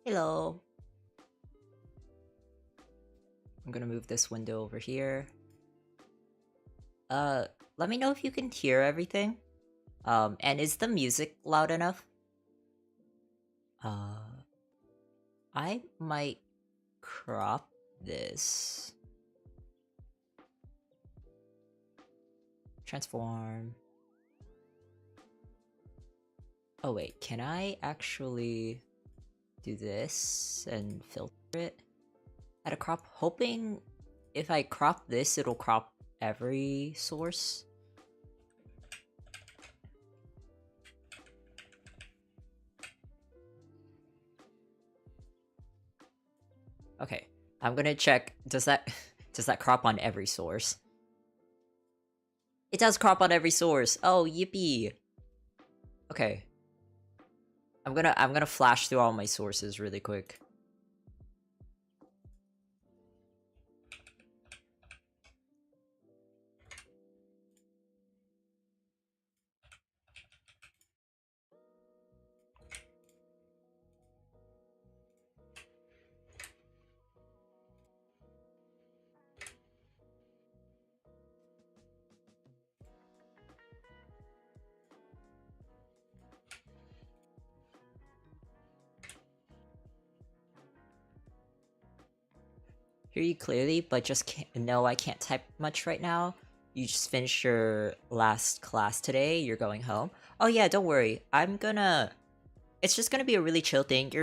Hello. I'm gonna move this window over here. Let me know if you can hear everything. And is the music loud enough? I might crop this. Transform. Oh wait, can I actually do this and filter it at a crop? Hoping if I crop this, it'll crop every source. Okay, I'm gonna check. Does that crop on every source? It does crop on every source. Oh, yippee. Okay. I'm gonna flash through all my sources really quick. Hear you clearly, but just can't. No, I can't type much right now. You just finished your last class today. You're going home. Oh yeah, don't worry. It's just gonna be a really chill thing.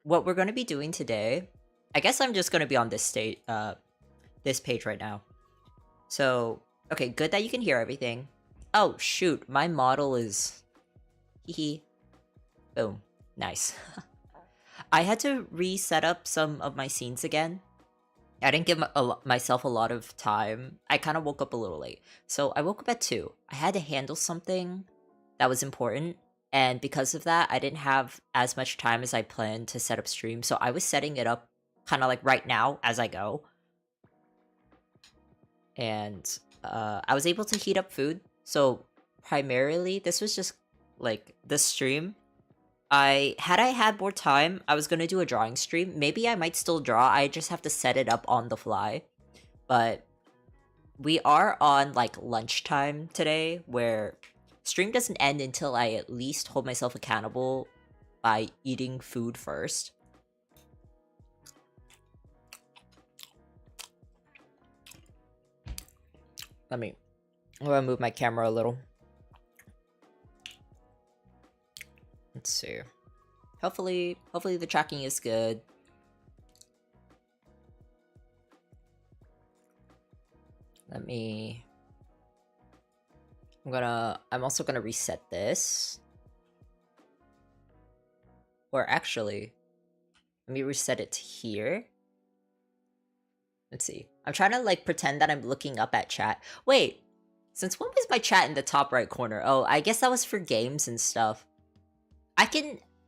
What we're gonna be doing today. I guess I'm just gonna be on this this page right now. So, okay, good that you can hear everything. Oh shoot, my model is. Hehe. Boom. Nice. I had to reset up some of my scenes again. I didn't give myself a lot of time. I kind of woke up a little late. So I woke up at 2. I had to handle something that was important. And because of that, I didn't have as much time as I planned to set up stream. So I was setting it up kind of like right now as I go. And I was able to heat up food. So primarily, this was just like the stream Had I had more time, I was gonna do a drawing stream. Maybe I might still draw. I just have to set it up on the fly. But we are on like lunchtime today, where stream doesn't end until I at least hold myself accountable by eating food first. I'm gonna move my camera a little. Let's see. Hopefully the tracking is good. I'm also gonna reset this. Or actually, let me reset it to here. Let's see. I'm trying to like pretend that I'm looking up at chat. Wait, since when was my chat in the top right corner? Oh, I guess that was for games and stuff. I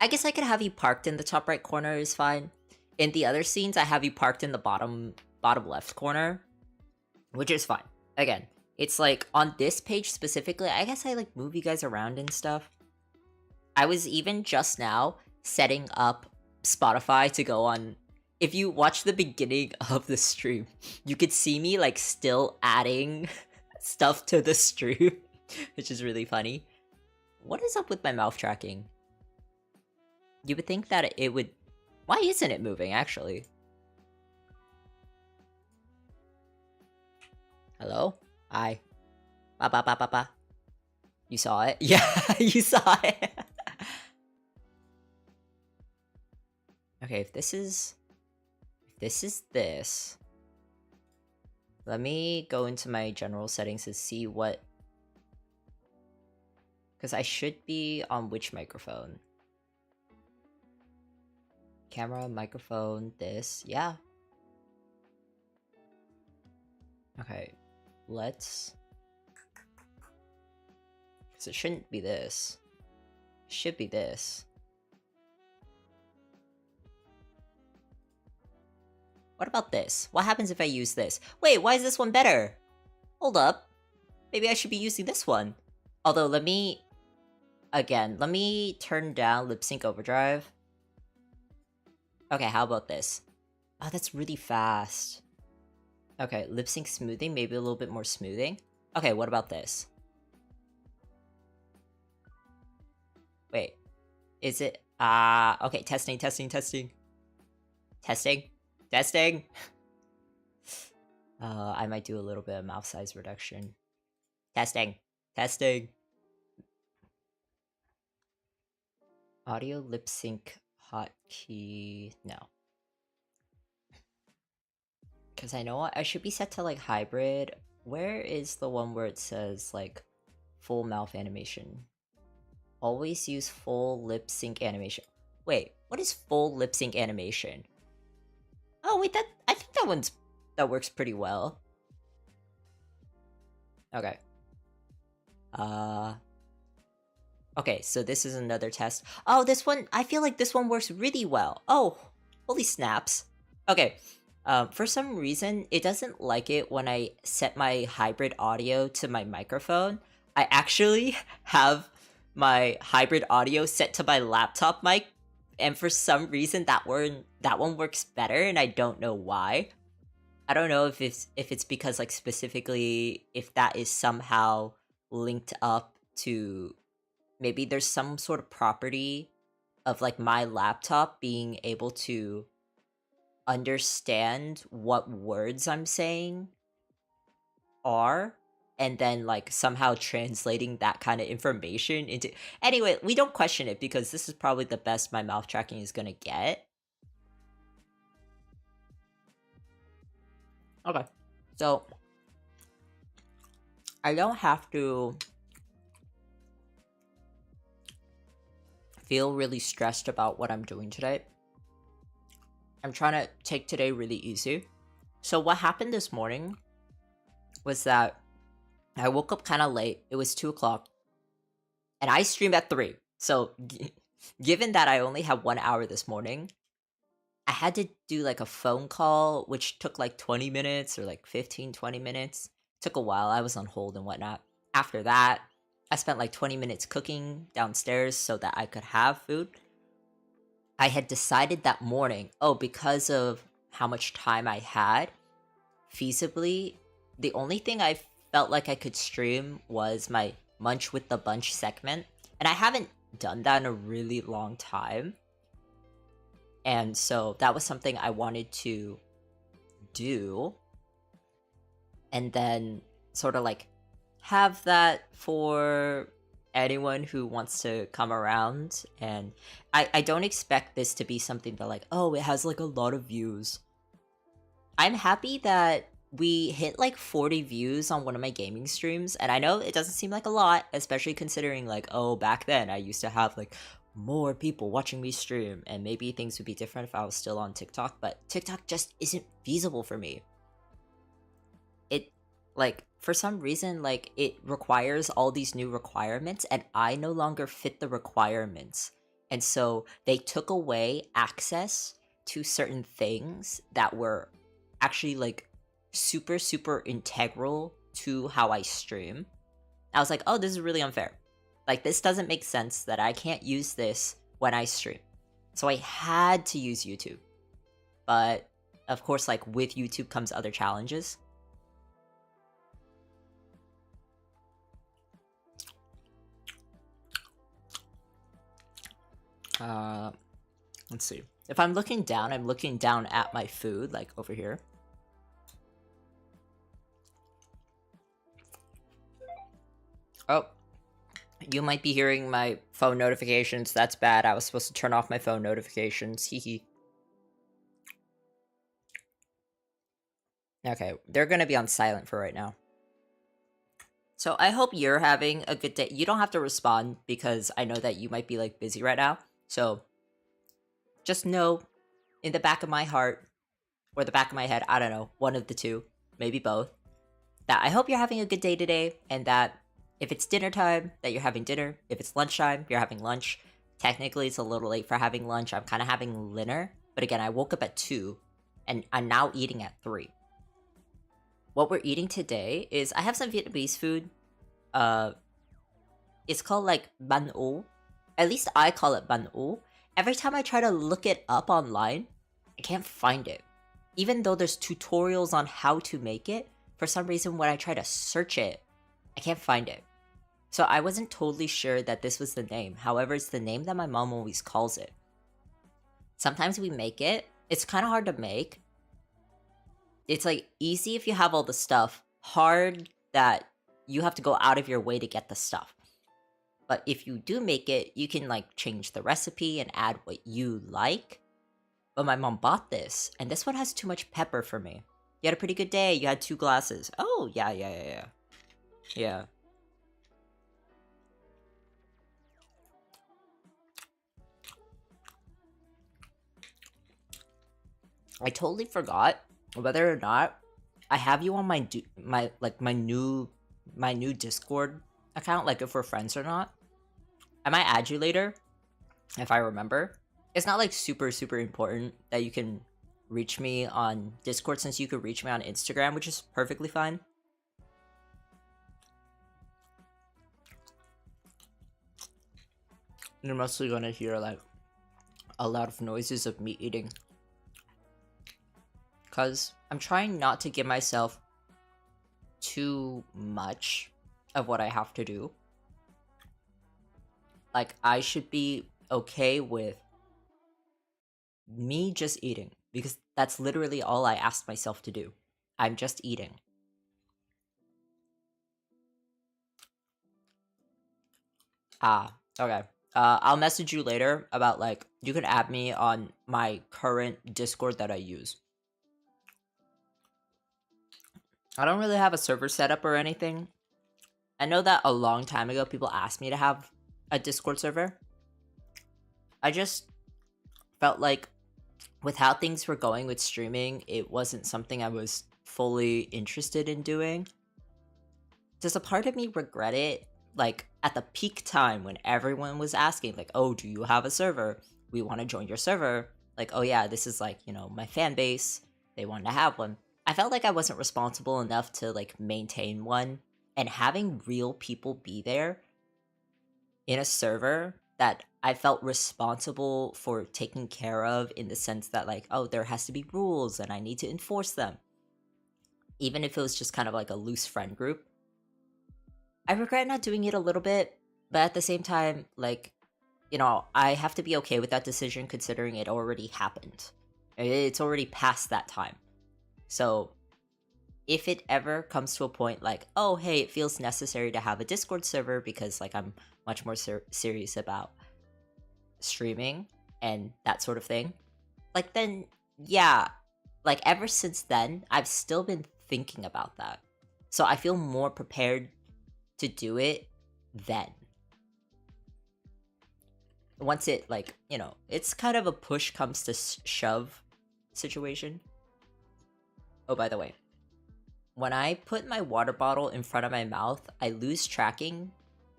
guess I could have you parked in the top right corner is fine. In the other scenes, I have you parked in the bottom left corner, which is fine. Again, it's like on this page specifically, I guess I like move you guys around and stuff. I was even just now setting up Spotify to go on. If you watch the beginning of the stream, you could see me like still adding stuff to the stream, which is really funny. What is up with my mouth tracking? You would think that it would... Why isn't it moving, actually? Hello? Hi. Ba ba ba ba ba. You saw it? Yeah, you saw it. Okay, if this is this. Let me go into my general settings and see what... Because I should be on which microphone? Camera, microphone, this, yeah. Okay, let's... Because it shouldn't be this. It should be this. What about this? What happens if I use this? Wait, why is this one better? Hold up. Maybe I should be using this one. Although, let me... Again, let me turn down lip sync overdrive. Okay, how about this? Oh, that's really fast. Okay, lip sync smoothing, maybe a little bit more smoothing. Okay, what about this? Wait, is it... okay, testing. Testing. I might do a little bit of mouth size reduction. Testing. Audio lip sync hotkey, no. Because I know what, I should be set to like hybrid. Where is the one where it says like full mouth animation? Always use full lip sync animation. Wait, what is full lip sync animation? Oh wait, I think that works pretty well. Okay. Okay, so this is another test. Oh, this one, I feel like this one works really well. Oh, holy snaps. Okay, for some reason, it doesn't like it when I set my hybrid audio to my microphone. I actually have my hybrid audio set to my laptop mic, and for some reason that one works better, and I don't know why. I don't know if it's because like specifically if that is somehow linked up to... Maybe there's some sort of property of like my laptop being able to understand what words I'm saying are, and then like somehow translating that kind of information into... Anyway, we don't question it because this is probably the best my mouth tracking is gonna get. Okay, so I don't have to feel really stressed about what I'm doing today. I'm trying to take today really easy. So what happened this morning was that I woke up kind of late. It was 2 o'clock. And I streamed at 3. So given that I only have 1 hour this morning, I had to do like a phone call, which took like 20 minutes or like 15, 20 minutes. Took a while. I was on hold and whatnot. After that, I spent like 20 minutes cooking downstairs so that I could have food. I had decided that morning, oh, because of how much time I had, feasibly, the only thing I felt like I could stream was my Munch with the Bunch segment. And I haven't done that in a really long time. And so that was something I wanted to do. And then sort of like have that for anyone who wants to come around. And I don't expect this to be something that like, oh, it has like a lot of views. I'm happy that we hit like 40 views on one of my gaming streams, and I know it doesn't seem like a lot, especially considering like, oh, back then I used to have like more people watching me stream, and maybe things would be different if I was still on TikTok, but TikTok just isn't feasible for me. It, like, for some reason, like, it requires all these new requirements, and I no longer fit the requirements. And so they took away access to certain things that were actually like super integral to how I stream. I was like, oh, this is really unfair. Like, this doesn't make sense that I can't use this when I stream. So I had to use YouTube. But of course, like, with YouTube comes other challenges. Let's see. If I'm looking down at my food, like over here. Oh, you might be hearing my phone notifications. That's bad. I was supposed to turn off my phone notifications. Hehe. Okay, they're gonna be on silent for right now. So I hope you're having a good day. You don't have to respond because I know that you might be like busy right now. So just know in the back of my heart or the back of my head, I don't know, one of the two, maybe both, that I hope you're having a good day today, and that if it's dinner time, that you're having dinner. If it's lunchtime, you're having lunch. Technically, it's a little late for having lunch. I'm kind of having dinner. But again, I woke up at 2, and I'm now eating at 3. What we're eating today is, I have some Vietnamese food. It's called like ban o. At least I call it ban o. Every time I try to look it up online, I can't find it. Even though there's tutorials on how to make it, for some reason when I try to search it, I can't find it. So I wasn't totally sure that this was the name. However, it's the name that my mom always calls it. Sometimes we make it. It's kind of hard to make. It's like easy if you have all the stuff, hard that you have to go out of your way to get the stuff. But if you do make it, you can like change the recipe and add what you like. But my mom bought this, and this one has too much pepper for me. You had a pretty good day. You had 2 glasses. Oh, yeah. Yeah. I totally forgot whether or not I have you on my new Discord account, like if we're friends or not. I might add you later if I remember. It's not like super important that you can reach me on Discord, since you could reach me on Instagram, which is perfectly fine. You're mostly gonna hear like a lot of noises of me eating, because I'm trying not to give myself too much of what I have to do. Like, I should be okay with me just eating, because that's literally all I asked myself to do. I'm just eating. Okay. I'll message you later about like, you can add me on my current Discord that I use. I don't really have a server setup or anything. I know that a long time ago people asked me to have a Discord server. I just felt like with how things were going with streaming, it wasn't something I was fully interested in doing. Does a part of me regret it? Like, at the peak time when everyone was asking, like, oh, do you have a server? We want to join your server. Like, oh yeah, this is like, you know, my fan base. They wanted to have one. I felt like I wasn't responsible enough to like maintain one. And having real people be there in a server that I felt responsible for taking care of, in the sense that like, oh, there has to be rules and I need to enforce them. Even if it was just kind of like a loose friend group. I regret not doing it a little bit, but at the same time, like, you know, I have to be okay with that decision considering it already happened. It's already past that time. So if it ever comes to a point like, oh, hey, it feels necessary to have a Discord server because like I'm much more serious about streaming and that sort of thing, like then yeah, like ever since then, I've still been thinking about that. So I feel more prepared to do it then. Once it, like, you know, it's kind of a push comes to shove situation. Oh, by the way, when I put my water bottle in front of my mouth, I lose tracking,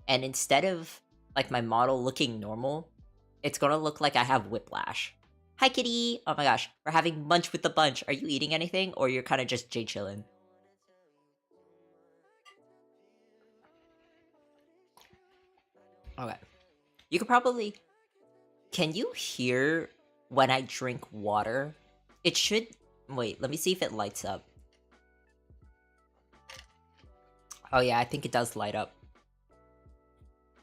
and instead of like my model looking normal, it's gonna look like I have whiplash. Hi, kitty! Oh my gosh, we're having Munch with the bunch. Are you eating anything, or you're kind of just J-chillin'? Okay. You could probably... Can you hear when I drink water? It should... Wait, let me see if it lights up. Oh yeah, I think it does light up.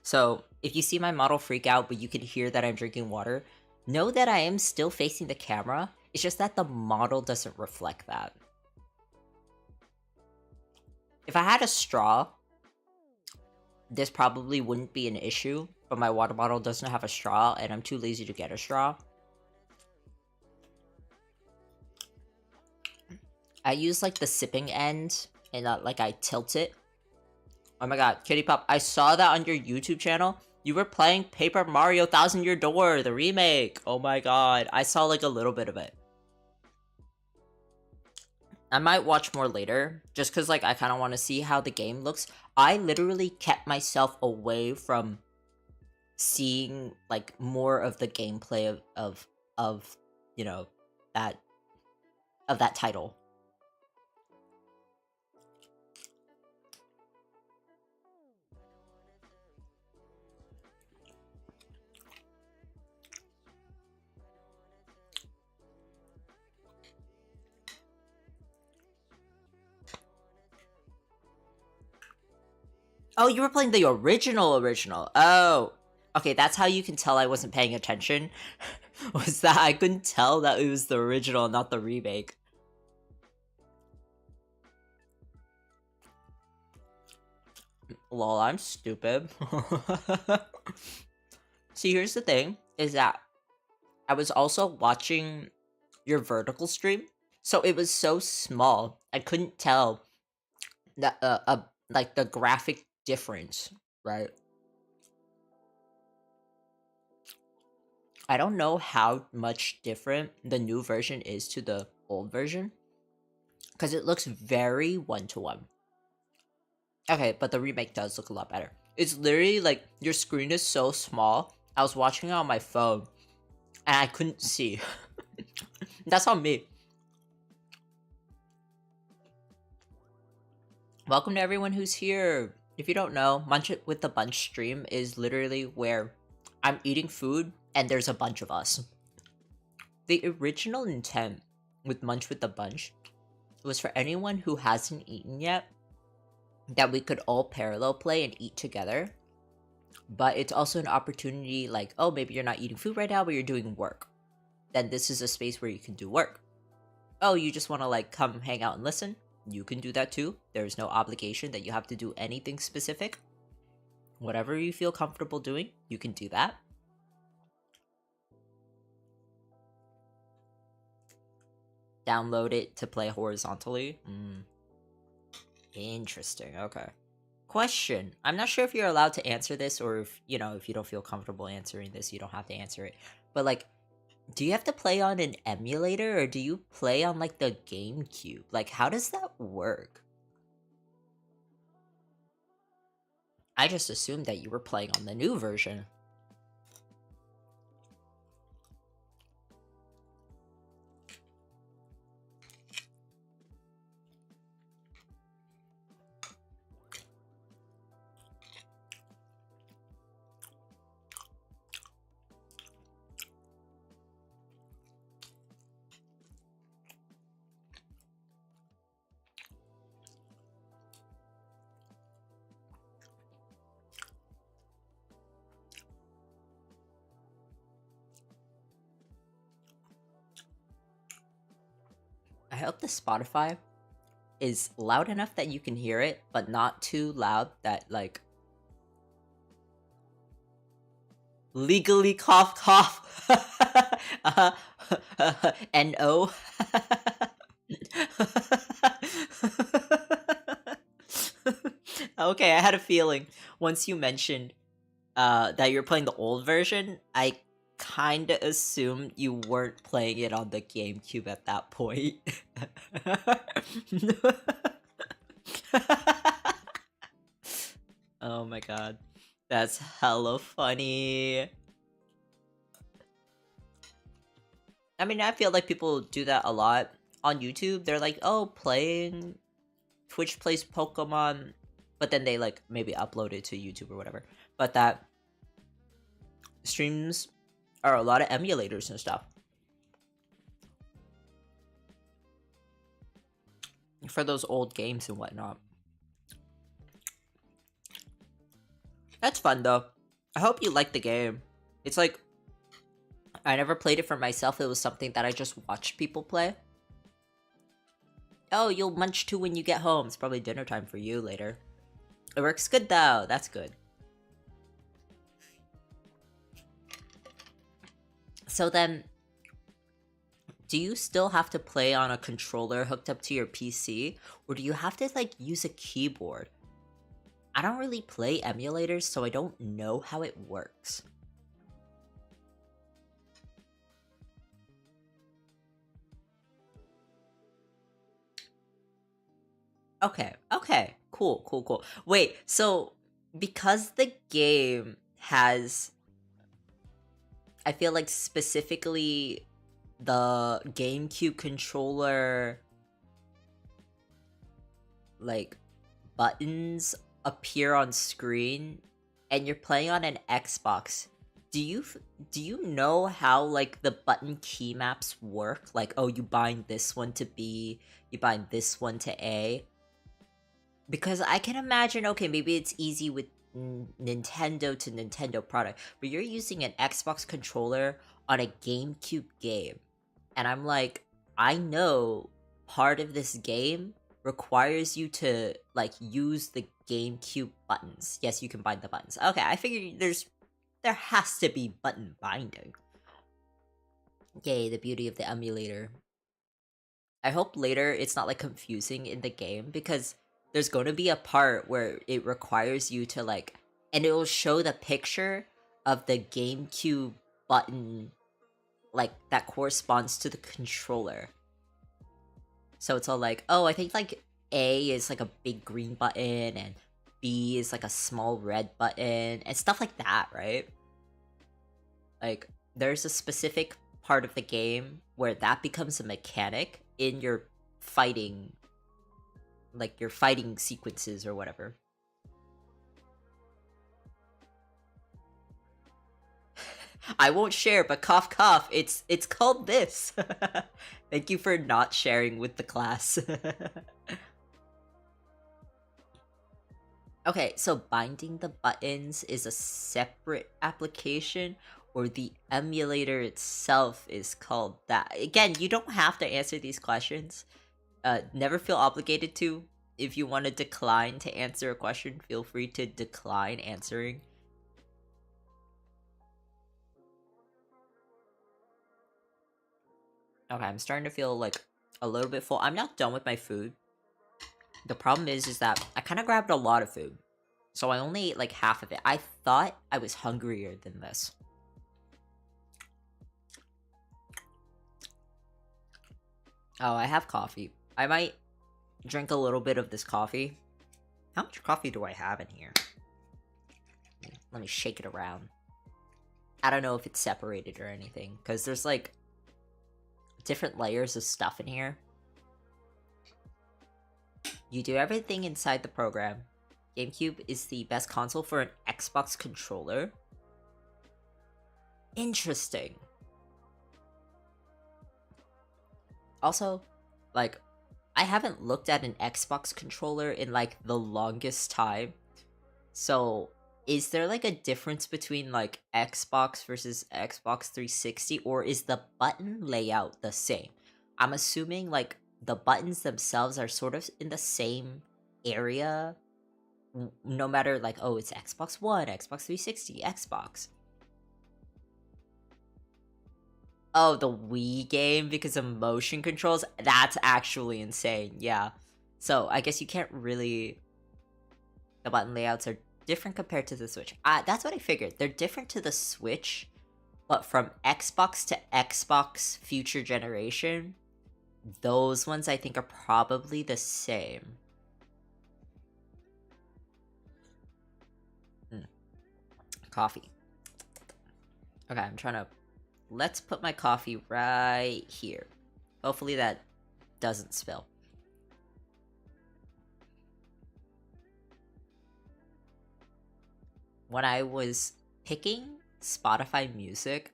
So, if you see my model freak out, but you can hear that I'm drinking water, know that I am still facing the camera. It's just that the model doesn't reflect that. If I had a straw, this probably wouldn't be an issue, but my water bottle doesn't have a straw, and I'm too lazy to get a straw. I use like the sipping end, and like I tilt it. Oh my god, Kitty Pop, I saw that on your YouTube channel. You were playing Paper Mario Thousand Year Door, the remake. Oh my god, I saw like a little bit of it. I might watch more later, just because like I kind of want to see how the game looks. I literally kept myself away from seeing like more of the gameplay of you know, that title. Oh, you were playing the original. Oh. Okay, that's how you can tell I wasn't paying attention. Was that I couldn't tell that it was the original, not the remake. Lol, I'm stupid. See, here's the thing, is that I was also watching your vertical stream, so it was so small, I couldn't tell that, like, the graphic difference, right? I don't know how much different the new version is to the old version, because it looks very one-to-one. Okay, but the remake does look a lot better. It's literally like your screen is so small. I was watching it on my phone and I couldn't see. That's on me. Welcome to everyone who's here. If you don't know, Munch It with the Bunch stream is literally where I'm eating food and there's a bunch of us. The original intent with Munch with the Bunch was for anyone who hasn't eaten yet, that we could all parallel play and eat together. But it's also an opportunity like, oh, maybe you're not eating food right now, but you're doing work. Then this is a space where you can do work. Oh, you just want to like come hang out and listen? You can do that too. There's no obligation that you have to do anything specific. Whatever you feel comfortable doing, you can do that. Download it to play horizontally. Interesting, okay. Question. I'm not sure if you're allowed to answer this, or if, you know, if you don't feel comfortable answering this, you don't have to answer it. But like, do you have to play on an emulator, or do you play on like the GameCube? Like, how does that work? I just assumed that you were playing on the new version. I hope the Spotify is loud enough that you can hear it, but not too loud that, like, legally cough cough. N-O. Okay, I had a feeling once you mentioned that you're playing the old version, I kinda assumed you weren't playing it on the GameCube at that point. Oh my god. That's hella funny. I mean, I feel like people do that a lot on YouTube. They're like, oh, playing Twitch plays Pokemon, but then they like maybe upload it to YouTube or whatever. But that streams are a lot of emulators and stuff. For those old games and whatnot. That's fun though. I hope you like the game. It's like, I never played it for myself. It was something that I just watched people play. Oh, you'll munch too when you get home. It's probably dinner time for you later. It works good though. That's good. So then, do you still have to play on a controller hooked up to your PC? Or do you have to like use a keyboard? I don't really play emulators, so I don't know how it works. Okay, cool. Wait, so because the game has, I feel like specifically the GameCube controller, like, buttons appear on screen, and you're playing on an Xbox, do you know how, like, the button key maps work? Like, oh, you bind this one to B, you bind this one to A? Because I can imagine, okay, maybe it's easy with Nintendo to Nintendo product, but you're using an Xbox controller on a GameCube game. And I'm like, I know part of this game requires you to, like, use the GameCube buttons. Yes, you can bind the buttons. Okay, I figured there has to be button binding. Yay, the beauty of the emulator. I hope later it's not, like, confusing in the game, because there's going to be a part where it requires you to, like, and it will show the picture of the GameCube button, like, that corresponds to the controller. So it's all like, oh, I think, like, A is, like, a big green button, and B is, like, a small red button, and stuff like that, right? Like, there's a specific part of the game where that becomes a mechanic in your fighting, like, your fighting sequences or whatever. I won't share, but cough cough, it's called this. Thank you for not sharing with the class. Okay, so binding the buttons is a separate application, or the emulator itself is called that? Again, you don't have to answer these questions. Never feel obligated to. If you want to decline to answer a question, feel free to decline answering. Okay, I'm starting to feel like a little bit full. I'm not done with my food. The problem is that I kind of grabbed a lot of food. So I only ate like half of it. I thought I was hungrier than this. Oh, I have coffee. I might drink a little bit of this coffee. How much coffee do I have in here? Let me shake it around. I don't know if it's separated or anything, because there's like different layers of stuff in here. You do everything inside the program. GameCube is the best console for an Xbox controller. Interesting. Also, like, I haven't looked at an Xbox controller in like the longest time. So, is there like a difference between like Xbox versus Xbox 360, or is the button layout the same? I'm assuming like the buttons themselves are sort of in the same area, no matter like, oh, it's Xbox One, Xbox 360, Xbox. Oh, the Wii game because of motion controls? That's actually insane, yeah. So I guess you can't really... The button layouts are different compared to the Switch. That's what I figured. They're different to the Switch, but from Xbox to Xbox future generation, those ones I think are probably the same. Coffee. Okay, I'm trying to... Let's put my coffee right here. Hopefully that doesn't spill. When I was picking Spotify music,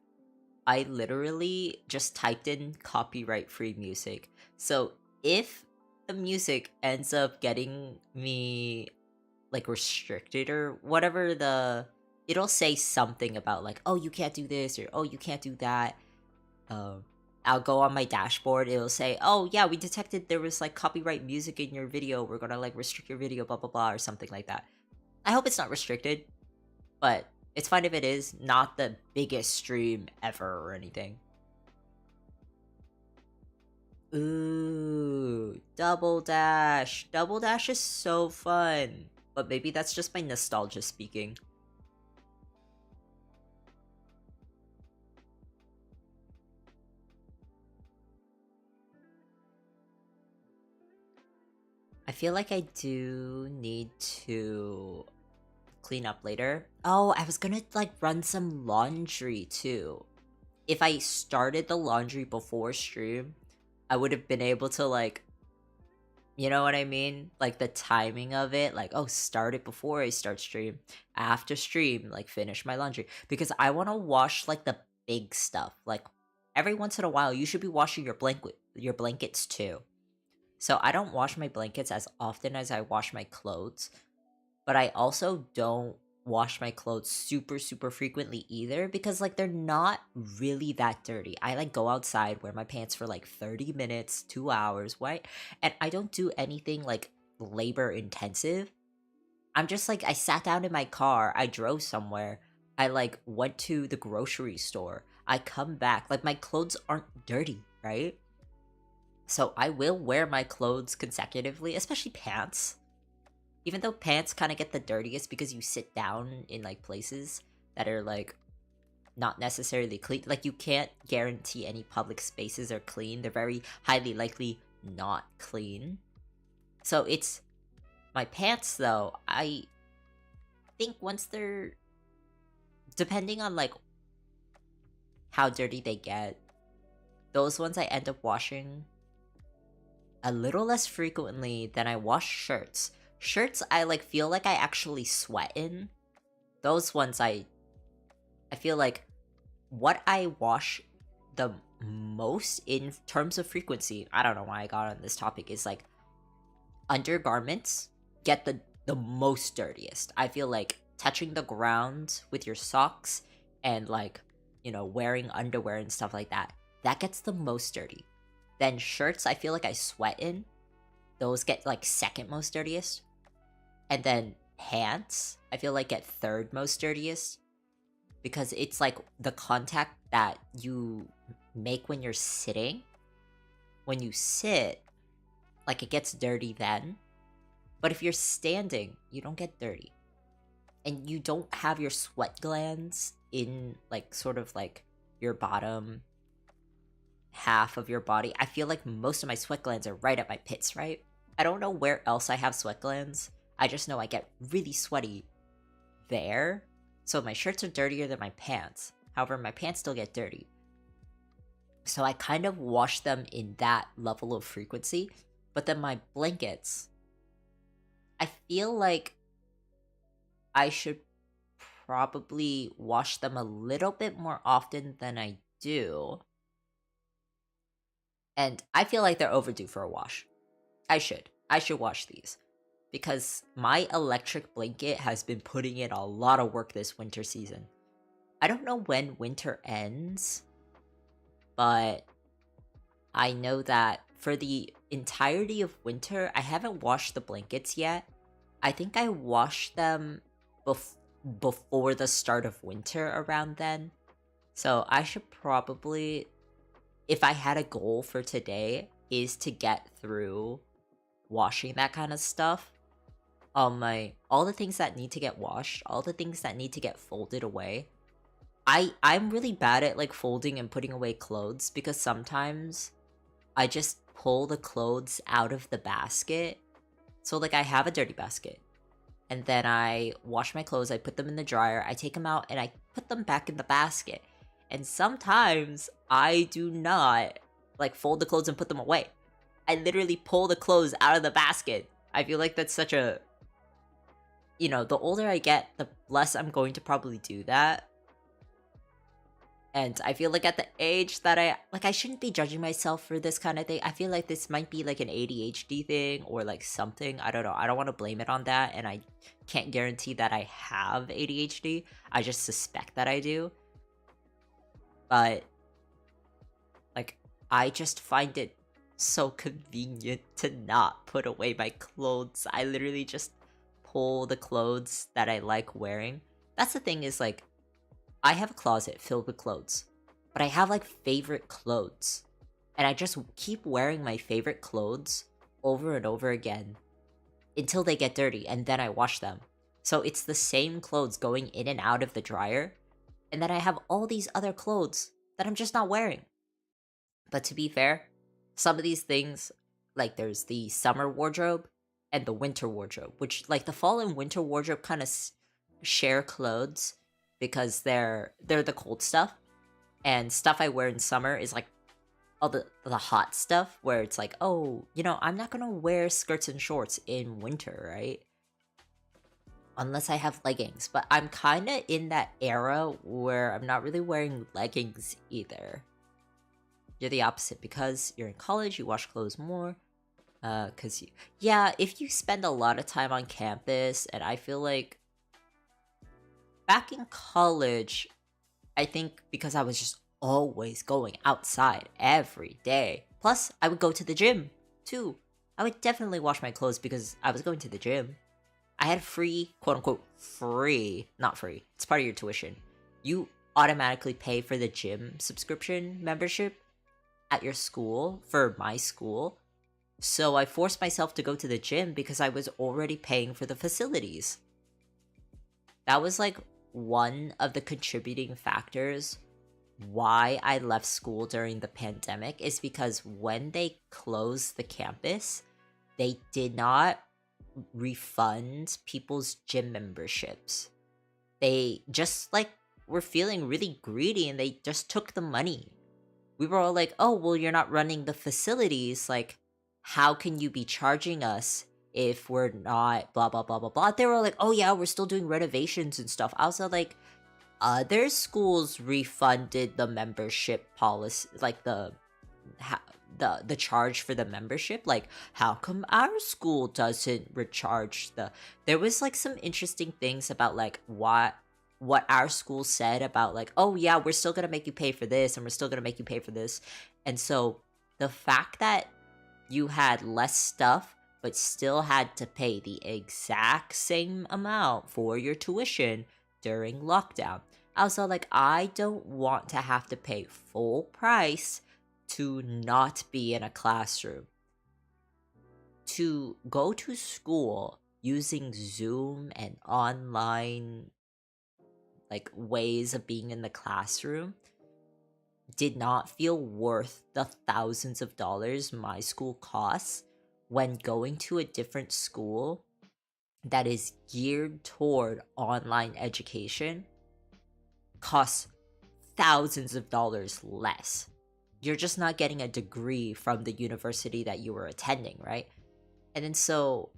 I literally just typed in copyright-free music. So if the music ends up getting me like restricted or whatever, it'll say something about like, oh, you can't do this, or oh, you can't do that. I'll go on my dashboard, it'll say, oh yeah, we detected there was like copyright music in your video, we're gonna like restrict your video, blah blah blah, or something like that. I hope it's not restricted, but it's fine if it is. Not the biggest stream ever or anything. Ooh, Double Dash. Double Dash is so fun. But maybe that's just my nostalgia speaking. I feel like I do need to clean up later. Oh, I was gonna like run some laundry too. If I started the laundry before stream, I would have been able to like, you know what I mean? Like the timing of it, like, oh, start it before I start stream. After stream, like finish my laundry. Because I want to wash like the big stuff. Like every once in a while, you should be washing your blankets too. So I don't wash my blankets as often as I wash my clothes. But I also don't wash my clothes super frequently either, because like they're not really that dirty. I like go outside, wear my pants for like 30 minutes, 2 hours, right? And I don't do anything like labor intensive. I'm just like, I sat down in my car, I drove somewhere, I like went to the grocery store, I come back, like my clothes aren't dirty, right? So I will wear my clothes consecutively, especially pants. Even though pants kind of get the dirtiest because you sit down in like places that are like not necessarily clean. Like you can't guarantee any public spaces are clean. They're very highly likely not clean. So it's my pants though. I think once they're, depending on like how dirty they get, those ones I end up washing a little less frequently than I wash shirts. Shirts I like feel like I actually sweat in. Those ones I feel like what I wash the most in terms of frequency, I don't know why I got on this topic, is like undergarments get the most dirtiest. I feel like touching the ground with your socks and like, you know, wearing underwear and stuff like that, that gets the most dirty. Then shirts I feel like I sweat in. Those get like second most dirtiest. And then pants, I feel like get third most dirtiest. Because it's like the contact that you make when you're sitting. When you sit, like it gets dirty then. But if you're standing, you don't get dirty. And you don't have your sweat glands in like sort of like your bottom half of your body. I feel like most of my sweat glands are right at my pits, right? I don't know where else I have sweat glands. I just know I get really sweaty there. So my shirts are dirtier than my pants. However, my pants still get dirty. So I kind of wash them in that level of frequency. But then my blankets, I feel like I should probably wash them a little bit more often than I do. And I feel like they're overdue for a wash. I should wash these. Because my electric blanket has been putting in a lot of work this winter season. I don't know when winter ends, but I know that for the entirety of winter, I haven't washed the blankets yet. I think I washed them before the start of winter around then. So I should probably, if I had a goal for today, is to get through washing that kind of stuff. All the things that need to get washed, all the things that need to get folded away. I'm really bad at like folding and putting away clothes because sometimes I just pull the clothes out of the basket. So like I have a dirty basket and then I wash my clothes, I put them in the dryer, I take them out and I put them back in the basket. And sometimes I do not like fold the clothes and put them away. I literally pull the clothes out of the basket. I feel like that's such a, you know, the older I get, the less I'm going to probably do that. And I feel like at the age that I shouldn't be judging myself for this kind of thing. I feel like this might be like an ADHD thing or like something. I don't know. I don't want to blame it on that. And I can't guarantee that I have ADHD. I just suspect that I do. But like, I just find it so convenient to not put away my clothes. I literally just pull the clothes that I like wearing. That's the thing is like, I have a closet filled with clothes, but I have like favorite clothes. And I just keep wearing my favorite clothes over and over again until they get dirty and then I wash them. So it's the same clothes going in and out of the dryer. And then I have all these other clothes that I'm just not wearing. But to be fair, some of these things, like there's the summer wardrobe and the winter wardrobe, which like the fall and winter wardrobe kind of share clothes because they're the cold stuff, and stuff I wear in summer is like all the hot stuff where it's like, oh, you know, I'm not gonna wear skirts and shorts in winter, right? Unless I have leggings, but I'm kind of in that era where I'm not really wearing leggings either. You're the opposite because you're in college, you wash clothes more. If you spend a lot of time on campus, and I feel like back in college, I think because I was just always going outside every day. Plus, I would go to the gym, too. I would definitely wash my clothes because I was going to the gym. I had free, quote-unquote, free, not free, it's part of your tuition. You automatically pay for the gym subscription membership at your school, for my school. So I forced myself to go to the gym because I was already paying for the facilities. That was like one of the contributing factors why I left school during the pandemic, is because when they closed the campus, they did not refund people's gym memberships. They just like were feeling really greedy and they just took the money. We were all like, oh, well, you're not running the facilities. Like, how can you be charging us if we're not blah, blah, blah, blah, blah. They were like, oh yeah, we're still doing renovations and stuff. I was like, other schools refunded the membership policy, like the charge for the membership. Like, how come our school doesn't recharge the... There was like some interesting things about like what our school said about like, oh yeah, we're still gonna make you pay for this and we're still gonna make you pay for this. And so the fact that you had less stuff but still had to pay the exact same amount for your tuition during lockdown, I was like, I don't want to have to pay full price to not be in a classroom. To go to school using Zoom and online like ways of being in the classroom did not feel worth the thousands of dollars my school costs, when going to a different school that is geared toward online education costs thousands of dollars less. You're just not getting a degree from the university that you were attending, right? And then so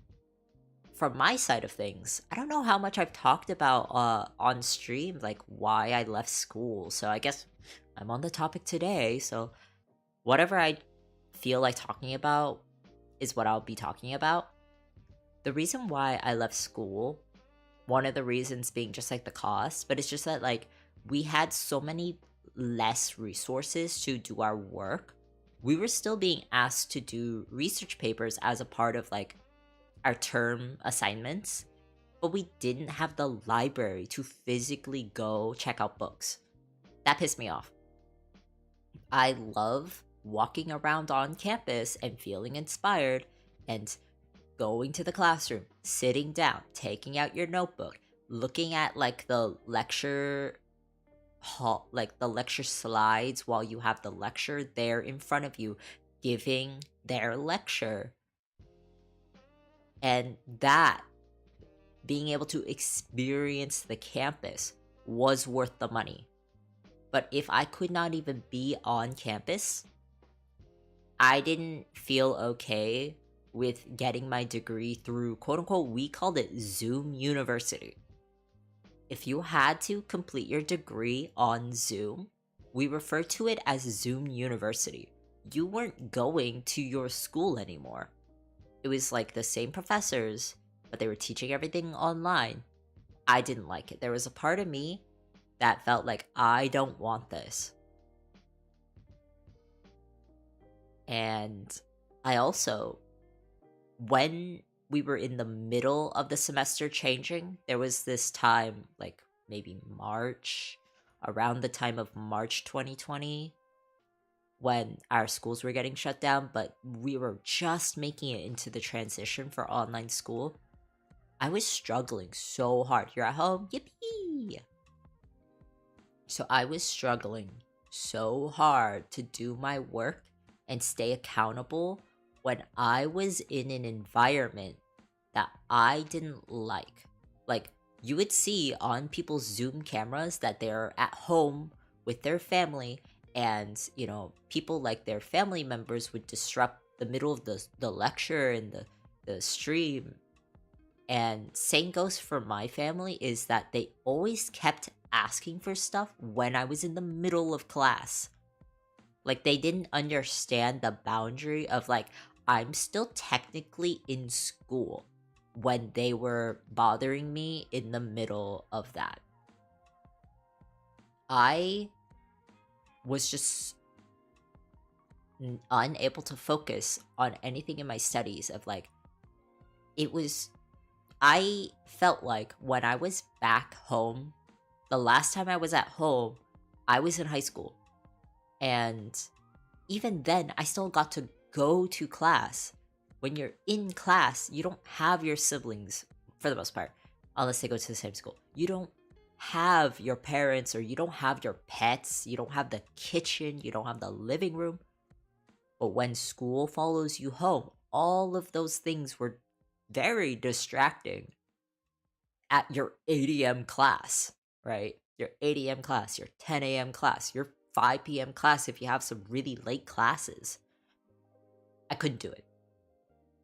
from my side of things, I don't know how much I've talked about on stream, like why I left school. So I guess I'm on the topic today. So whatever I feel like talking about is what I'll be talking about. The reason why I left school, one of the reasons being just like the cost, but it's just that like we had so many less resources to do our work we were still being asked to do research papers as a part of like our term assignments, but we didn't have the library to physically go check out books. That pissed me off. I love walking around on campus and feeling inspired and going to the classroom, sitting down, taking out your notebook, looking at like the lecture hall, like the lecture slides while you have the lecture there in front of you giving their lecture. And that, being able to experience the campus, was worth the money. But if I could not even be on campus, I didn't feel okay with getting my degree through, quote unquote, we called it Zoom University. If you had to complete your degree on Zoom, we referred to it as Zoom University. You weren't going to your school anymore. It was like the same professors, but they were teaching everything online. I didn't like it. There was a part of me that felt like, I don't want this. And I also, when we were in the middle of the semester changing, there was this time, like maybe March, around the time of March 2020, when our schools were getting shut down, but we were just making it into the transition for online school. I was struggling so hard. You're at home, yippee! So I was struggling so hard to do my work and stay accountable when I was in an environment that I didn't like. Like, you would see on people's Zoom cameras that they're at home with their family, and, you know, people like their family members would disrupt the middle of the lecture and the stream. And same goes for my family, is that they always kept asking for stuff when I was in the middle of class. Like, they didn't understand the boundary of, like, I'm still technically in school when they were bothering me in the middle of that. I was just unable to focus on anything in my studies of, like, I felt like when I was back home, the last time I was at home, I was in high school. And even then, I still got to go to class. When you're in class, you don't have your siblings, for the most part, unless they go to the same school. You don't have your parents, or you don't have your pets, you don't have the kitchen, you don't have the living room. But when school follows you home, all of those things were very distracting at your 8 a.m. class, right? Your 8 a.m. class, your 10 a.m. class, your 5 p.m. class if you have some really late classes. I couldn't do it.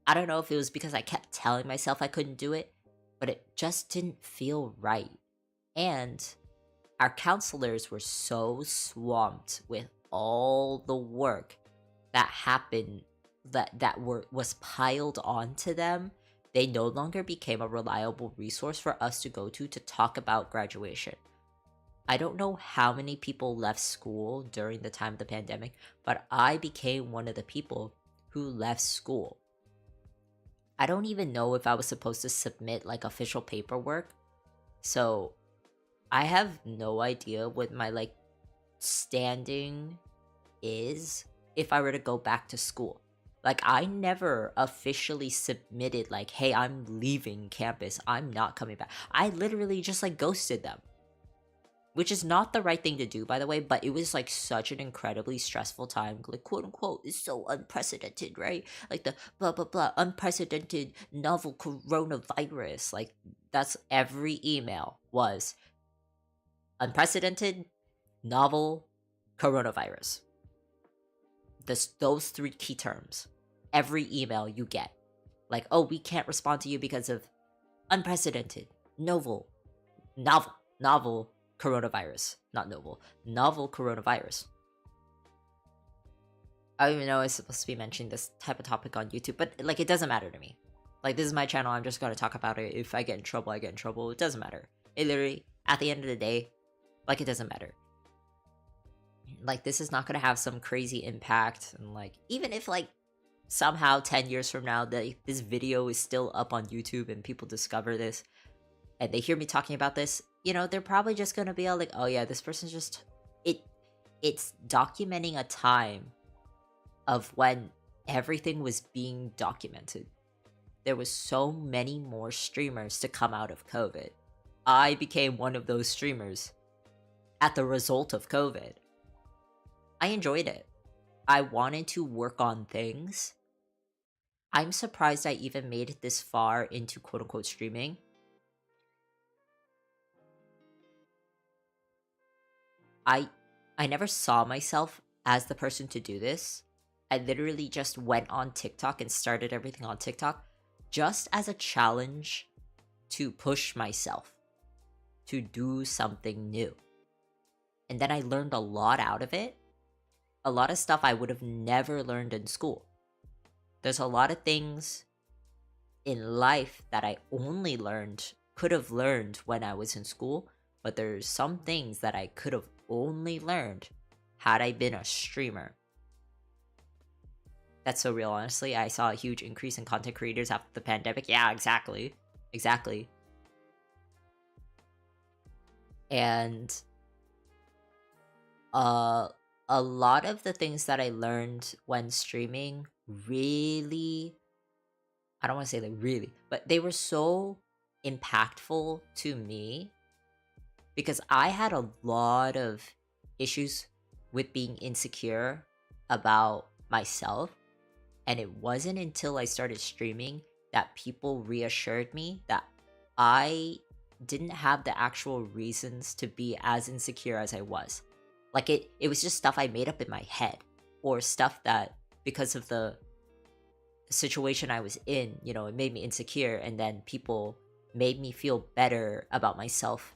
I don't know if it was because I kept telling myself I couldn't do it, but it just didn't feel right. And our counselors were so swamped with all the work that happened was piled onto them. They no longer became a reliable resource for us to go to talk about graduation. I don't know how many people left school during the time of the pandemic, but I became one of the people who left school. I don't even know if I was supposed to submit like official paperwork. So I have no idea what my like standing is if I were to go back to school. Like, I never officially submitted like, hey, I'm leaving campus, I'm not coming back. I literally just like ghosted them. Which is not the right thing to do, by the way, but it was like such an incredibly stressful time. Like, quote unquote, it's so unprecedented, right? Like the blah blah blah, unprecedented novel coronavirus. Like, that's every email was unprecedented, novel, coronavirus. Those three key terms. Every email you get. Like, oh, we can't respond to you because of unprecedented, novel, coronavirus. Not novel. Novel coronavirus. I don't even know it's supposed to be mentioning this type of topic on YouTube, but like, it doesn't matter to me. Like, this is my channel, I'm just gonna talk about it. If I get in trouble, I get in trouble. It doesn't matter. It literally, at the end of the day, like, it doesn't matter. like this is not gonna have some crazy impact, and like even if like somehow 10 years from now this video is still up on YouTube and people discover this and they hear me talking about this, you know, they're probably just gonna be all like, oh yeah, this person's just it's documenting a time of when everything was being documented. There was so many more streamers to come out of COVID. I became one of those streamers at the result of COVID. I enjoyed it. I wanted to work on things. I'm surprised I even made it this far into quote-unquote streaming. I never saw myself as the person to do this. I literally just went on TikTok and started everything on TikTok just as a challenge to push myself to do something new. And then I learned a lot out of it. A lot of stuff I would have never learned in school. There's a lot of things in life that I only could have learned when I was in school, but there's some things that I could have only learned had I been a streamer. That's so real, honestly. I saw a huge increase in content creators after the pandemic. Yeah, exactly. And a lot of the things that I learned when streaming really, I don't want to say like really, but they were so impactful to me because I had a lot of issues with being insecure about myself. And it wasn't until I started streaming that people reassured me that I didn't have the actual reasons to be as insecure as I was. Like it was just stuff I made up in my head, or stuff that because of the situation I was in, you know, it made me insecure, and then people made me feel better about myself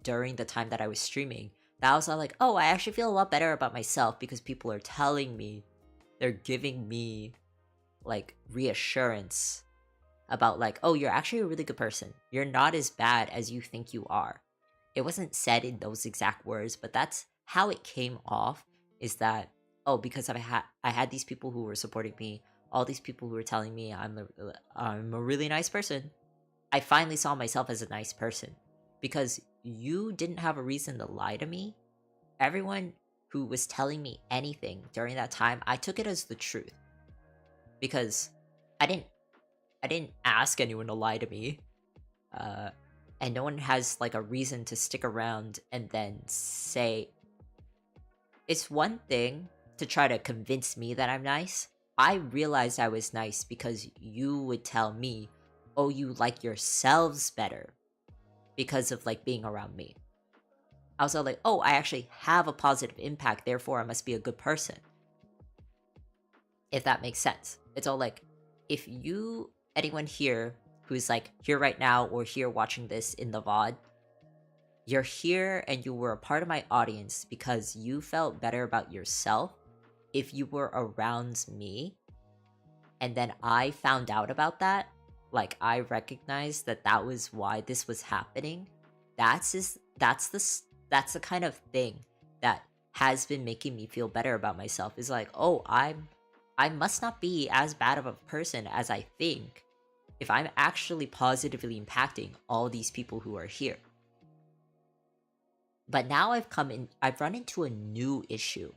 during the time that I was streaming. That I was all like, oh, I actually feel a lot better about myself because people are telling me, they're giving me like reassurance about like, oh, you're actually a really good person. You're not as bad as you think you are. It wasn't said in those exact words, but that's how it came off, is that, oh, because I had these people who were supporting me, all these people who were telling me I'm a really nice person. I finally saw myself as a nice person because you didn't have a reason to lie to me. Everyone who was telling me anything during that time, I took it as the truth because I didn't ask anyone to lie to me, and no one has like a reason to stick around and then say. It's one thing to try to convince me that I'm nice. I realized I was nice because you would tell me, oh, you like yourselves better because of like being around me. I was all like, oh, I actually have a positive impact, therefore I must be a good person. If that makes sense. It's all like, if anyone here who's like here right now or here watching this in the VOD, you're here and you were a part of my audience because you felt better about yourself if you were around me, and then I found out about that, like I recognized that that was why this was happening. That's the kind of thing that has been making me feel better about myself. Is like, oh, I must not be as bad of a person as I think if I'm actually positively impacting all these people who are here. But now I've run into a new issue.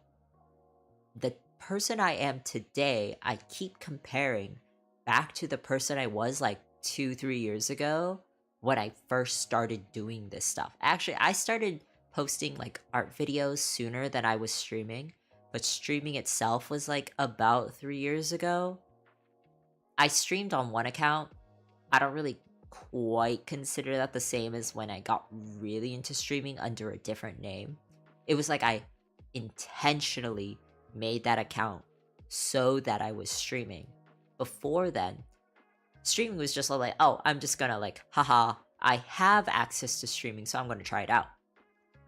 The person I am today, I keep comparing back to the person I was like 2-3 years ago when I first started doing this stuff. Actually, I started posting like art videos sooner than I was streaming, but streaming itself was like about 3 years ago. I streamed on one account. I don't really quite consider that the same as when I got really into streaming under a different name. It was like I intentionally made that account so that I was streaming. Before then, streaming was just like, oh, I'm just gonna like, haha, I have access to streaming, so I'm gonna try it out.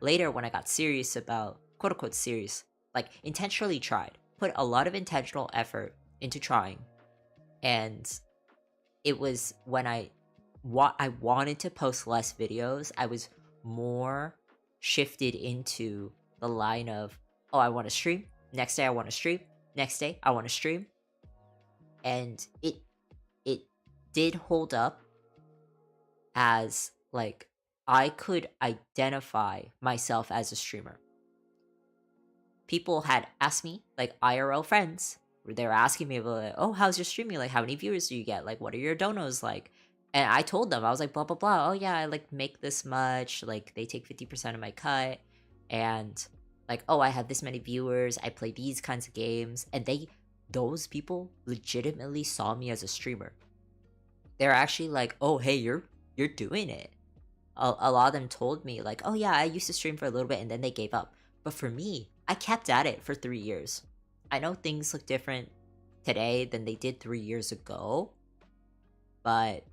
Later, when I got serious about, quote unquote serious, like intentionally tried, put a lot of intentional effort into trying, and it was when I wanted to post less videos. I was more shifted into the line of, oh, I want to stream. Next day I want to stream. Next day I want to stream. And it did hold up as like I could identify myself as a streamer. People had asked me, like IRL friends, they were asking me about like, oh, how's your streaming? Like, how many viewers do you get? Like, what are your donos like? And I told them, I was like, blah blah blah. Oh yeah, I like make this much. Like, they take 50% of my cut, and like, oh, I have this many viewers. I play these kinds of games, and those people legitimately saw me as a streamer. They're actually like, oh, hey, you're doing it. A lot of them told me like, oh yeah, I used to stream for a little bit and then they gave up. But for me, I kept at it for 3 years. I know things look different today than they did 3 years ago, but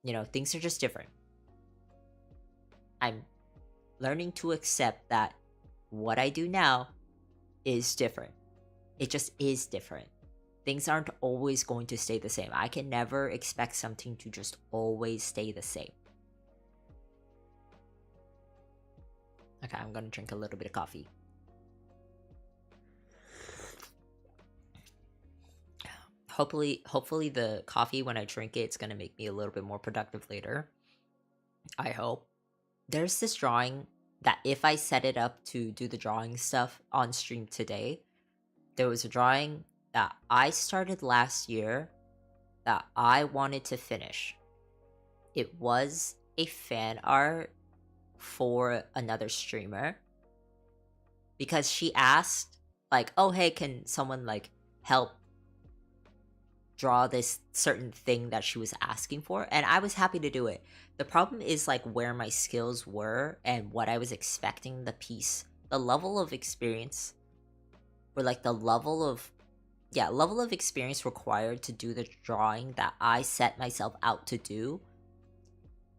you know, things are just different. I'm learning to accept that what I do now is different. It just is different. Things aren't always going to stay the same. I can never expect something to just always stay the same. Okay, I'm gonna drink a little bit of coffee. Hopefully the coffee, when I drink it, it's gonna make me a little bit more productive later. I hope. There's this drawing that if I set it up to do the drawing stuff on stream today, there was a drawing that I started last year that I wanted to finish. It was a fan art for another streamer because she asked like, oh hey, can someone like help draw this certain thing that she was asking for, and I was happy to do it. The problem is like where my skills were and what I was expecting the piece, the level of experience, or like the level of experience required to do the drawing that I set myself out to do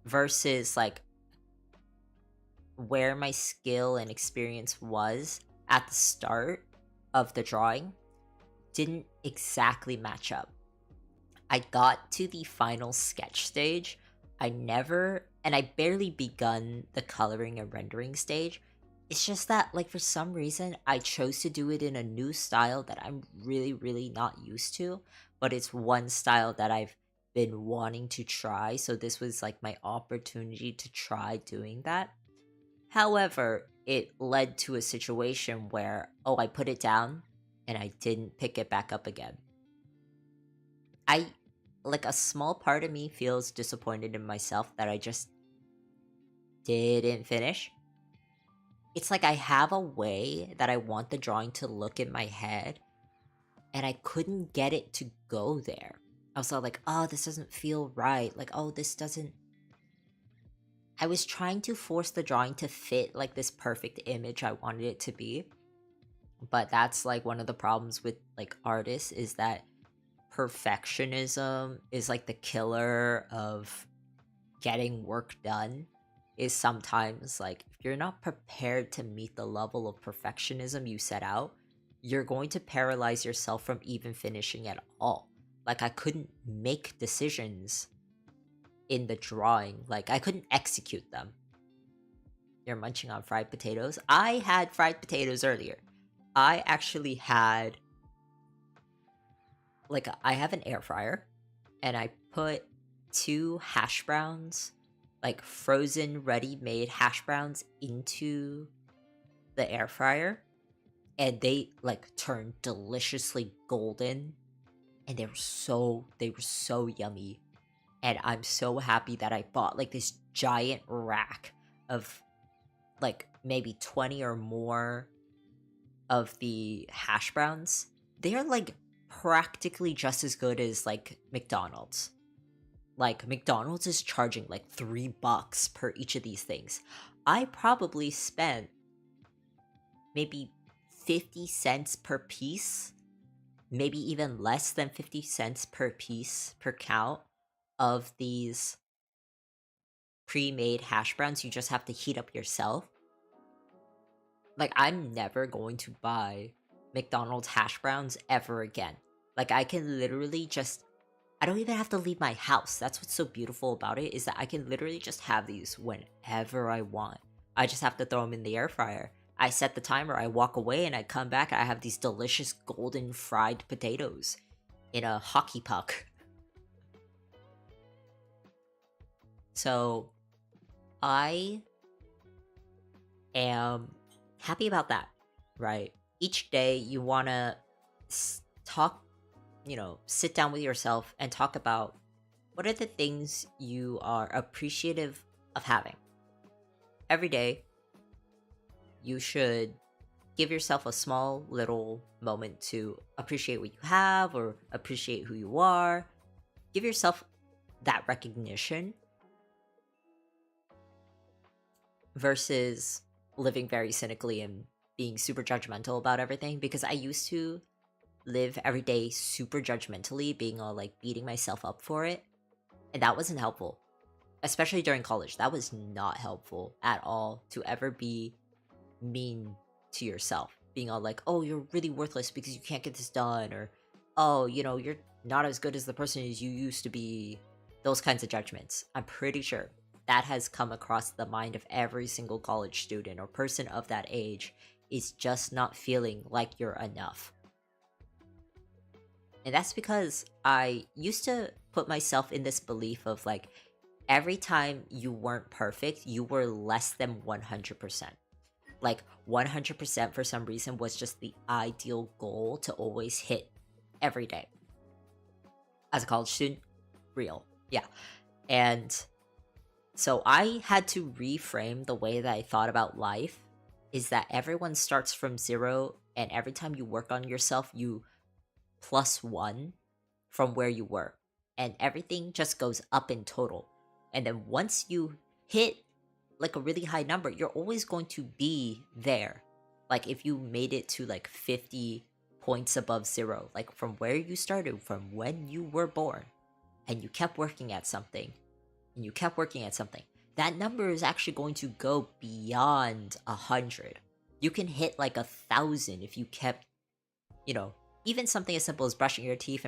versus like where my skill and experience was at the start of the drawing didn't exactly match up. I got to the final sketch stage. I barely begun the coloring and rendering stage. It's just that, like, for some reason, I chose to do it in a new style that I'm really, really not used to, but it's one style that I've been wanting to try, so this was, like, my opportunity to try doing that. However, it led to a situation where, I put it down, and I didn't pick it back up again. A small part of me feels disappointed in myself that I just didn't finish. It's like I have a way that I want the drawing to look in my head, and I couldn't get it to go there. I was all like, oh, this doesn't feel right. Like, oh, this doesn't... I was trying to force the drawing to fit, like, this perfect image I wanted it to be. But that's, like, one of the problems with, like, artists is that perfectionism is, like, the killer of getting work done. Is sometimes, like, if you're not prepared to meet the level of perfectionism you set out, you're going to paralyze yourself from even finishing at all. Like, I couldn't make decisions in the drawing. Like, I couldn't execute them. You're munching on fried potatoes? I had fried potatoes earlier. I actually had... Like, I have an air fryer, and I put 2 hash browns, like frozen ready-made hash browns, into the air fryer, and they like turned deliciously golden, and they were so yummy. And I'm so happy that I bought like this giant rack of like maybe 20 or more of the hash browns. They are like practically just as good as like McDonald's. Like, McDonald's is charging like $3 per each of these things. I probably spent maybe 50 cents per piece, maybe even less than 50 cents per piece per count of these pre-made hash browns you just have to heat up yourself. Like, I'm never going to buy McDonald's hash browns ever again. Like, I can literally just... I don't even have to leave my house. That's what's so beautiful about it, is that I can literally just have these whenever I want. I just have to throw them in the air fryer. I set the timer, I walk away, and I come back, I have these delicious golden fried potatoes in a hockey puck. So I am happy about that, right? Each day you want to talk, sit down with yourself and talk about what are the things you are appreciative of having. Every day, you should give yourself a small little moment to appreciate what you have or appreciate who you are. Give yourself that recognition versus living very cynically and being super judgmental about everything, because I used to live every day super judgmentally, being all like beating myself up for it, and that wasn't helpful. Especially during college, that was not helpful at all, to ever be mean to yourself, being all like, oh, you're really worthless because you can't get this done, or oh, you're not as good as the person as you used to be. Those kinds of judgments, I'm pretty sure that has come across the mind of every single college student or person of that age, is just not feeling like you're enough. And that's because I used to put myself in this belief of like, every time you weren't perfect, you were less than 100%. Like 100% for some reason was just the ideal goal to always hit every day. As a college student, real. Yeah. And so I had to reframe the way that I thought about life, is that everyone starts from 0, and every time you work on yourself, you +1 from where you were. And everything just goes up in total. And then once you hit like a really high number, you're always going to be there. Like if you made it to like 50 points above 0, like from where you started, from when you were born, and you kept working at something, and you kept working at something, that number is actually going to go beyond 100. You can hit like 1,000 if you kept, even something as simple as brushing your teeth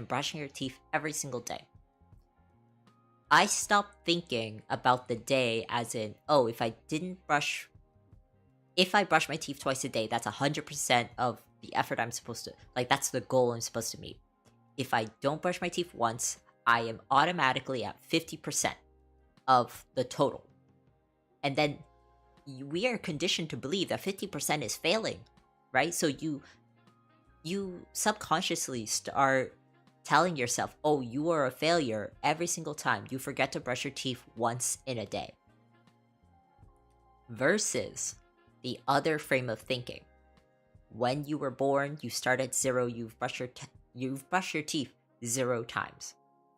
every single day. I stopped thinking about the day as in, oh, if I brush my teeth twice a day, that's 100% of the effort I'm supposed to, like, that's the goal I'm supposed to meet. If I don't brush my teeth once, I am automatically at 50% of the total. And then we are conditioned to believe that 50% is failing, right? So you subconsciously start telling yourself, oh, you are a failure every single time you forget to brush your teeth once in a day. Versus the other frame of thinking. When you were born, you start at 0, you've brushed your teeth 0 times.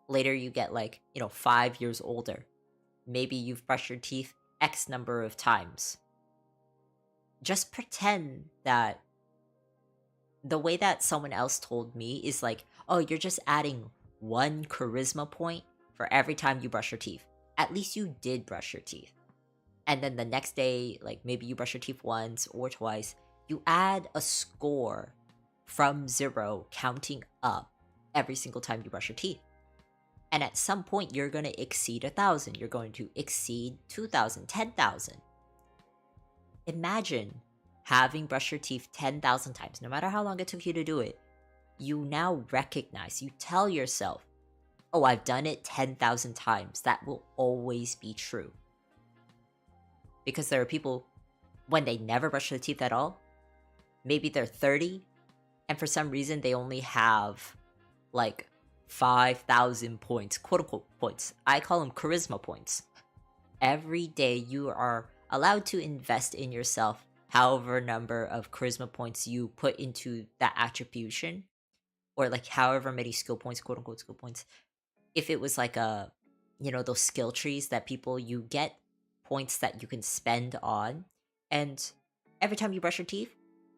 Later you get 5 years older. Maybe you've brushed your teeth X number of times. Just pretend that the way that someone else told me is like, oh, you're just adding 1 charisma point for every time you brush your teeth. At least you did brush your teeth. And then the next day, maybe you brush your teeth once or twice, you add a score from 0 counting up every single time you brush your teeth. And at some point, you're going to exceed 1,000. You're going to exceed 2,000, 10,000. Imagine having brushed your teeth 10,000 times, no matter how long it took you to do it. You now recognize, you tell yourself, oh, I've done it 10,000 times. That will always be true. Because there are people, when they never brush their teeth at all, maybe they're 30, and for some reason they only have 5,000 points, quote unquote points. I call them charisma points. Every day you are allowed to invest in yourself however number of charisma points you put into that attribution, or however many skill points, quote unquote skill points. If it was those skill trees that you get points that you can spend on, and every time you brush your teeth,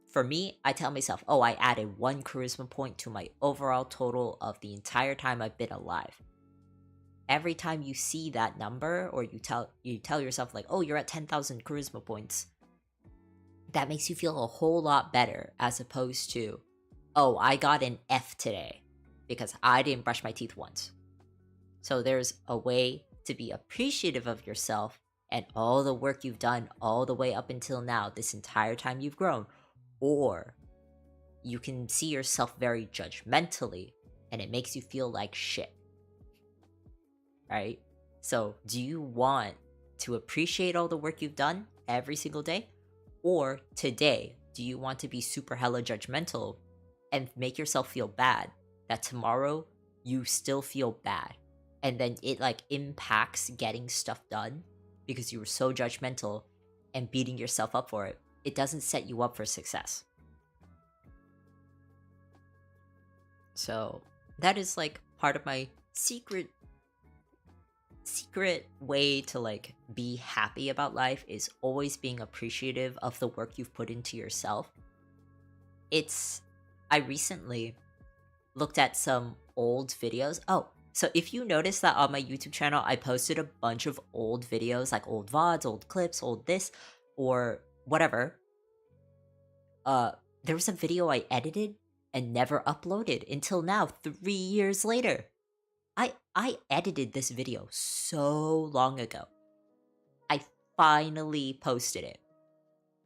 for me, I tell myself, oh, I added 1 charisma point to my overall total of the entire time I've been alive. Every time you see that number, or you tell yourself oh, you're at 10,000 charisma points, that makes you feel a whole lot better, as opposed to, oh, I got an F today because I didn't brush my teeth once. So there's a way to be appreciative of yourself and all the work you've done all the way up until now, this entire time you've grown, or you can see yourself very judgmentally and it makes you feel like shit, right? So, do you want to appreciate all the work you've done every single day? Or today, do you want to be super hella judgmental and make yourself feel bad that tomorrow you still feel bad? And then it like impacts getting stuff done because you were so judgmental and beating yourself up for it. It doesn't set you up for success. So that is like part of my secret way to like be happy about life, is always being appreciative of the work you've put into yourself. I recently looked at some old videos. Oh, so if you notice that on my YouTube channel, I posted a bunch of old videos, like old VODs, old clips, old this, or whatever. There was a video I edited and never uploaded until now, 3 years later. I edited this video so long ago. I finally posted it.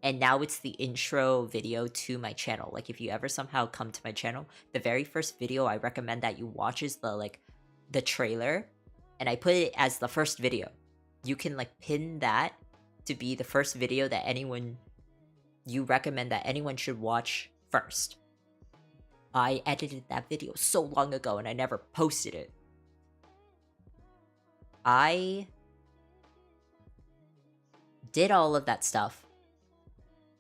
And now it's the intro video to my channel. Like, if you ever somehow come to my channel, the very first video I recommend that you watch is the trailer, and I put it as the first video. You can like pin that to be the first video that you recommend that anyone should watch first. I edited that video so long ago and I never posted it. I did all of that stuff,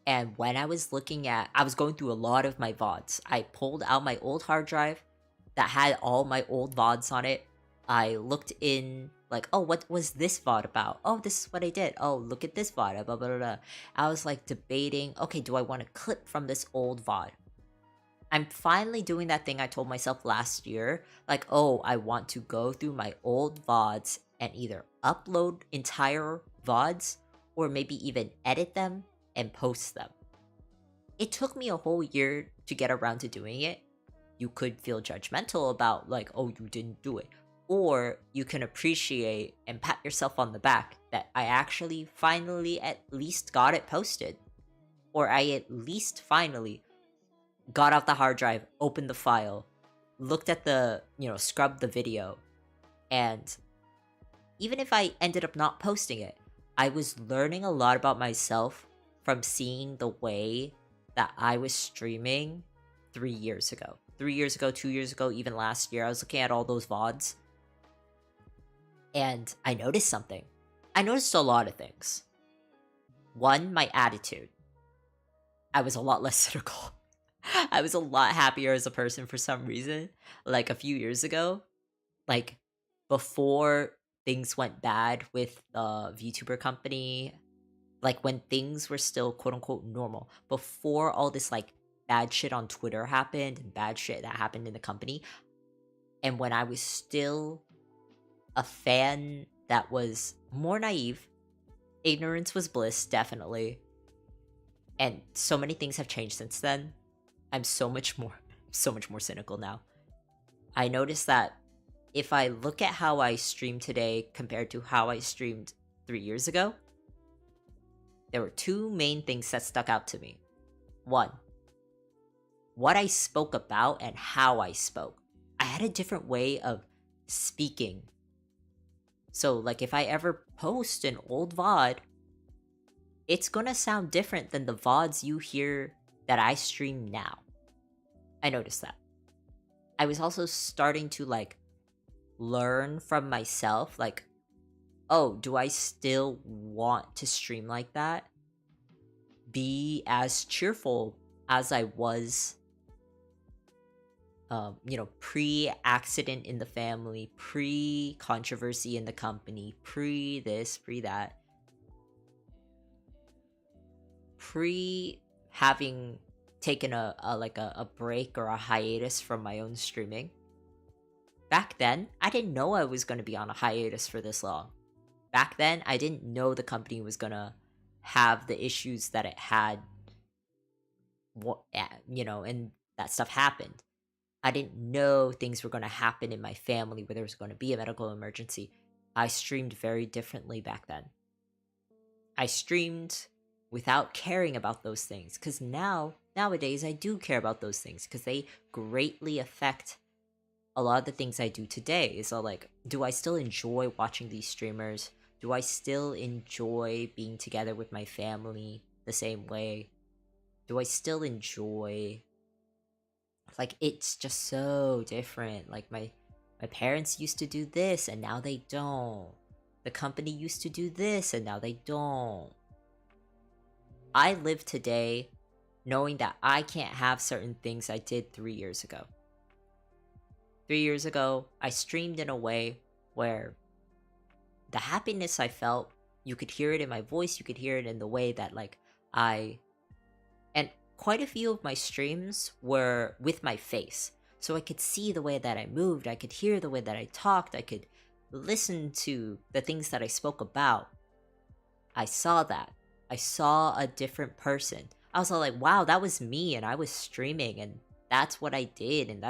and when I was going through a lot of my VODs. I pulled out my old hard drive that had all my old VODs on it. I looked in, like, oh, what was this VOD about? Oh, this is what I did. Oh, look at this VOD, blah, blah, blah, blah. I was like debating, okay, do I want to clip from this old VOD? I'm finally doing that thing I told myself last year. Like, oh, I want to go through my old VODs and either upload entire VODs or maybe even edit them and post them. It took me a whole year to get around to doing it. You could feel judgmental about like, oh, you didn't do it. Or you can appreciate and pat yourself on the back that I actually finally at least got it posted. Or I at least finally got out the hard drive, opened the file, looked at scrubbed the video, and even if I ended up not posting it, I was learning a lot about myself from seeing the way that I was streaming 3 years ago. 3 years ago, 2 years ago, even last year, I was looking at all those VODs, and I noticed something. I noticed a lot of things. One, my attitude. I was a lot less cynical. I was a lot happier as a person for some reason. Like a few years ago, like before things went bad with the VTuber company, like when things were still quote unquote normal, before all this like bad shit on Twitter happened and bad shit that happened in the company, and when I was still a fan that was more naive, ignorance was bliss, definitely. And so many things have changed since then. I'm so much more cynical now. I noticed that if I look at how I stream today compared to how I streamed 3 years ago, there were two main things that stuck out to me. One, what I spoke about and how I spoke. I had a different way of speaking. So, like, if I ever post an old VOD, it's gonna sound different than the VODs you hear that I stream now. I noticed that. I was also starting to, like, learn from myself, like, oh, do I still want to stream like that? Be as cheerful as I was, pre-accident in the family, pre-controversy in the company, pre-this, pre-that, pre-having taken a break or a hiatus from my own streaming. Back then, I didn't know I was going to be on a hiatus for this long. Back then, I didn't know the company was going to have the issues that it had, and that stuff happened. I didn't know things were going to happen in my family where there was going to be a medical emergency. I streamed very differently back then. I streamed without caring about those things, because nowadays I do care about those things because they greatly affect a lot of the things I do today. So like, do I still enjoy watching these streamers? Do I still enjoy being together with my family the same way? Do I still enjoy, like, it's just so different. Like my parents used to do this and now they don't. The company used to do this and now they don't. I live today knowing that I can't have certain things I did 3 years ago. 3 years ago, I streamed in a way where the happiness I felt, you could hear it in my voice, you could hear it in the way that like and quite a few of my streams were with my face. So I could see the way that I moved, I could hear the way that I talked, I could listen to the things that I spoke about. I saw that. I saw a different person. I was all like, wow, that was me, and I was streaming, and that's what I did, and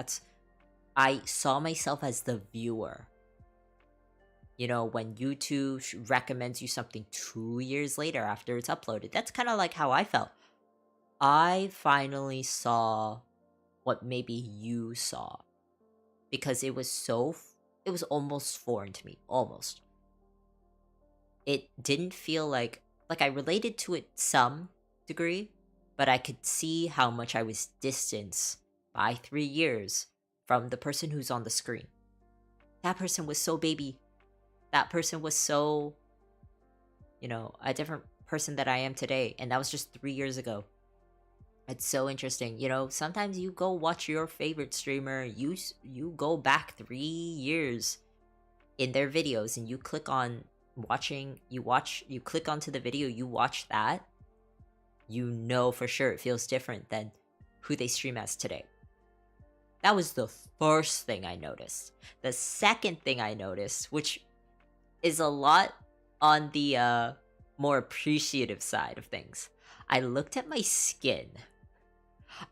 I saw myself as the viewer. You know, when YouTube recommends you something 2 years later after it's uploaded, that's kind of like how I felt. I finally saw what maybe you saw, because it was almost foreign to me, almost. It didn't feel like I related to it some degree, but I could see how much I was distanced by 3 years from the person who's on the screen. That person was so baby. That person was so, a different person that I am today, and that was just 3 years ago. It's so interesting. Sometimes you go watch your favorite streamer, you go back 3 years in their videos, and you click on you click onto the video, you watch that, for sure it feels different than who they stream as today. That was the first thing I noticed. The second thing I noticed, which is a lot on the more appreciative side of things, I looked at my skin.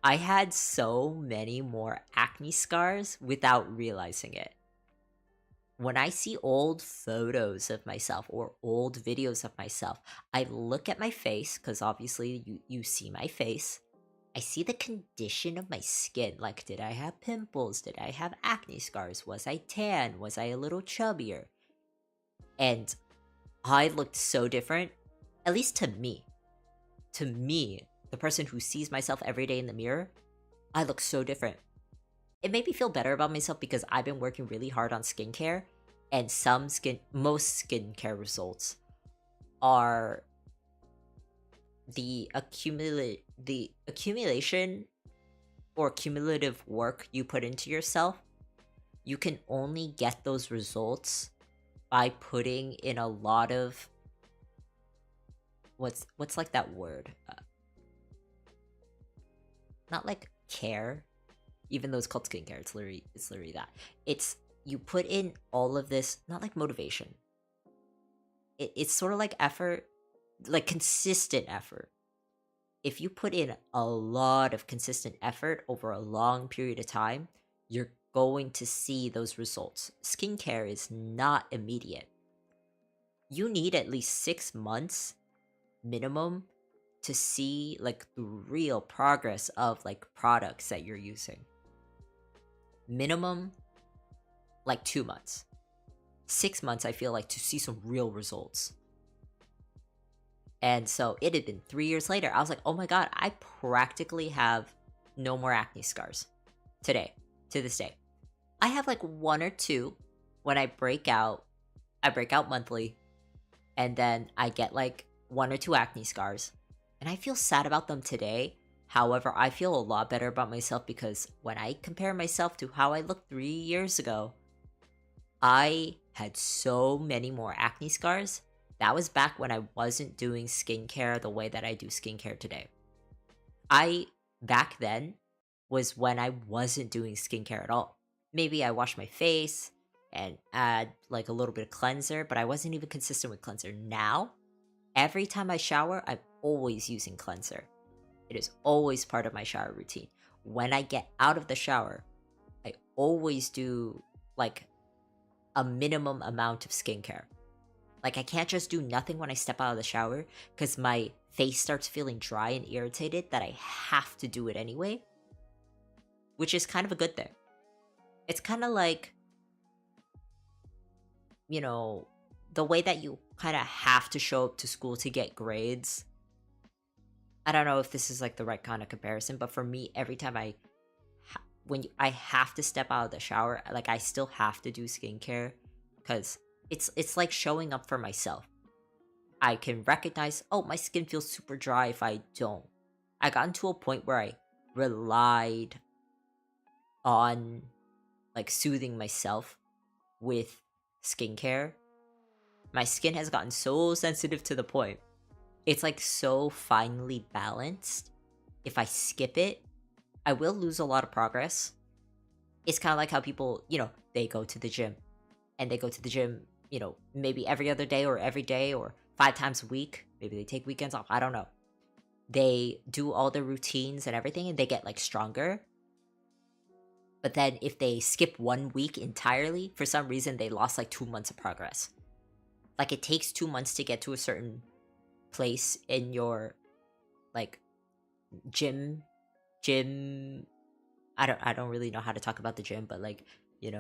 I had so many more acne scars without realizing it. When I see old photos of myself or old videos of myself, I look at my face, because obviously you see my face. I see the condition of my skin. Like, did I have pimples? Did I have acne scars? Was I tan? Was I a little chubbier? And I looked so different, at least to me. To me, the person who sees myself every day in the mirror, I look so different. It made me feel better about myself because I've been working really hard on skincare, and most skincare results are the accumulation or cumulative work you put into yourself. You can only get those results by putting in a lot of what's like that word? Not like care, even though it's called skincare. It's literally that. It's you put in all of this, not like motivation. It's sort of like effort, like consistent effort. If you put in a lot of consistent effort over a long period of time, you're going to see those results. Skincare is not immediate. You need at least 6 months minimum to see like the real progress of like products that you're using. Minimum like 2 months. 6 months, I feel like, to see some real results. And so it had been 3 years later. I was like, oh my god, I practically have no more acne scars today, to this day. I have like 1 or 2 when I break out. I break out monthly, and then I get like 1 or 2 acne scars, and I feel sad about them today. However, I feel a lot better about myself because when I compare myself to how I looked 3 years ago, I had so many more acne scars. That was back when I wasn't doing skincare the way that I do skincare today. Back then, was when I wasn't doing skincare at all. Maybe I wash my face and add like a little bit of cleanser, but I wasn't even consistent with cleanser. Now, every time I shower, I'm always using cleanser. It is always part of my shower routine. When I get out of the shower, I always do like a minimum amount of skincare. Like, I can't just do nothing when I step out of the shower because my face starts feeling dry and irritated that I have to do it anyway, which is kind of a good thing. It's kind of like, you know, the way that you kind of have to show up to school to get grades. I don't know if this is like the right kind of comparison, but for me, every time I have to step out of the shower, like I still have to do skincare because it's like showing up for myself. I can recognize, oh, my skin feels super dry if I don't. I got to a point where I relied on like soothing myself with skincare. My skin has gotten so sensitive to the point. It's like so finely balanced. If I skip it, I will lose a lot of progress. It's kind of like how people, they go to the gym. And they go to the gym, maybe every other day or every day or 5 times a week. Maybe they take weekends off. I don't know. They do all the routines and everything and they get like stronger. But then if they skip 1 week entirely, for some reason they lost like 2 months of progress. Like it takes 2 months to get to a certain place in your like gym. I don't really know how to talk about the gym, but like, your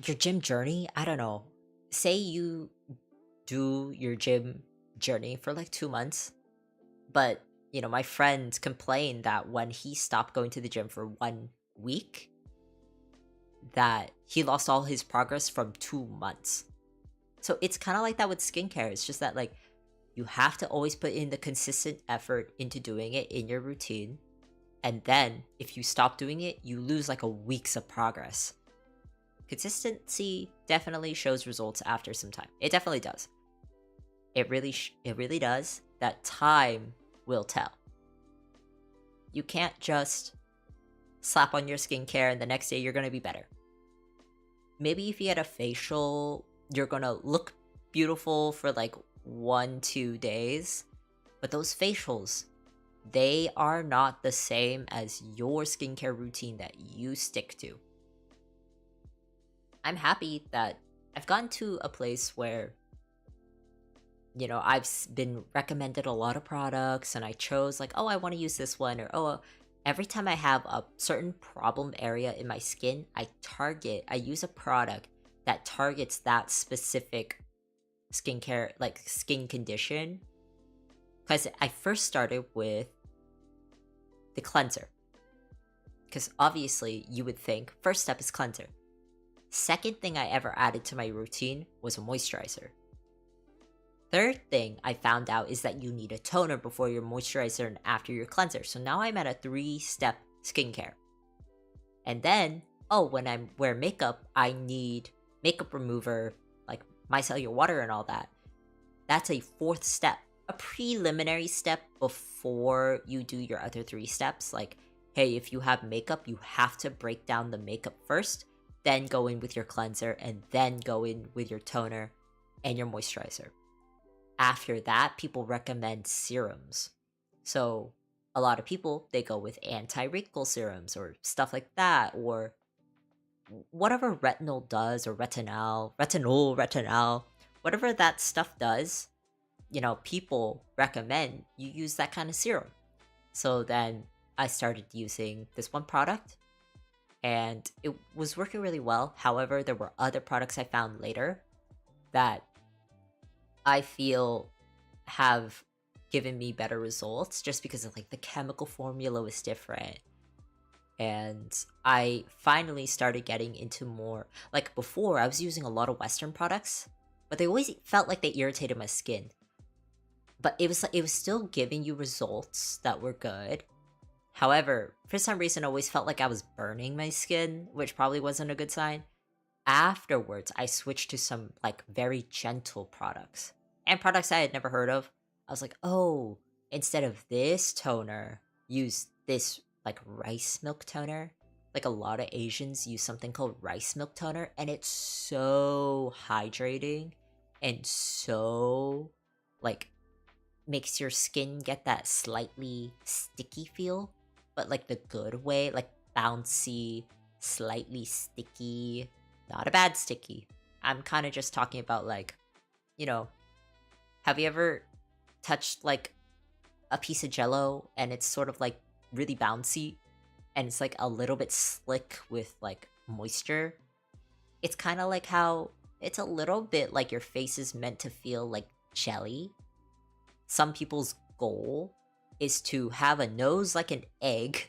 gym journey. I don't know. Say you do your gym journey for like 2 months, but my friend complained that when he stopped going to the gym for 1 week, that he lost all his progress from 2 months. So it's kind of like that with skincare. It's just that like you have to always put in the consistent effort into doing it in your routine. And then if you stop doing it, you lose like a week's of progress. Consistency definitely shows results after some time. It definitely does. It really does. That time will tell. You can't just slap on your skincare and the next day you're going to be better. Maybe if you had a facial, you're going to look beautiful for like 1-2 days. But those facials, they are not the same as your skincare routine that you stick to. I'm happy that I've gotten to a place where, I've been recommended a lot of products and I chose like, oh, I want to use this one, or oh, every time I have a certain problem area in my skin, I use a product that targets that specific skincare, like skin condition. Because I first started with the cleanser. Because obviously you would think first step is cleanser. Second thing I ever added to my routine was a moisturizer. Third thing I found out is that you need a toner before your moisturizer and after your cleanser. So now I'm at a 3-step skincare. And then, when I wear makeup, I need makeup remover, like micellar water and all that. That's a 4th step. A preliminary step before you do your other 3 steps. Like, hey, if you have makeup, you have to break down the makeup first, then go in with your cleanser, and then go in with your toner and your moisturizer. After that, people recommend serums. So a lot of people, they go with anti-wrinkle serums or stuff like that, or whatever retinol does, or retinol, whatever that stuff does, people recommend you use that kind of serum. So then I started using this one product and it was working really well. However, there were other products I found later that I feel have given me better results just because of like the chemical formula was different. And I finally started getting into more, like before I was using a lot of Western products, but they always felt like they irritated my skin. But it was still giving you results that were good. However, for some reason I always felt like I was burning my skin, which probably wasn't a good sign. Afterwards, I switched to some like very gentle products. And products I had never heard of. I was like, oh, instead of this toner, use this like rice milk toner. Like a lot of Asians use something called rice milk toner, and it's so hydrating and so like makes your skin get that slightly sticky feel, but like the good way, like bouncy, slightly sticky, not a bad sticky, I'm kind of just talking about like, you know, have you ever touched like a piece of jello and it's sort of like really bouncy and it's like a little bit slick with like moisture? It's kind of like how it's a little bit like your face is meant to feel like jelly. Some people's goal is to have a nose like an egg.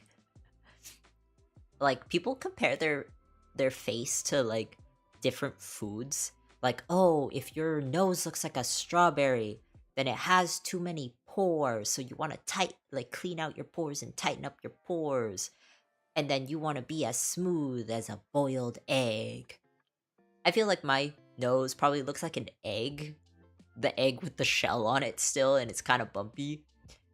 Like people compare their face to like different foods. Like, oh, if your nose looks like a strawberry, then it has too many pores, so you want to clean out your pores and tighten up your pores. And then you want to be as smooth as a boiled egg. I feel like my nose probably looks like an egg. The egg with the shell on it still, and it's kind of bumpy.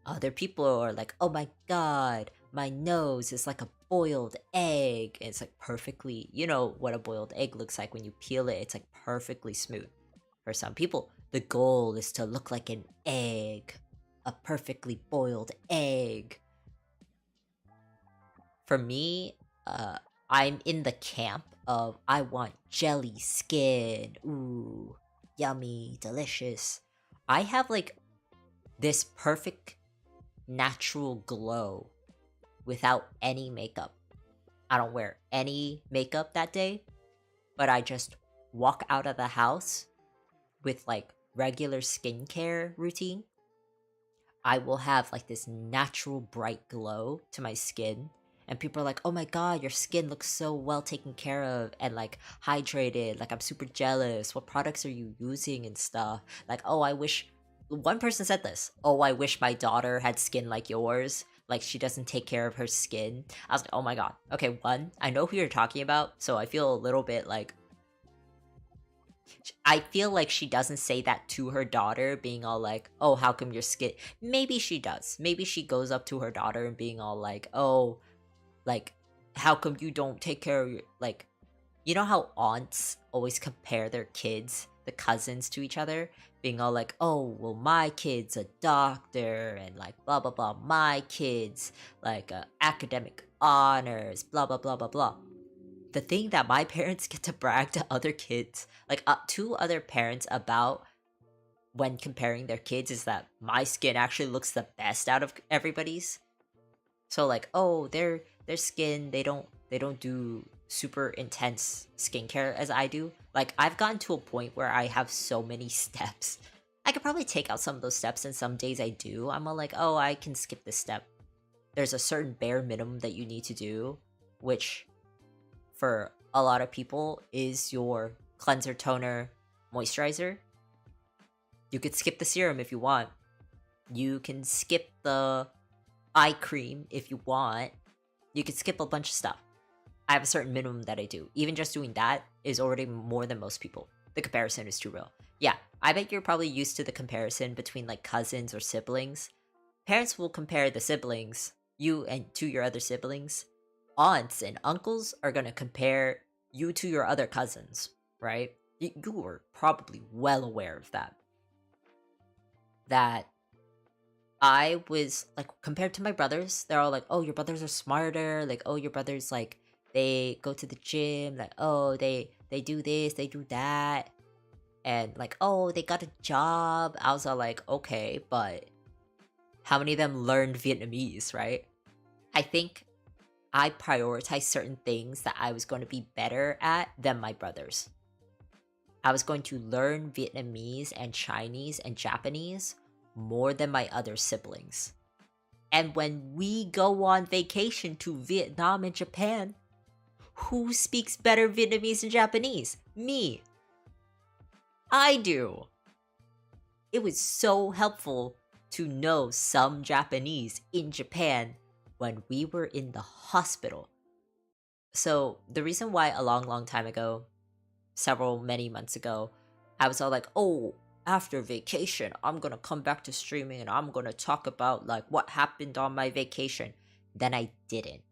Other people are like, oh my god, my nose is like a boiled egg. And it's like perfectly, you know what a boiled egg looks like when you peel it, it's like perfectly smooth. For some people, the goal is to look like an egg, a perfectly boiled egg. For me, I'm in the camp of I want jelly skin. Ooh, yummy, delicious. I have like this perfect natural glow without any makeup. I don't wear any makeup that day, but I just walk out of the house with like regular skincare routine. I will have like this natural bright glow to my skin. And people are like, oh my god, your skin looks so well taken care of and like hydrated. Like, I'm super jealous. What products are you using and stuff? Like, oh, I wish. One person said this. Oh, I wish my daughter had skin like yours. Like, she doesn't take care of her skin. I was like, oh my god. Okay, one, I know who you're talking about. So I feel a little bit like. I feel like she doesn't say that to her daughter, being all like, oh, how come your skin. Maybe she does. Maybe she goes up to her daughter and being all like, oh, like, how come you don't take care of your, like, you know how aunts always compare their kids, the cousins, to each other, being all like, oh, well, my kid's a doctor, and like, blah, blah, blah, my kid's like academic honors, blah, blah, blah, blah, blah. The thing that my parents get to brag to other kids, like to other parents about when comparing their kids, is that my skin actually looks the best out of everybody's. So like, oh, their skin, they don't do super intense skincare as I do. Like, I've gotten to a point where I have so many steps. I could probably take out some of those steps, and some days I do. I'm all like, oh, I can skip this step. There's a certain bare minimum that you need to do, which for a lot of people is your cleanser, toner, moisturizer. You could skip the serum if you want. You can skip the eye cream if you want. You could skip a bunch of stuff. I have a certain minimum that I do. Even just doing that is already more than most people. The comparison is too real. Yeah, I bet you're probably used to the comparison between like cousins or siblings. Parents will compare the siblings, you and to your other siblings. Aunts and uncles are gonna compare you to your other cousins, right? You are probably well aware of that. That I was like, compared to my brothers, they're all like, oh, your brothers are smarter. Like, oh, your brothers, like, they go to the gym. Like, oh, they do this, they do that. And like, oh, they got a job. I was all like, okay, but how many of them learned Vietnamese, right? I think I prioritized certain things that I was going to be better at than my brothers. I was going to learn Vietnamese and Chinese and Japanese more than my other siblings. And when we go on vacation to Vietnam and Japan, who speaks better Vietnamese and Japanese? Me. I do. It was so helpful to know some Japanese in Japan when we were in the hospital. So the reason why a long time ago, many months ago, I was all like, oh, after vacation, I'm gonna come back to streaming and I'm gonna talk about like what happened on my vacation. Then I didn't.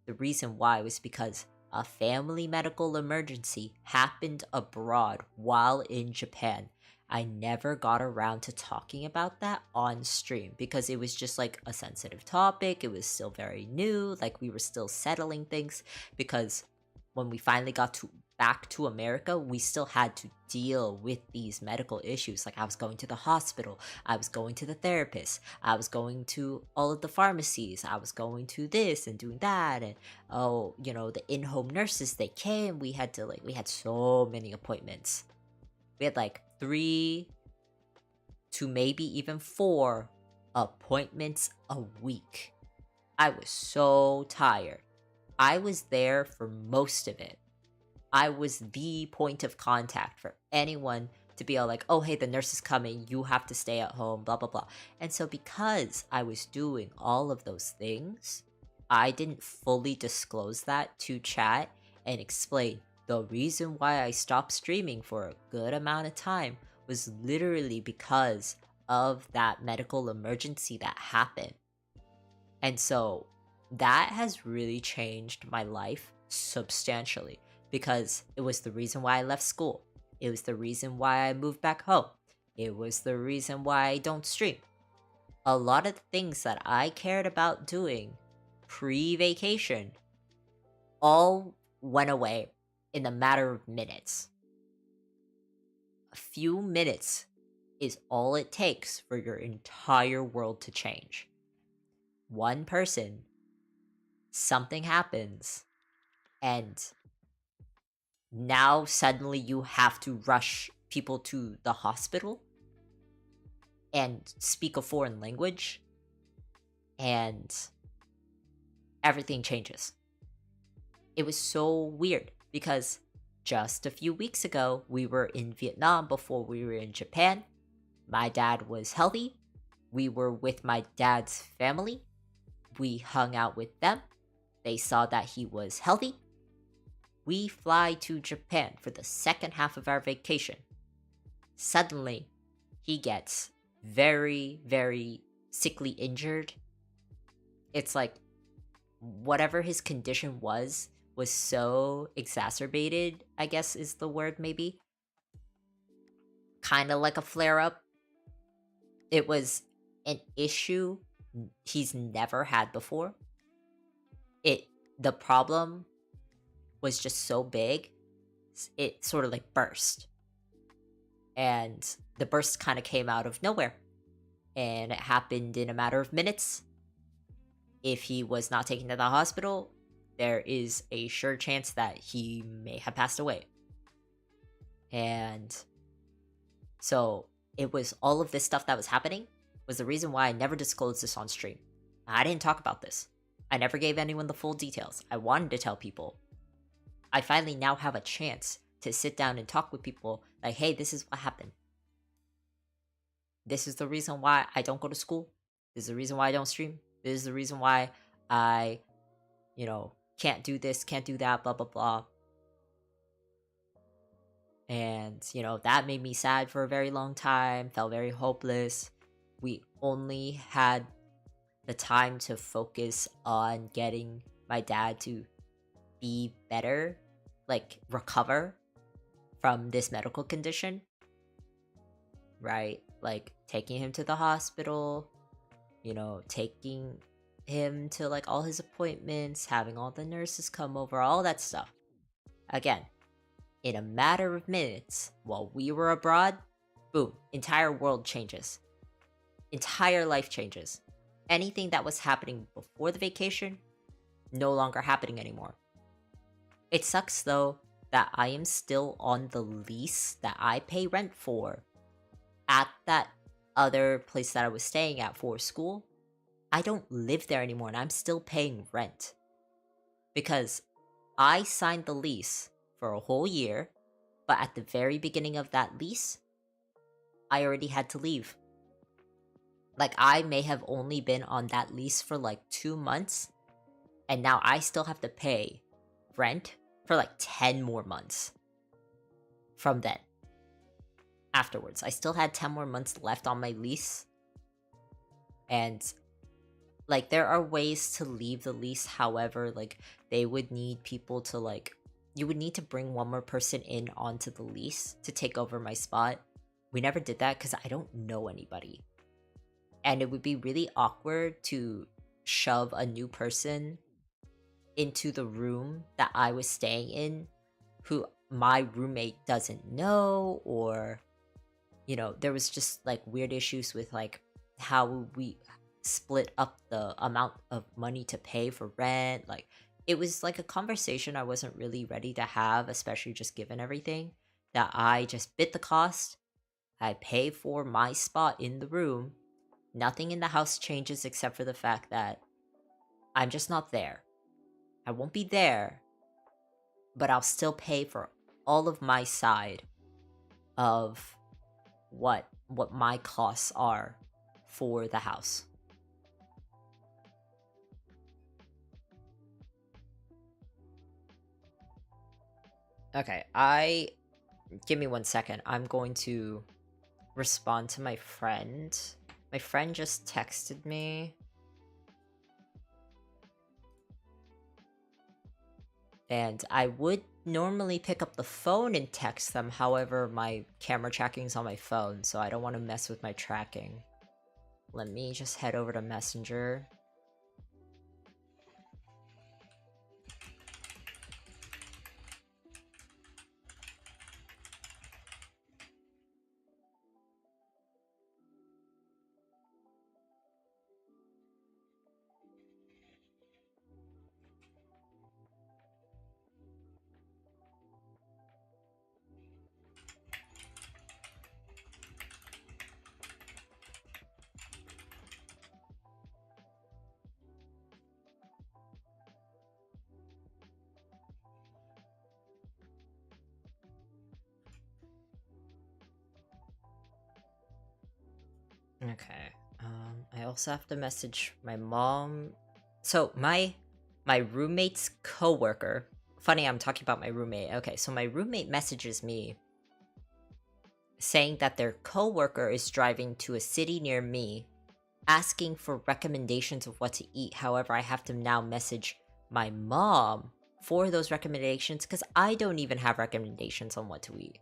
The reason why was because a family medical emergency happened abroad while in Japan. I never got around to talking about that on stream because it was just like a sensitive topic. It was still very new. Like, we were still settling things, because when we finally got to back to America, we still had to deal with these medical issues. Like, I was going to the hospital, I was going to the therapist, I was going to all of the pharmacies, I was going to this and doing that, and the in-home nurses, they came. We had so many appointments. We had like 3 to maybe even 4 appointments a week. I was so tired. I was there for most of it. I was the point of contact for anyone to be all like, oh, hey, the nurse is coming, you have to stay at home, blah, blah, blah. And so because I was doing all of those things, I didn't fully disclose that to chat and explain the reason why I stopped streaming for a good amount of time was literally because of that medical emergency that happened. And so that has really changed my life substantially, because it was the reason why I left school. It was the reason why I moved back home. It was the reason why I don't stream. A lot of the things that I cared about doing pre-vacation all went away in a matter of minutes. A few minutes is all it takes for your entire world to change. One person, something happens, and now suddenly you have to rush people to the hospital and speak a foreign language, and everything changes. It was so weird because just a few weeks ago, we were in Vietnam before we were in Japan. My dad was healthy. We were with my dad's family. We hung out with them. They saw that he was healthy. We fly to Japan for the second half of our vacation. Suddenly, he gets very, very sickly injured. It's like whatever his condition was so exacerbated, I guess is the word, maybe. Kind of like a flare-up. It was an issue he's never had before. The problem was just so big, it sort of like burst. And the burst kind of came out of nowhere. And it happened in a matter of minutes. If he was not taken to the hospital, there is a sure chance that he may have passed away. And so it was all of this stuff that was happening was the reason why I never disclosed this on stream. I didn't talk about this. I never gave anyone the full details. I wanted to tell people. I finally now have a chance to sit down and talk with people like, hey, this is what happened. This is the reason why I don't go to school. This is the reason why I don't stream. This is the reason why I, can't do this, can't do that, blah, blah, blah. And, that made me sad for a very long time, felt very hopeless. We only had the time to focus on getting my dad to be better, like recover from this medical condition, right? Like taking him to the hospital, taking him to like all his appointments, having all the nurses come over, all that stuff. Again, in a matter of minutes, while we were abroad, boom, entire world changes. Entire life changes. Anything that was happening before the vacation, no longer happening anymore. It sucks though that I am still on the lease that I pay rent for at that other place that I was staying at for school. I don't live there anymore and I'm still paying rent. Because I signed the lease for a whole year, but at the very beginning of that lease, I already had to leave. Like, I may have only been on that lease for like 2 months, and now I still have to pay rent for like 10 more months from then. Afterwards, I still had 10 more months left on my lease. And like, there are ways to leave the lease. However, like, they would need people to like, you would need to bring one more person in onto the lease to take over my spot. We never did that because I don't know anybody. And it would be really awkward to shove a new person into the room that I was staying in, who my roommate doesn't know, or there was just like weird issues with like how we split up the amount of money to pay for rent. Like it was like a conversation I wasn't really ready to have, especially just given everything, that I just bit the cost. I pay for my spot in the room. Nothing in the house changes except for the fact that I'm just not there. I won't be there, but I'll still pay for all of my side of what my costs are for the house. Okay, give me 1 second. I'm going to respond to my friend. My friend just texted me. And I would normally pick up the phone and text them, however, my camera tracking's on my phone, so I don't want to mess with my tracking. Let me just head over to Messenger. Okay. I also have to message my mom. So my roommate's coworker. Funny, I'm talking about my roommate. Okay, so my roommate messages me saying that their coworker is driving to a city near me, asking for recommendations of what to eat. However, I have to now message my mom for those recommendations because I don't even have recommendations on what to eat.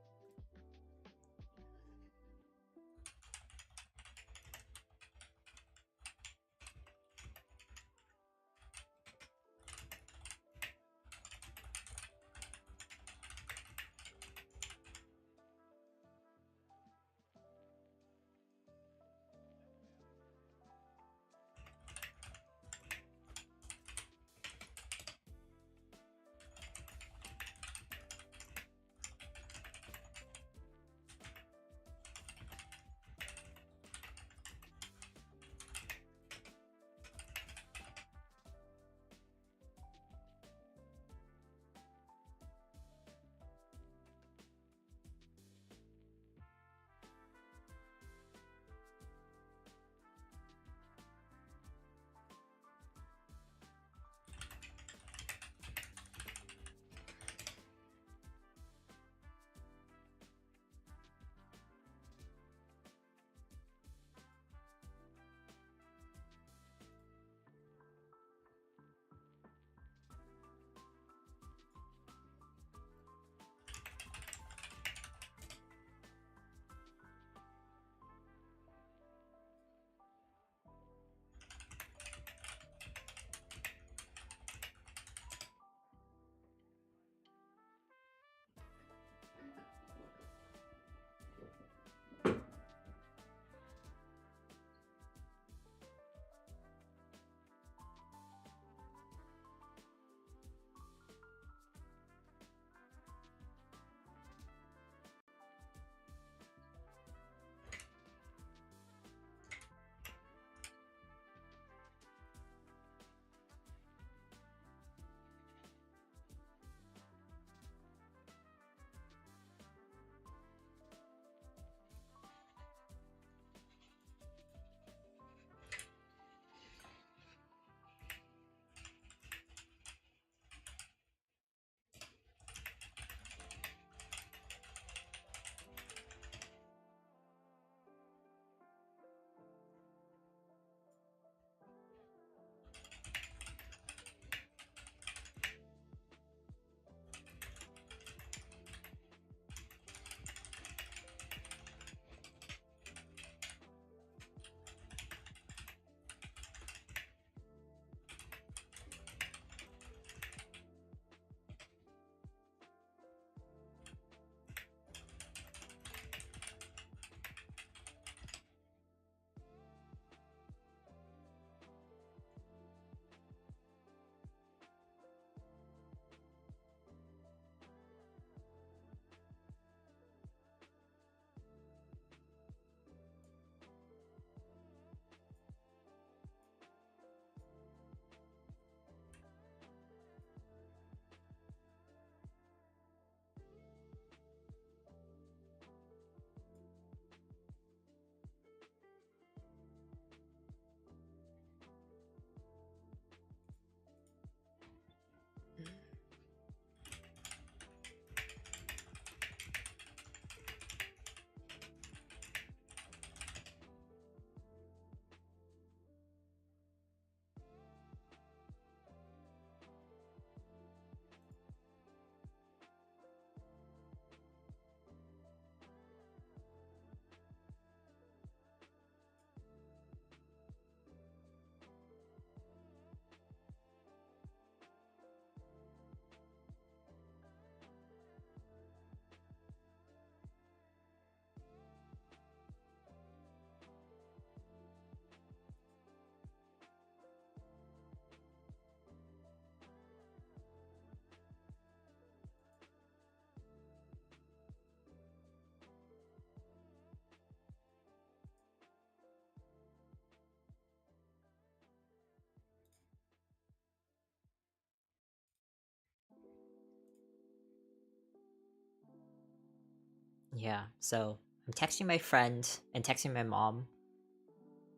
Yeah, so I'm texting my friend and texting my mom.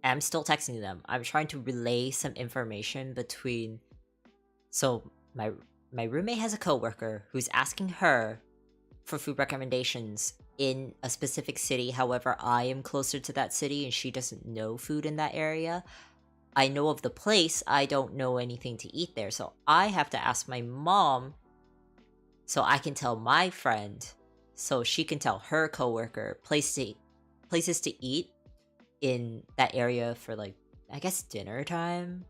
And I'm still texting them. I'm trying to relay some information between. So my roommate has a coworker who's asking her for food recommendations in a specific city. However, I am closer to that city and she doesn't know food in that area. I know of the place, I don't know anything to eat there. So I have to ask my mom so I can tell my friend so she can tell her coworker places to eat in that area for, like, I guess dinner time.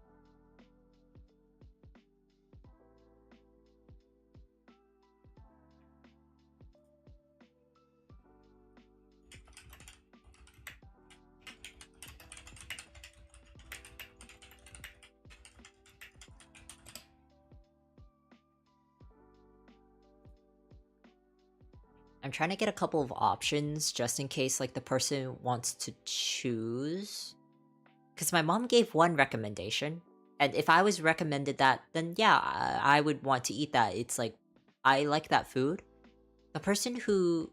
I'm trying to get a couple of options just in case, like, the person wants to choose. Because my mom gave one recommendation, and if I was recommended that, then yeah, I would want to eat that. It's like, I like that food. The person who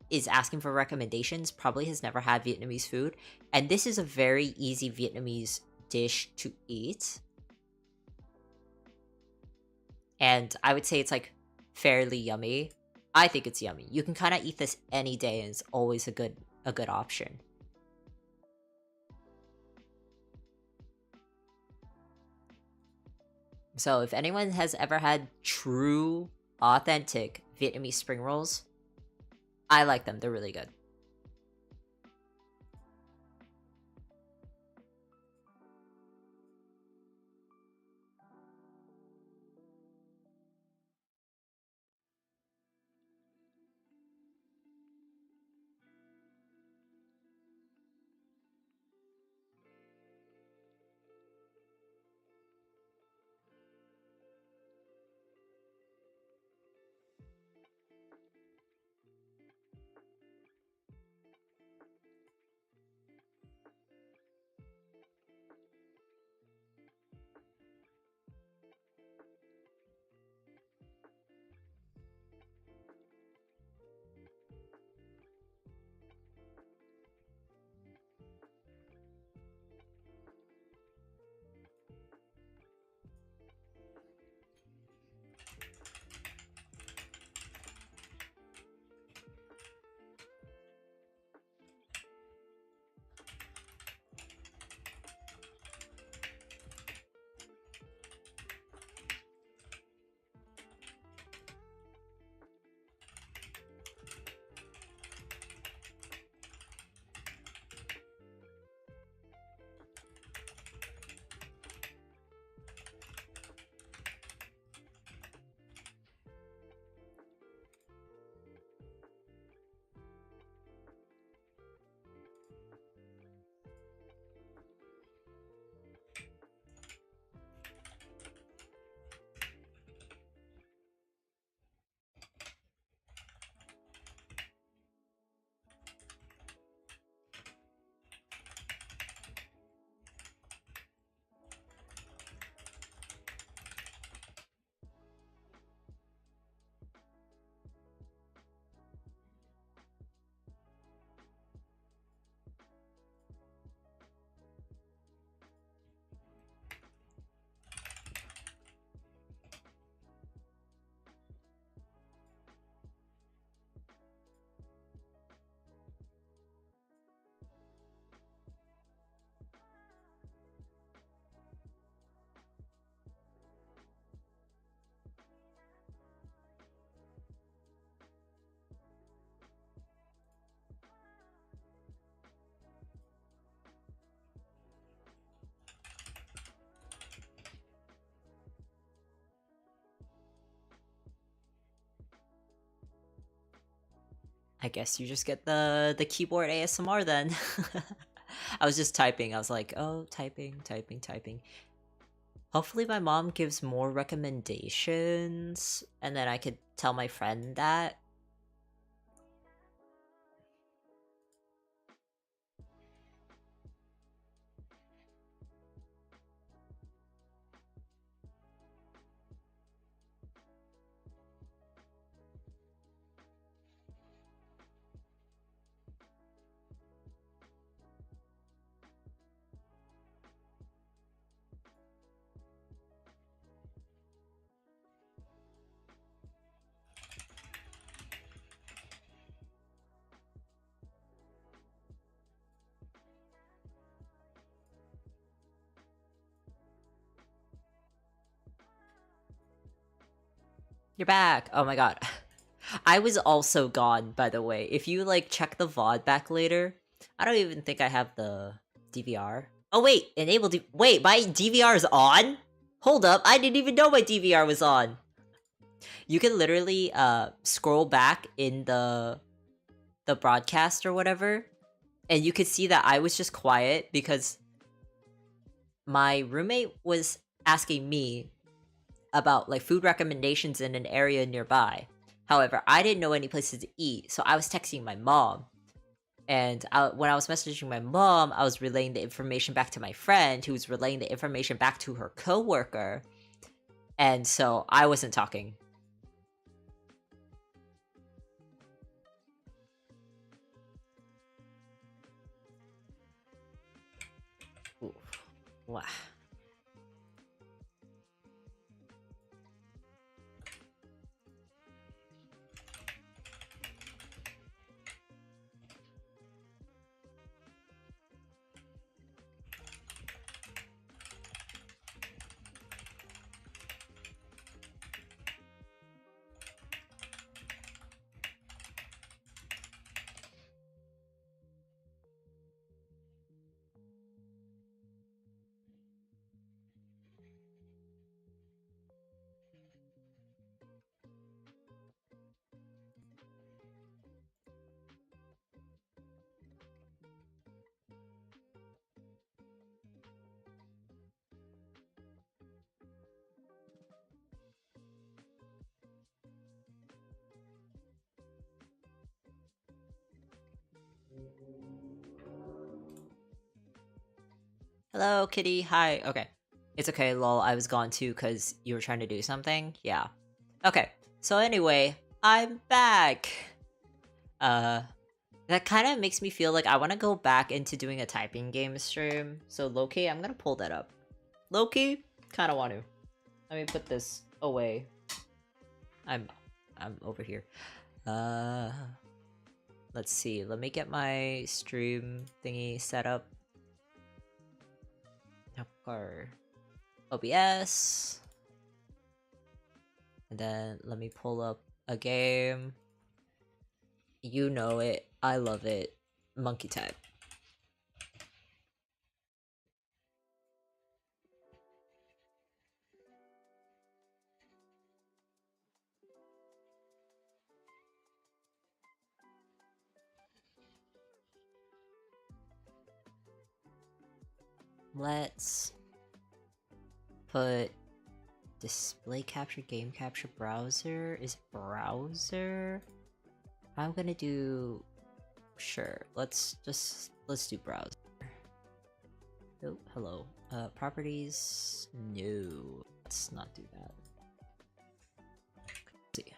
is asking for recommendations probably has never had Vietnamese food, and this is a very easy Vietnamese dish to eat. And I would say it's, like, fairly yummy. I think it's yummy. You can kind of eat this any day, and it's always a good option. So if anyone has ever had true, authentic Vietnamese spring rolls, I like them. They're really good. I guess you just get the keyboard ASMR then. I was just typing. I was like, oh, typing, typing, typing. Hopefully my mom gives more recommendations, and then I could tell my friend that. You're back. Oh my god. I was also gone, by the way. If you like check the VOD back later, I don't even think I have the DVR. Oh wait, wait, my DVR is on? Hold up, I didn't even know my DVR was on. You can literally scroll back in the broadcast or whatever, and you could see that I was just quiet because my roommate was asking me about like food recommendations in an area nearby. However, I didn't know any places to eat, so I was texting my mom. And when I was messaging my mom, I was relaying the information back to my friend, who was relaying the information back to her coworker. And so I wasn't talking. Ooh. Wow. Hello, kitty. Hi. Okay. It's okay, lol. I was gone too because you were trying to do something. Yeah. Okay. So anyway, I'm back. That kind of makes me feel like I want to go back into doing a typing game stream. So Loki, I'm gonna pull that up. Loki, kind of want to. Let me put this away. I'm over here. Let's see. Let me get my stream thingy set up. OBS. And then let me pull up a game. You know it. I love it. Monkey type. Let's put display capture, game capture, browser. Is browser? I'm gonna do... Sure, let's do browser. Oh, hello. Properties? No. Let's not do that. Let's see.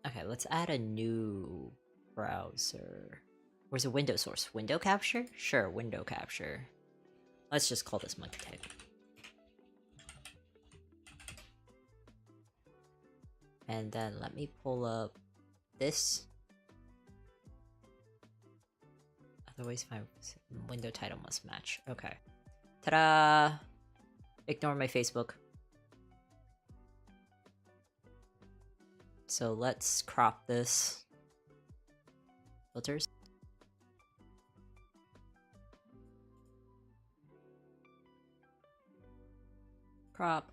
Okay, let's add a new browser. Where's a window source? Window capture? Sure, window capture. Let's just call this monkey type. And then let me pull up this. Otherwise, my window title must match. Okay. Ta-da! Ignore my Facebook. So let's crop this. Filters. Crop.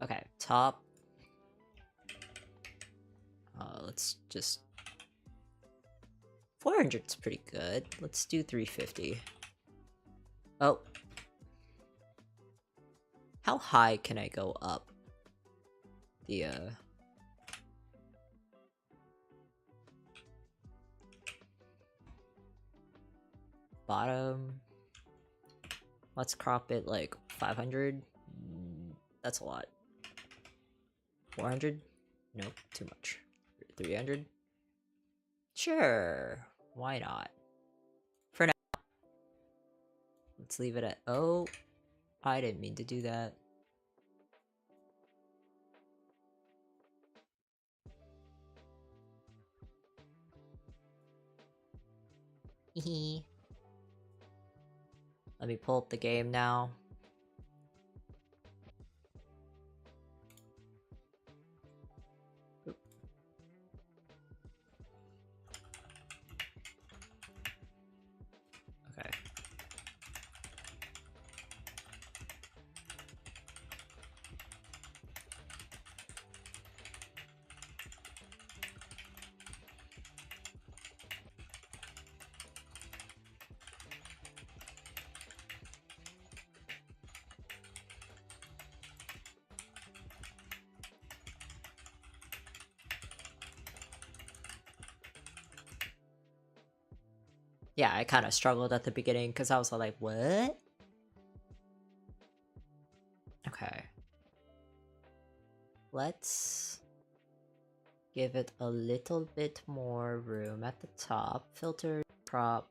Okay, top. Let's just... 400's pretty good. Let's do 350. Oh. How high can I go up? The, bottom. Let's crop it like 500. That's a lot. 400? Nope, too much. 300? Sure, why not? For now. Let's leave it at... Oh, I didn't mean to do that. Hehe. Let me pull up the game now. Yeah, I kind of struggled at the beginning because I was like, what? Okay. Let's give it a little bit more room at the top. Filter, crop.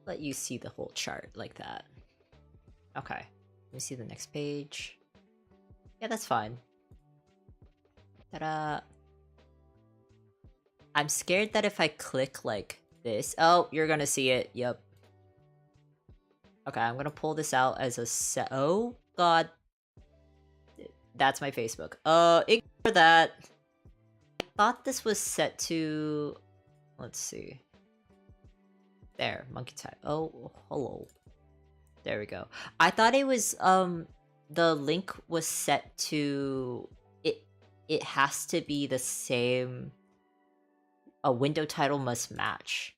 Let you see the whole chart like that. Okay. Let me see the next page. Yeah, that's fine. Ta-da! I'm scared that if I click like this... Oh, you're gonna see it. Yep. Okay, I'm gonna pull this out as a set... Oh, God. That's my Facebook. Ignore that. I thought this was set to... Let's see. There, monkey type. Oh, hello. There we go. I thought it was, the link was set to... It has to be the same... A window title must match.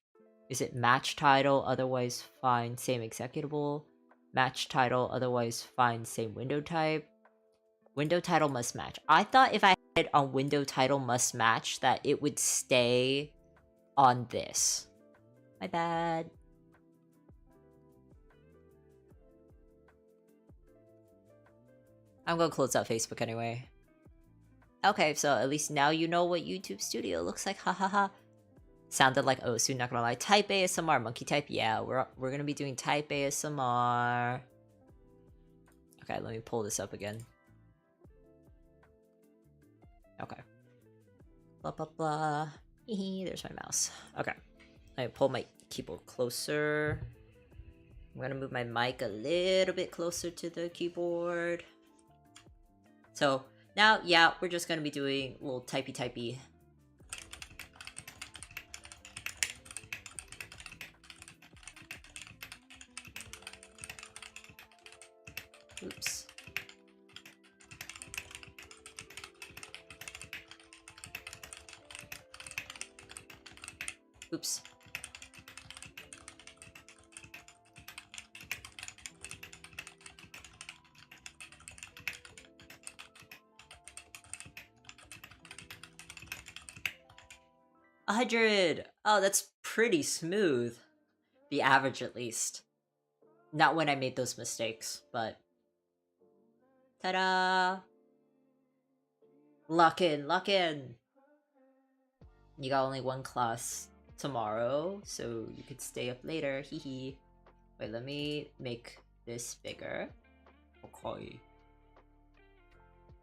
Is it match title, otherwise find same executable? Match title, otherwise find same window type? Window title must match. I thought if I had it on window title must match that it would stay on this. My bad. I'm gonna close out Facebook anyway. Okay, so at least now you know what YouTube Studio looks like, hahaha. Sounded like Osu, not gonna lie. Type ASMR, monkey type, yeah, we're gonna be doing type ASMR. Okay, let me pull this up again. Okay. Blah blah blah. Hehe, there's my mouse. Okay. Let me pull my keyboard closer. I'm gonna move my mic a little bit closer to the keyboard. So now, yeah, we're just gonna be doing a little typey. Oops. Oops. A 100! Oh, that's pretty smooth. The average, at least. Not when I made those mistakes, but... Ta-da! Lock in! You got only one class tomorrow, so you could stay up later, hehe. Wait, let me make this bigger. Okay.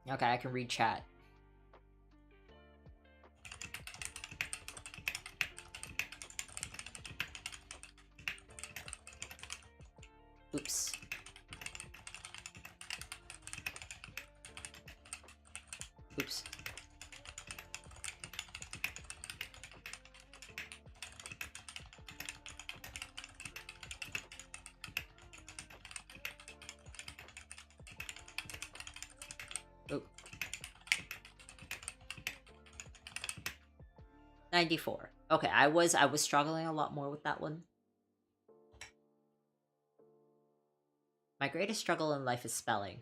Okay, I can read chat. Oops. Oops. Oh. 94. Okay, I was struggling a lot more with that one. My greatest struggle in life is spelling.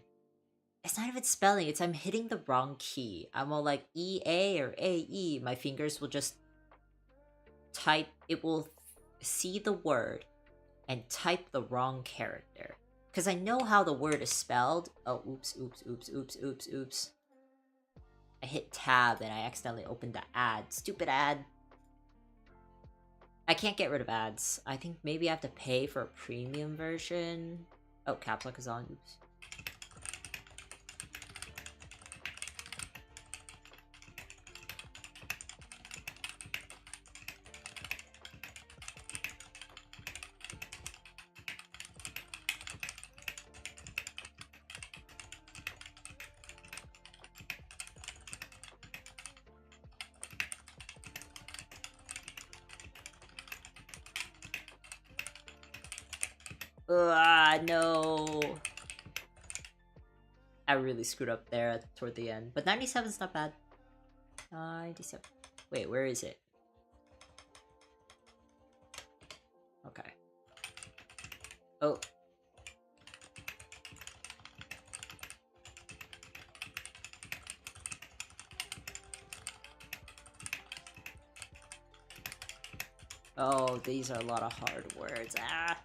It's not even spelling, it's I'm hitting the wrong key. I'm all like EA or AE. My fingers will just type, it will see the word and type the wrong character. Because I know how the word is spelled. Oh, oops. I hit tab and I accidentally opened the ad. Stupid ad. I can't get rid of ads. I think maybe I have to pay for a premium version. Oh, caps lock is on. Oops. No. I really screwed up there toward the end. But 97's not bad. 97. Wait, where is it? Okay. Oh. Oh, these are a lot of hard words. Ah!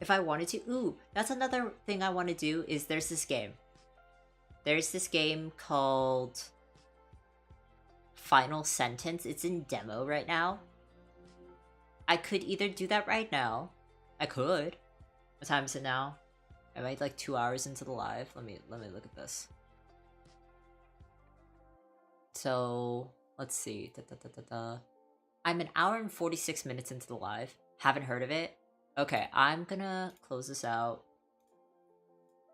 If I wanted to, ooh, that's another thing I want to do is there's this game. There's this game called Final Sentence. It's in demo right now. I could either do that right now. I could. What time is it now? Am I like 2 hours into the live? Let me look at this. So let's see. I'm an hour and 46 minutes into the live. Haven't heard of it. Okay, I'm gonna close this out.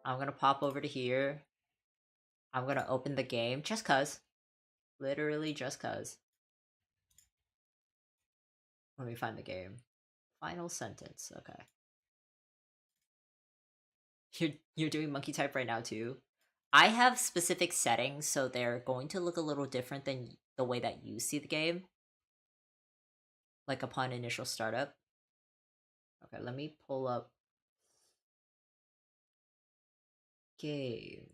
I'm gonna pop over to here. I'm gonna open the game just cuz. Literally just cuz. Let me find the game. Final Sentence. Okay. You're doing monkey type right now too. I have specific settings, so they're going to look a little different than the way that you see the game. Like upon initial startup. Okay, let me pull up game.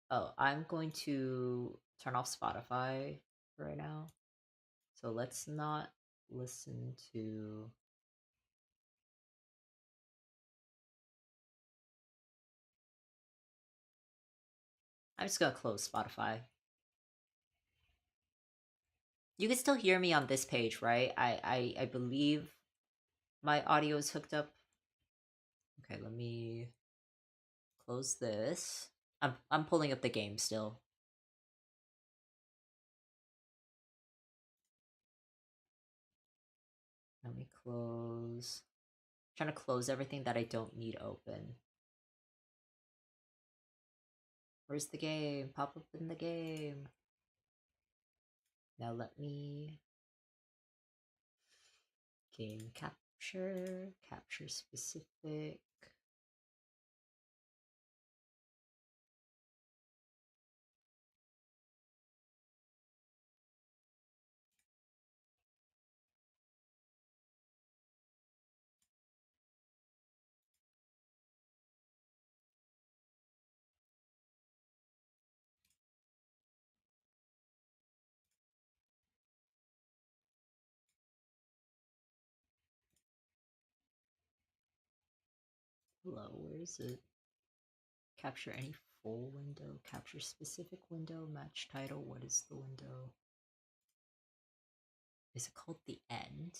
Oh, I'm going to turn off Spotify right now. So let's not listen to... I'm just gonna close Spotify. You can still hear me on this page, right? I believe my audio is hooked up. Okay, let me close this. I'm pulling up the game still. Let me close. I'm trying to close everything that I don't need open. Where's the game? Pop up in the game. Now let me... Game capture. Capture specific. Hello, where is it? Capture any full window. Capture specific window. Match title. What is the window? Is it called the end?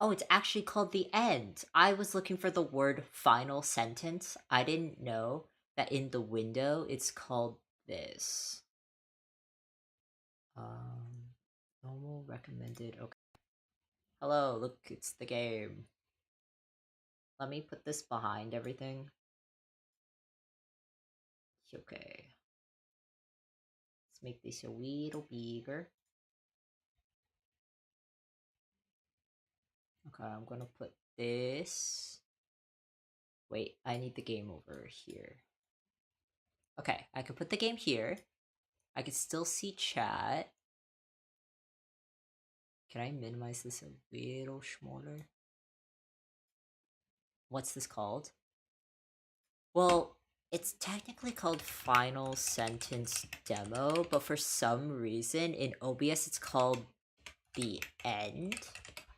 Oh, it's actually called the end. I was looking for the word final sentence. I didn't know that in the window it's called this. Normal recommended. Okay. Hello, look, it's the game. Let me put this behind everything. Okay. Let's make this a little bigger. Okay, I'm gonna put this. Wait, I need the game over here. Okay, I can put the game here. I can still see chat. Can I minimize this a little smaller? What's this called? Well, it's technically called Final Sentence Demo, but for some reason in OBS it's called the end.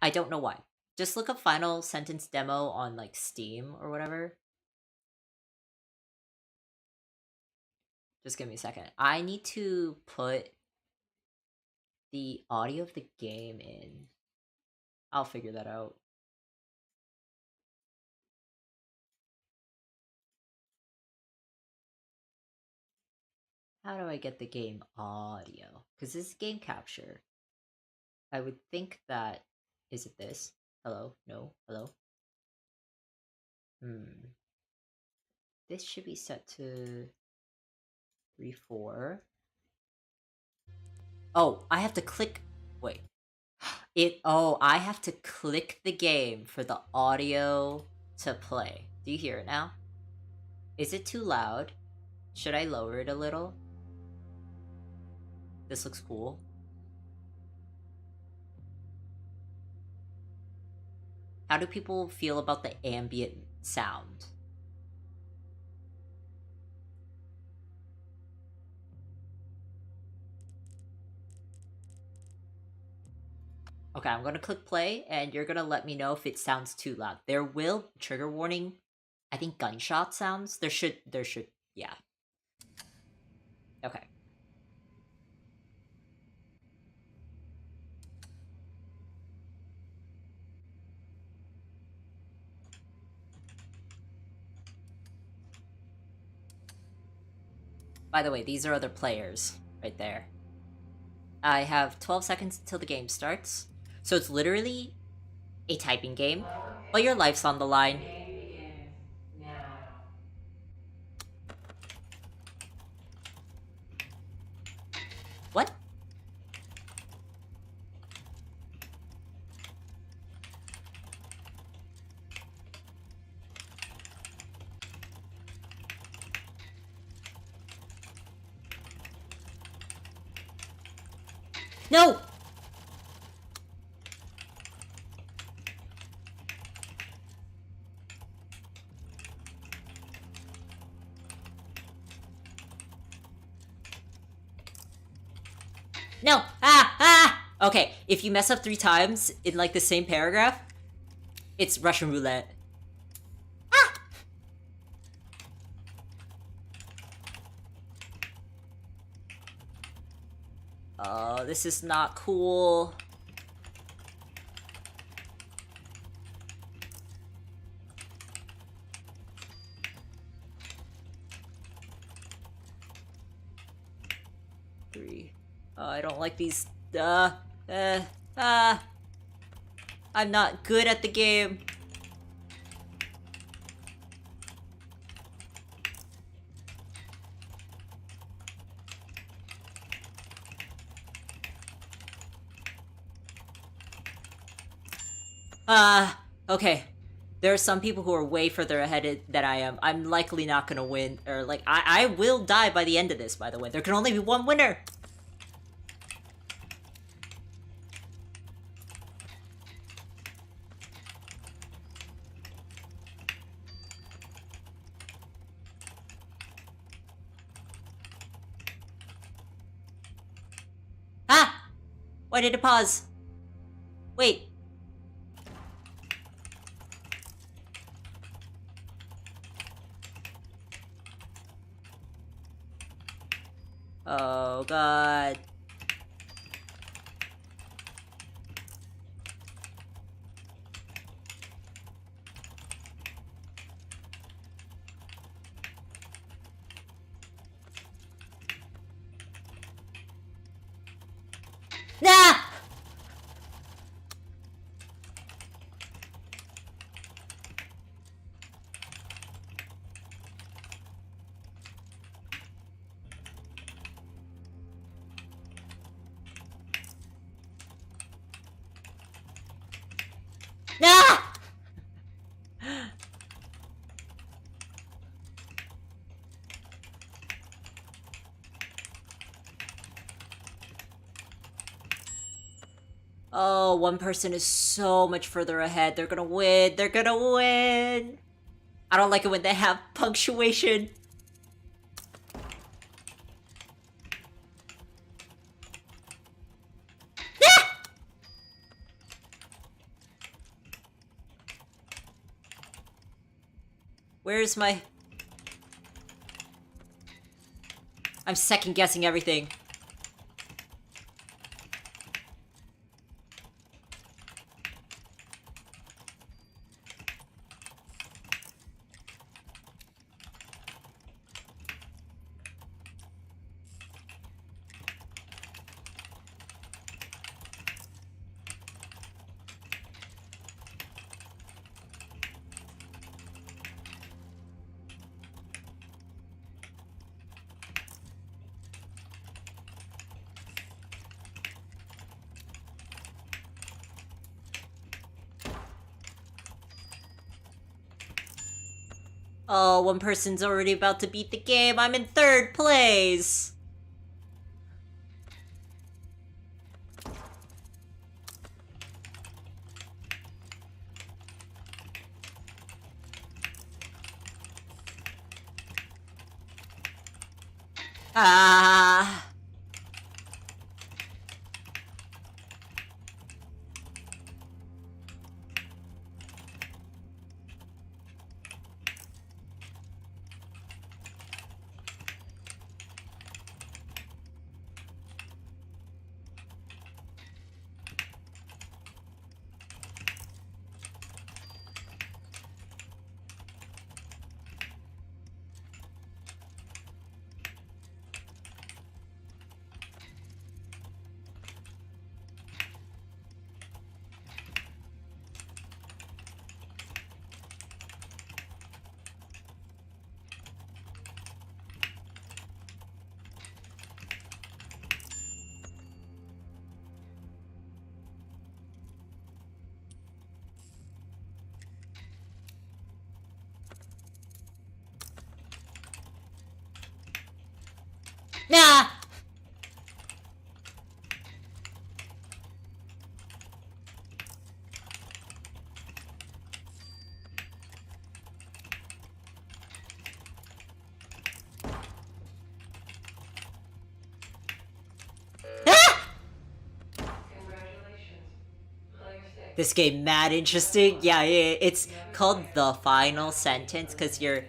I don't know why. Just look up Final Sentence Demo on like Steam or whatever. Just give me a second. I need to put the audio of the game in. I'll figure that out. How do I get the game audio? Because this is game capture. I would think that... Is it this? Hello? No? Hello? This should be set to 3-4. Oh, I have to click... Wait. I have to click the game for the audio to play. Do you hear it now? Is it too loud? Should I lower it a little? This looks cool. How do people feel about the ambient sound? Okay, I'm gonna click play, and you're gonna let me know if it sounds too loud. There will, trigger warning, I think gunshot sounds. There should, yeah. Okay. By the way, these are other players, right there. I have 12 seconds until the game starts. So it's literally a typing game, but your life's on the line. The game begins now. What? No! No! Ah! Ah! Okay, if you mess up 3 times in like the same paragraph, it's Russian roulette. Ah! Oh, this is not cool. I don't like these, I'm not good at the game. Okay. There are some people who are way further ahead than I am. I'm likely not gonna win, or like, I will die by the end of this, by the way. There can only be one winner! Ah! Why did it pause? Wait. Oh god. Nah! Nah! Oh, one person is so much further ahead. They're gonna win. They're gonna win. I don't like it when they have punctuation. Ah! Where's my... I'm second guessing everything. Oh, one person's already about to beat the game. I'm in 3rd place. Ah! Nah! Congratulations. Player 6. This game mad interesting. Yeah, it's called The Final Sentence because you're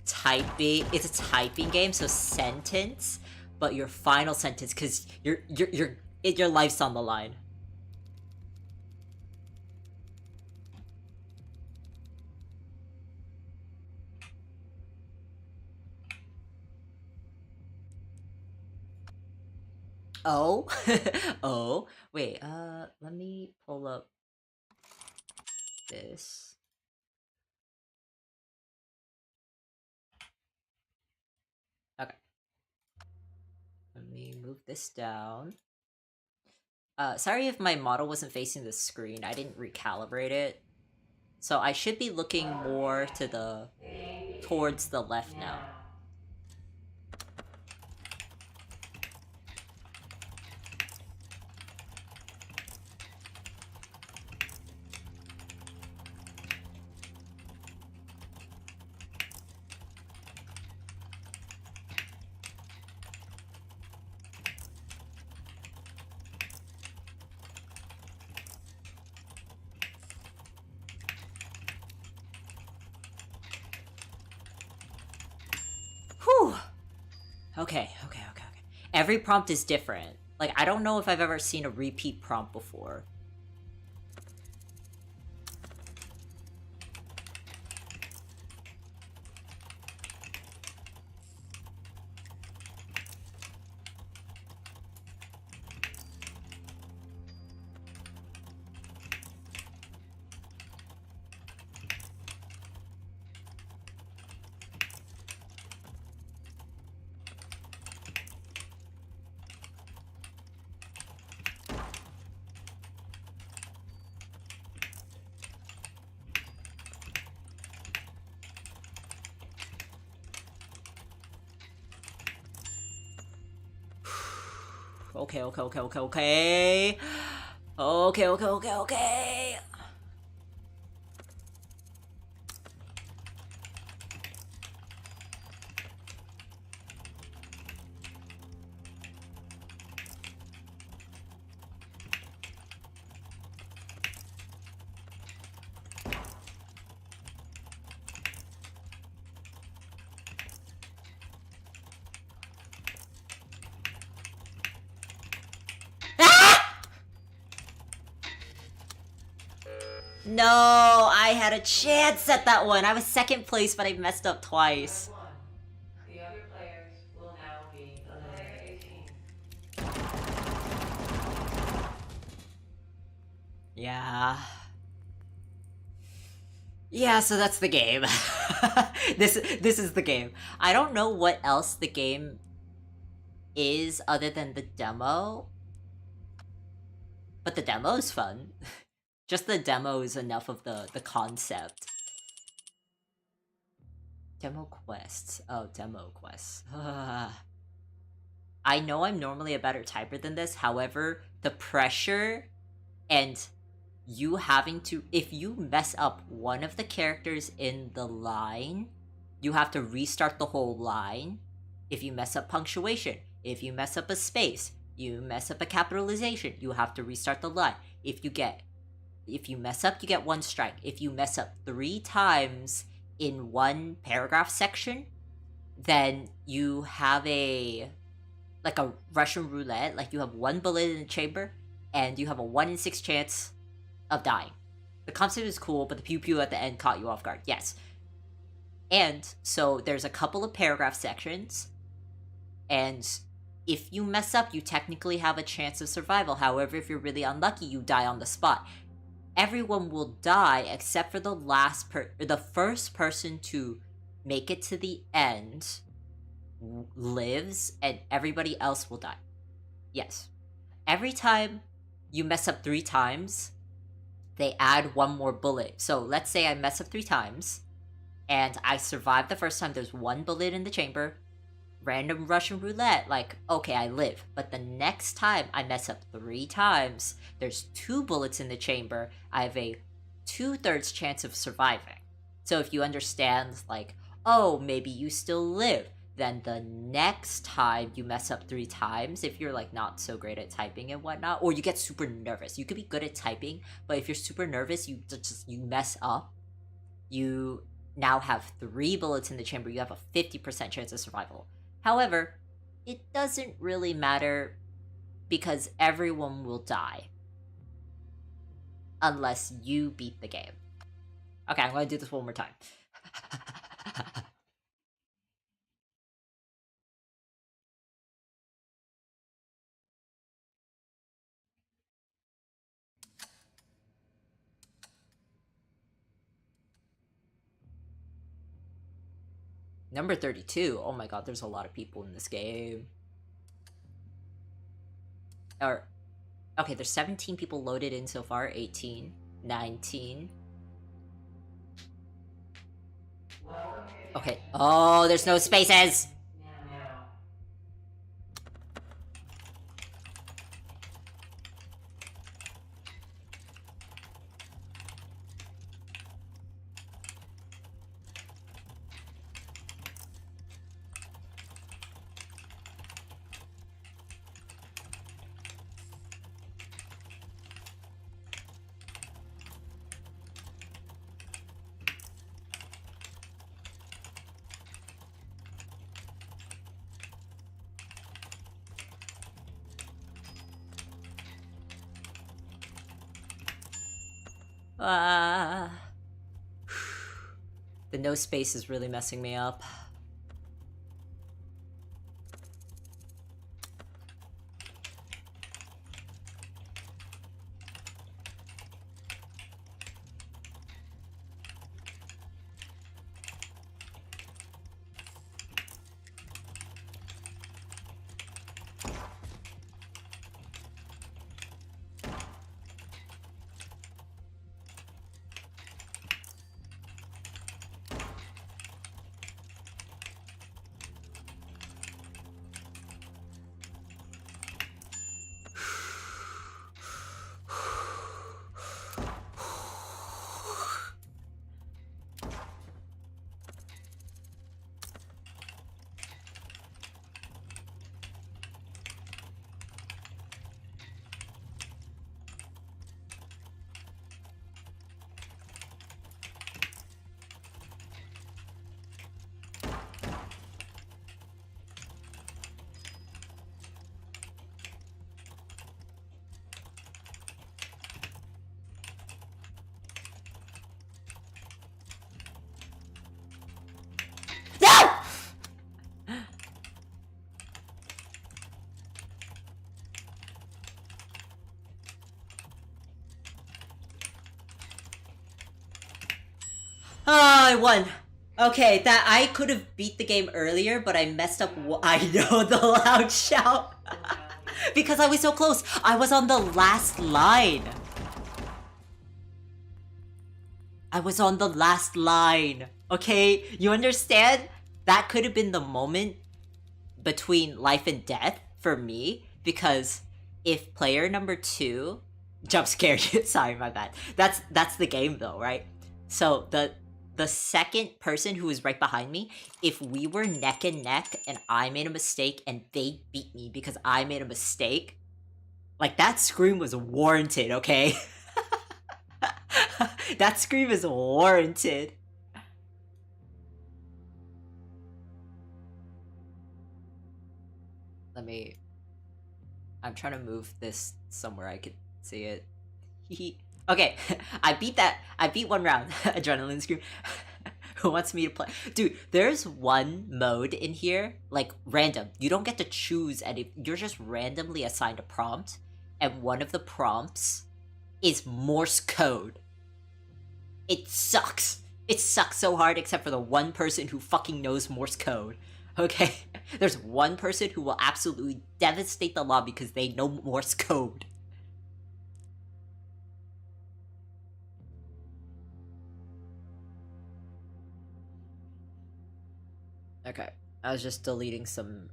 typing. It's a typing game, so sentence, but your final sentence because your life's on the line. Oh, oh, wait. Let me pull up this. Okay. Let me move this down. Sorry if my model wasn't facing the screen. I didn't recalibrate it. So I should be looking more to the towards the left now. Whew. Okay. Every prompt is different. Like, I don't know if I've ever seen a repeat prompt before. Okay. Okay. No, I had a chance at that one. I was second place, but I messed up twice. The other players will now be player 18. Yeah. Yeah, so that's the game. This is the game. I don't know what else the game is other than the demo. But the demo is fun. Just the demo is enough of the concept. Demo quests. Oh, demo quests. I know I'm normally a better typer than this, however, the pressure and you having to, if you mess up one of the characters in the line, you have to restart the whole line. If you mess up punctuation, if you mess up a space, you mess up a capitalization, you have to restart the line. If you mess up, you get 1 strike. If you mess up 3 times in one paragraph section, then you have a Russian roulette. Like, you have 1 bullet in the chamber, and you have a 1 in 6 chance of dying. The concept is cool, but the pew pew at the end caught you off guard. Yes. And so there's a couple of paragraph sections, and if you mess up, you technically have a chance of survival. However, if you're really unlucky, you die on the spot. Everyone will die except for the first person to make it to the end lives, and everybody else will die. Yes. Every time you mess up 3 times, they add 1 more bullet. So let's say I mess up 3 times, and I survive the first time. There's 1 bullet in the chamber. Random Russian roulette, like, okay, I live. But the next time I mess up 3 times, there's 2 bullets in the chamber. I have a 2/3 chance of surviving. So if you understand, like, oh, maybe you still live, then the next time you mess up 3 times, if you're, like, not so great at typing and whatnot, or you get super nervous. You could be good at typing, but if you're super nervous, you mess up. You now have 3 bullets in the chamber. You have a 50% chance of survival. However, it doesn't really matter because everyone will die. Unless you beat the game. Okay, I'm going to do this one more time. Number 32. Oh my god, there's a lot of people in this game. Okay, there's 17 people loaded in so far. 18, 19. Okay. Oh, there's no spaces! The no space is really messing me up. Oh, I won. Okay, that I could have beat the game earlier, but I messed up. I know the loud shout. Because I was so close. I was on the last line. I was on the last line. Okay, you understand? That could have been the moment between life and death for me, because if player number 2 jump scared you, sorry, my bad. That's the game though, right? So the second person who was right behind me, if we were neck and neck and I made a mistake and they beat me because I made a mistake, like, that scream was warranted, okay? That scream is warranted. I'm trying to move this somewhere I could see it. Okay, I beat one round. Adrenaline scream. Who wants me to play? Dude, there's one mode in here, like, random. You don't get to choose any, you're just randomly assigned a prompt, and one of the prompts is Morse code. It sucks. It sucks so hard except for the one person who fucking knows Morse code. Okay? There's one person who will absolutely devastate the lobby because they know Morse code. Okay, I was just deleting some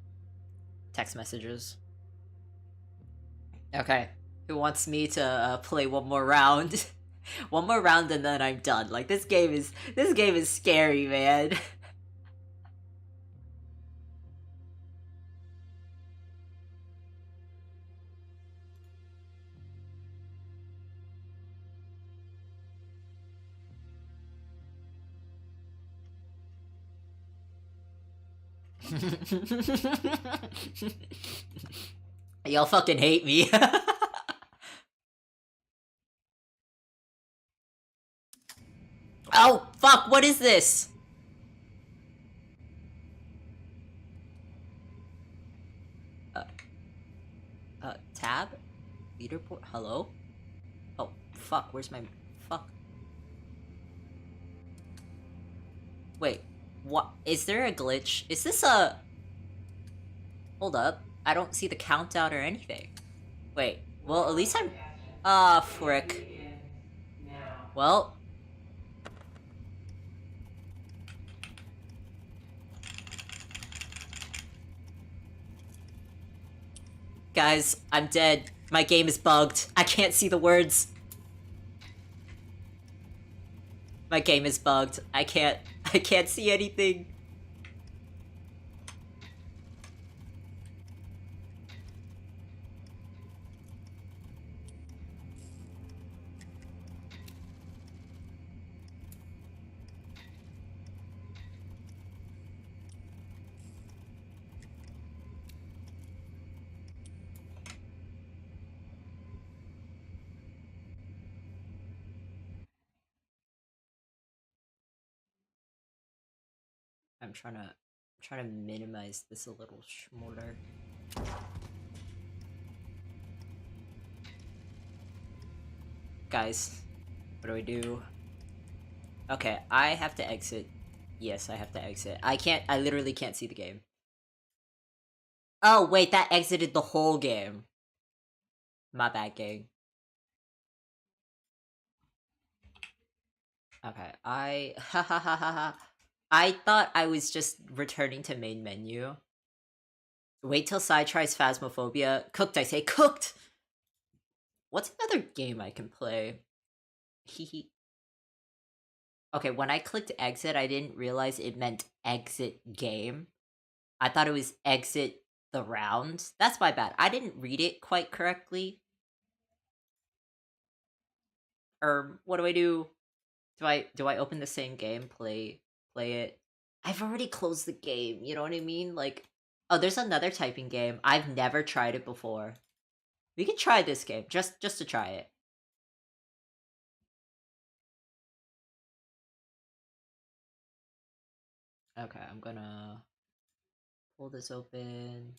text messages. Okay, who wants me to play one more round? One more round and then I'm done. Like, this game is scary, man. Y'all fucking hate me. Oh, fuck, what is this? Tab? Leaderboard? Hello? Oh, fuck, where's my... Fuck. Wait, what? Is there a glitch? Is this a... Hold up. I don't see the countdown or anything. Wait, well, at least I'm... Ah, frick. Well... Guys, I'm dead. My game is bugged. I can't see the words. My game is bugged. I can't see anything. I'm trying to minimize this a little shorter. Guys, what do I do? Okay, I have to exit. Yes, I have to exit. I literally can't see the game. Oh, wait, that exited the whole game. My bad, gang. Okay, I thought I was just returning to main menu. Wait till Sai tries Phasmophobia. Cooked, I say, cooked! What's another game I can play? Hehe. Okay, when I clicked exit, I didn't realize it meant exit game. I thought it was exit the round. That's my bad. I didn't read it quite correctly. What do I do? Do I open the same game, play it? I've already closed the game, you know what I mean? Like, oh, there's another typing game. I've never tried it before. We can try this game, just to try it. Okay, I'm gonna pull this open.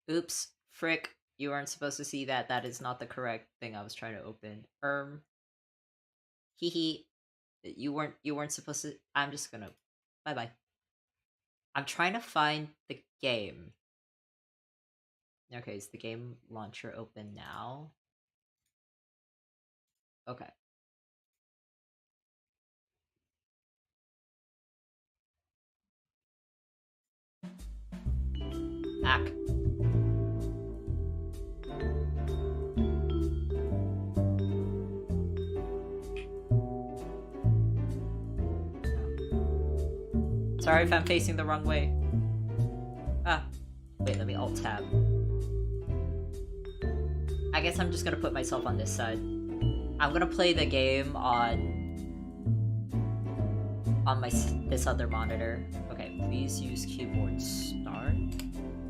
Oops, frick. You aren't supposed to see that. That is not the correct thing I was trying to open. Hee. You weren't supposed to. I'm just gonna. Bye bye. I'm trying to find the game. Okay, is the game launcher open now? Okay. Back. Sorry if I'm facing the wrong way. Ah. Wait, let me alt-tab. I guess I'm just gonna put myself on this side. I'm gonna play the game on this other monitor. Okay, please use keyboard start.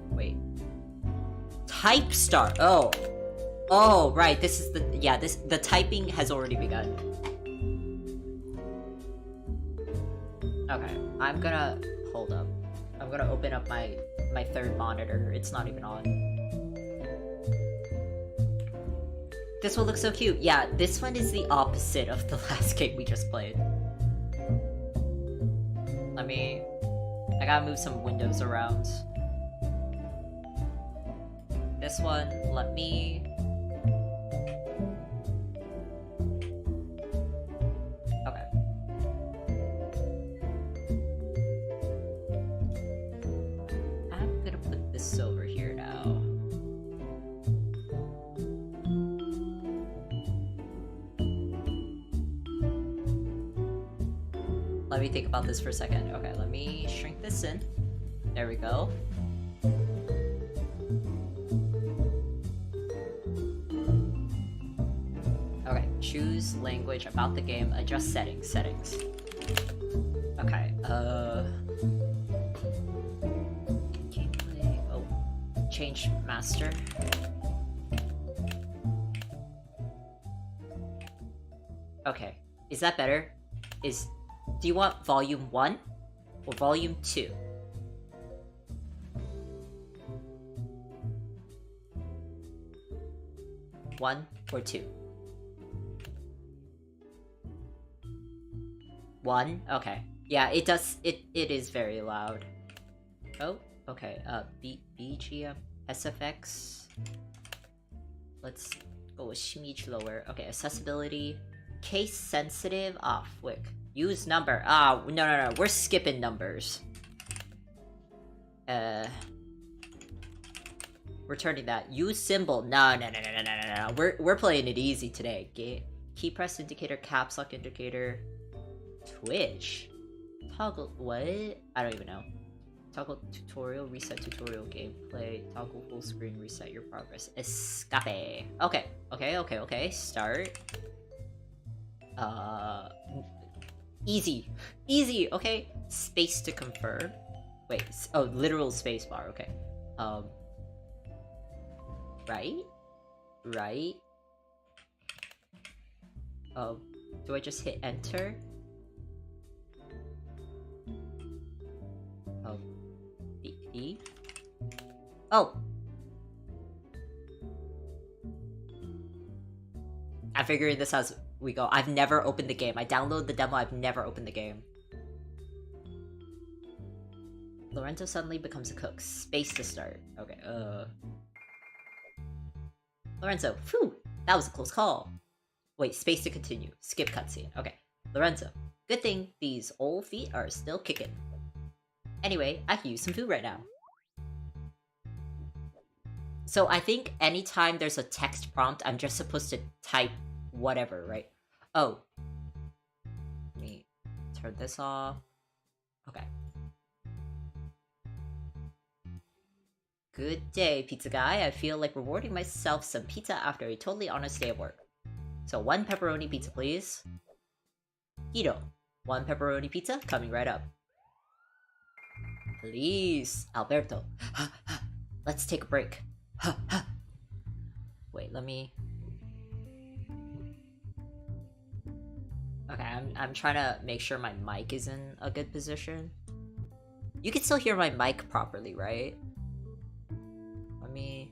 Wait. Type start. Oh. Oh, right. This is the typing has already begun. Okay, I'm gonna hold up. I'm gonna open up my third monitor. It's not even on. This one looks so cute. Yeah, this one is the opposite of the last game we just played. I gotta move some windows around. This one, let me... Okay. I'm gonna put this over here now. Let me think about this for a second. Okay, let me shrink this in. There we go. Okay, choose language, about the game, adjust settings. Okay, gameplay, oh, change master. Okay, is that better? Do you want volume 1 or volume 2? One or two? 1? Okay. Yeah, it does, it is very loud. Oh, okay, BGM, SFX. Let's go a smidge lower. Okay, accessibility, case sensitive, flick. Use number. No. We're skipping numbers. We're turning that. Use symbol. No. We're playing it easy today. Key press indicator, caps lock indicator. Twitch. Toggle. What? I don't even know. Toggle tutorial. Reset tutorial gameplay. Toggle full screen. Reset your progress. Escape. Okay. Start. Easy, okay? Space to confirm. Wait, oh, literal space bar, okay. Right. Do I just hit enter? E? Oh! I'm figuring this as we go. I've never opened the game. I downloaded the demo, I've never opened the game. Lorenzo suddenly becomes a cook. Space to start. Okay, Lorenzo, phew! That was a close call. Wait, space to continue. Skip cutscene. Okay. Lorenzo, good thing these old feet are still kicking. Anyway, I can use some food right now. So I think anytime there's a text prompt, I'm just supposed to type whatever, right? Oh. Let me turn this off. Okay. Good day, pizza guy. I feel like rewarding myself some pizza after a totally honest day of work. So 1 pepperoni pizza, please. Guido, 1 pepperoni pizza, coming right up. Please, Alberto. Let's take a break. Wait, let me... Okay, I'm trying to make sure my mic is in a good position. You can still hear my mic properly, right? Let me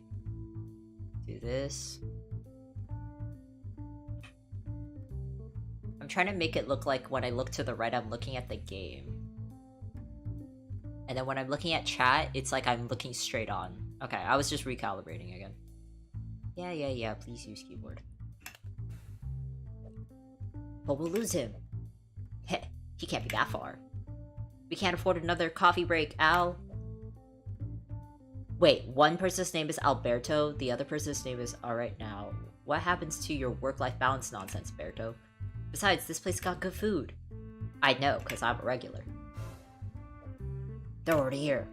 do this. I'm trying to make it look like when I look to the right, I'm looking at the game. And then when I'm looking at chat, it's like I'm looking straight on. Okay, I was just recalibrating again. Yeah, please use keyboard. But we'll lose him. Heh, he can't be that far. We can't afford another coffee break, Al. Wait, one person's name is Alberto, the other person's name is Alright Now. What happens to your work-life balance nonsense, Berto? Besides, this place got good food. I know, because I'm a regular. They're already here.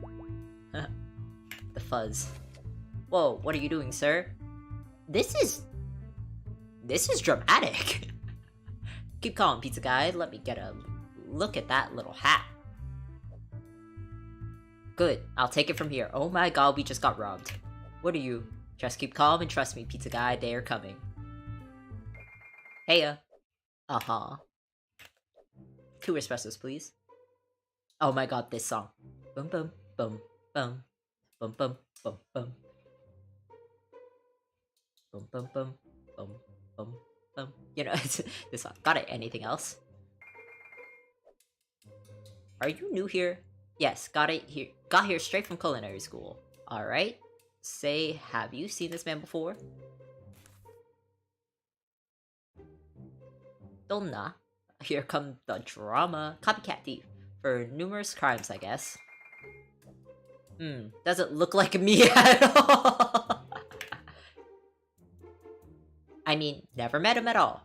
The fuzz. Whoa, what are you doing, sir? This is dramatic. Keep calm, pizza guy. Let me get a look at that little hat. Good, I'll take it from here. Oh my god, we just got robbed. What are you? Just keep calm and trust me, pizza guy, they are coming. Heya. Uh-huh. 2 espressos, please. Oh my god, this song. Boom boom boom boom boom boom boom boom boom boom boom boom boom boom. You know, it's this song. Got it. Anything else? Are you new here? Yes, got here straight from culinary school. Alright. Say, have you seen this man before? Donna. Here come the drama. Copycat thief. For numerous crimes, I guess. Doesn't look like me at all. I mean, never met him at all.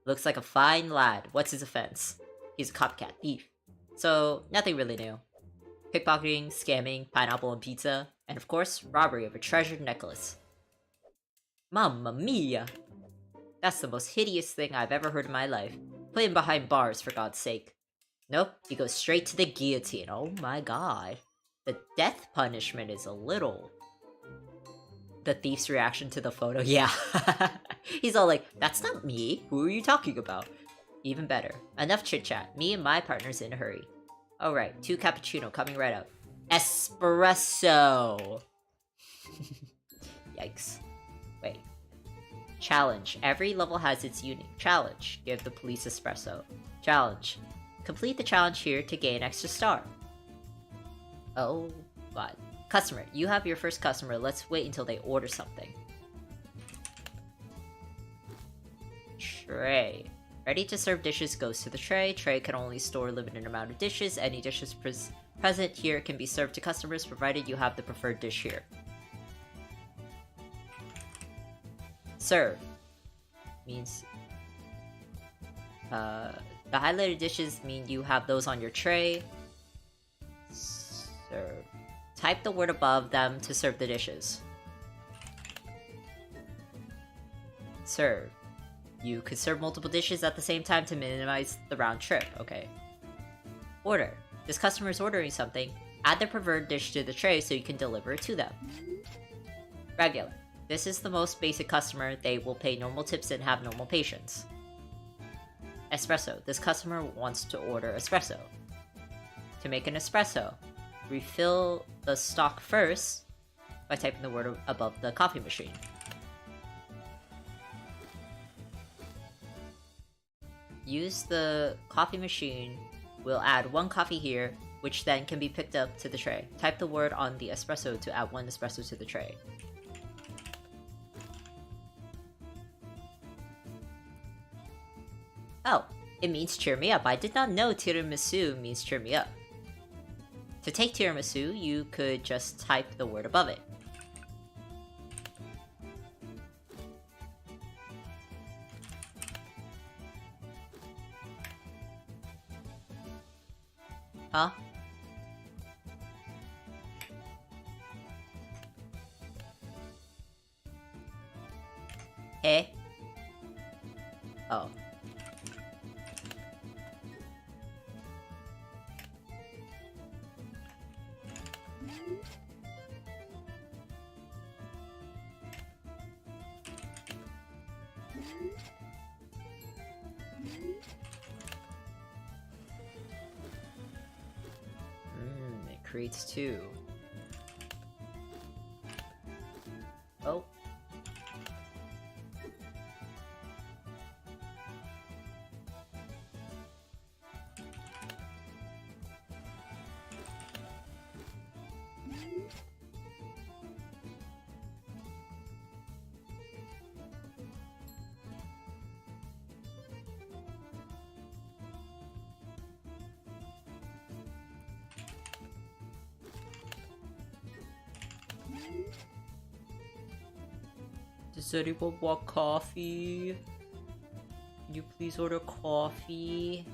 Looks like a fine lad. What's his offense? He's a copycat thief. So, nothing really new. Pickpocketing, scamming, pineapple and pizza, and of course, robbery of a treasured necklace. Mamma mia! That's the most hideous thing I've ever heard in my life. Put him behind bars, for God's sake. Nope, he goes straight to the guillotine. Oh my god. The death punishment is a little... The thief's reaction to the photo, yeah. He's all like, that's not me. Who are you talking about? Even better. Enough chit-chat. Me and my partner's in a hurry. Alright, 2 cappuccino coming right up. Espresso! Yikes. Wait. Challenge. Every level has its unique challenge. Give the police espresso. Challenge. Complete the challenge here to gain extra star. Oh, God. Customer. You have your first customer. Let's wait until they order something. Tray. Ready to serve dishes goes to the tray. Tray can only store a limited amount of dishes. Any dishes present here can be served to customers provided you have the preferred dish here. Serve. Means... the highlighted dishes mean you have those on your tray. Serve. Type the word above them to serve the dishes. Serve. You could serve multiple dishes at the same time to minimize the round trip. Okay. Order. This customer is ordering something. Add their preferred dish to the tray so you can deliver it to them. Regular. This is the most basic customer. They will pay normal tips and have normal patience. Espresso. This customer wants to order espresso. To make an espresso, refill the stock first by typing the word above the coffee machine. Use the coffee machine. We'll add 1 coffee here, which then can be picked up to the tray. Type the word on the espresso to add 1 espresso to the tray. Oh, it means cheer me up. I did not know tiramisu means cheer me up. To take tiramisu, you could just type the word above it. Huh? Hey? Oh. It creates 2. Oh. Does anyone want coffee? Can you please order coffee?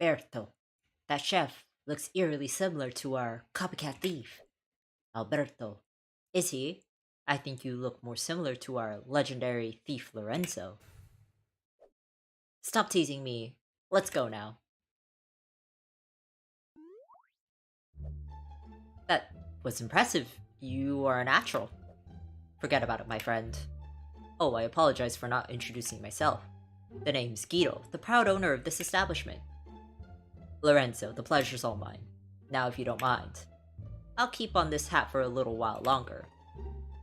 Berto, that chef looks eerily similar to our copycat thief. Alberto. Is he? I think you look more similar to our legendary thief Lorenzo. Stop teasing me. Let's go now. That was impressive. You are a natural. Forget about it, my friend. Oh, I apologize for not introducing myself. The name's Guido, the proud owner of this establishment. Lorenzo, the pleasure's all mine. Now, if you don't mind, I'll keep on this hat for a little while longer.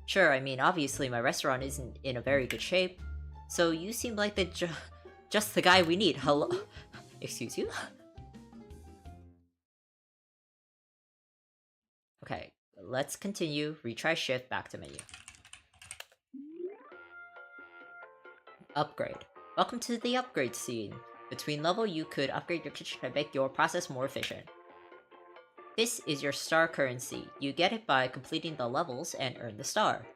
Sure, I mean, obviously my restaurant isn't in a very good shape, so you seem like just the guy we need. Hello? Excuse you? Okay, let's continue. Retry shift, back to menu. Upgrade. Welcome to the upgrade scene. Between level, you could upgrade your kitchen and make your process more efficient. This is your star currency. You get it by completing the levels and earn the star.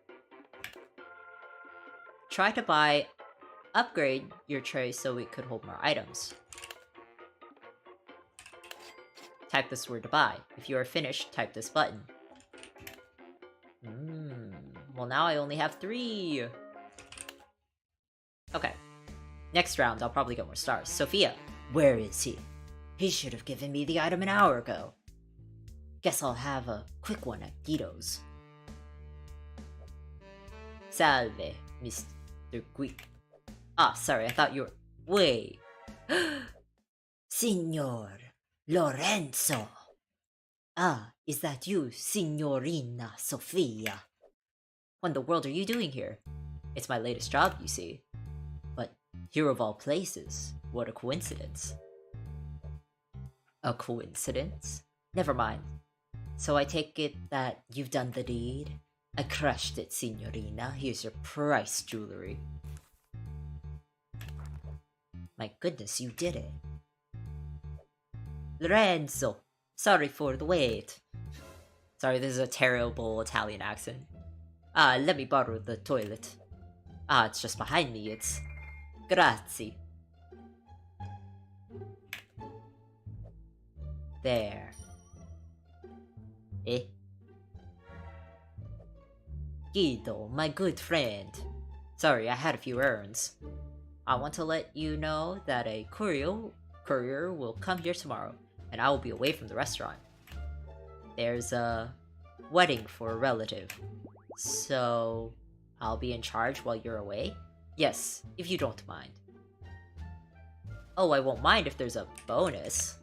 Try to upgrade your tray so it could hold more items. Type this word to buy. If you are finished, type this button. Well, now I only have 3. Okay. Next round, I'll probably get more stars. Sophia. Where is he? He should have given me the item an hour ago. Guess I'll have a quick one at Guido's. Salve, Mr. Quick. Ah, sorry, I thought you were... Wait. Signor Lorenzo. Ah, is that you, Signorina Sophia? What in the world are you doing here? It's my latest job, you see. But here of all places, what a coincidence. A coincidence? Never mind. So I take it that you've done the deed? I crushed it, Signorina. Here's your price jewelry. My goodness, you did it. Lorenzo! Sorry for the wait. Sorry, this is a terrible Italian accent. Let me borrow the toilet. It's just behind me, it's... Grazie. There. Eh? Guido, my good friend. Sorry, I had a few errands. I want to let you know that a courier will come here tomorrow, and I will be away from the restaurant. There's a wedding for a relative, so I'll be in charge while you're away? Yes, if you don't mind. Oh, I won't mind if there's a bonus.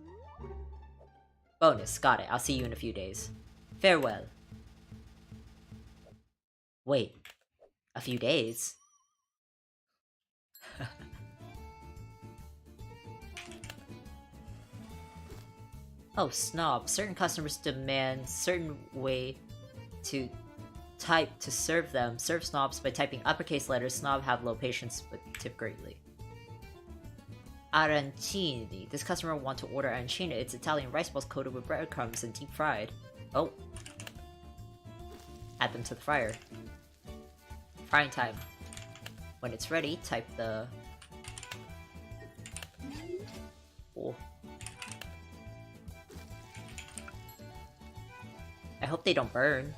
Bonus, got it. I'll see you in a few days. Farewell. Wait, a few days? Oh, snob. Certain customers demand certain way to type to serve them. Serve snobs by typing uppercase letters. Snob have low patience but tip greatly. Arancini. This customer wants to order arancina. It's Italian rice balls coated with breadcrumbs and deep fried. Oh. Add them to the fryer. Frying time. When it's ready, type the... Oh. I hope they don't burn.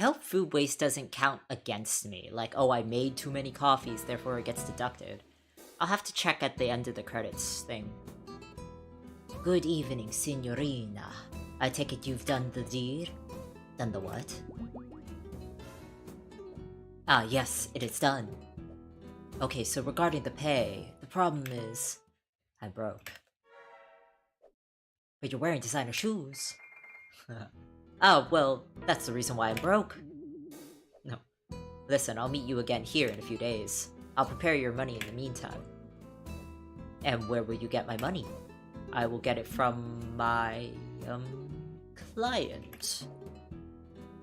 I hope food waste doesn't count against me. Like, oh, I made too many coffees, therefore it gets deducted. I'll have to check at the end of the credits thing. Good evening, signorina. I take it you've done the deed? Done the what? Ah, yes, it is done. Okay, so regarding the pay, the problem is... I'm broke. But you're wearing designer shoes. Oh, well, that's the reason why I'm broke. No. Listen, I'll meet you again here in a few days. I'll prepare your money in the meantime. And where will you get my money? I will get it from my, client.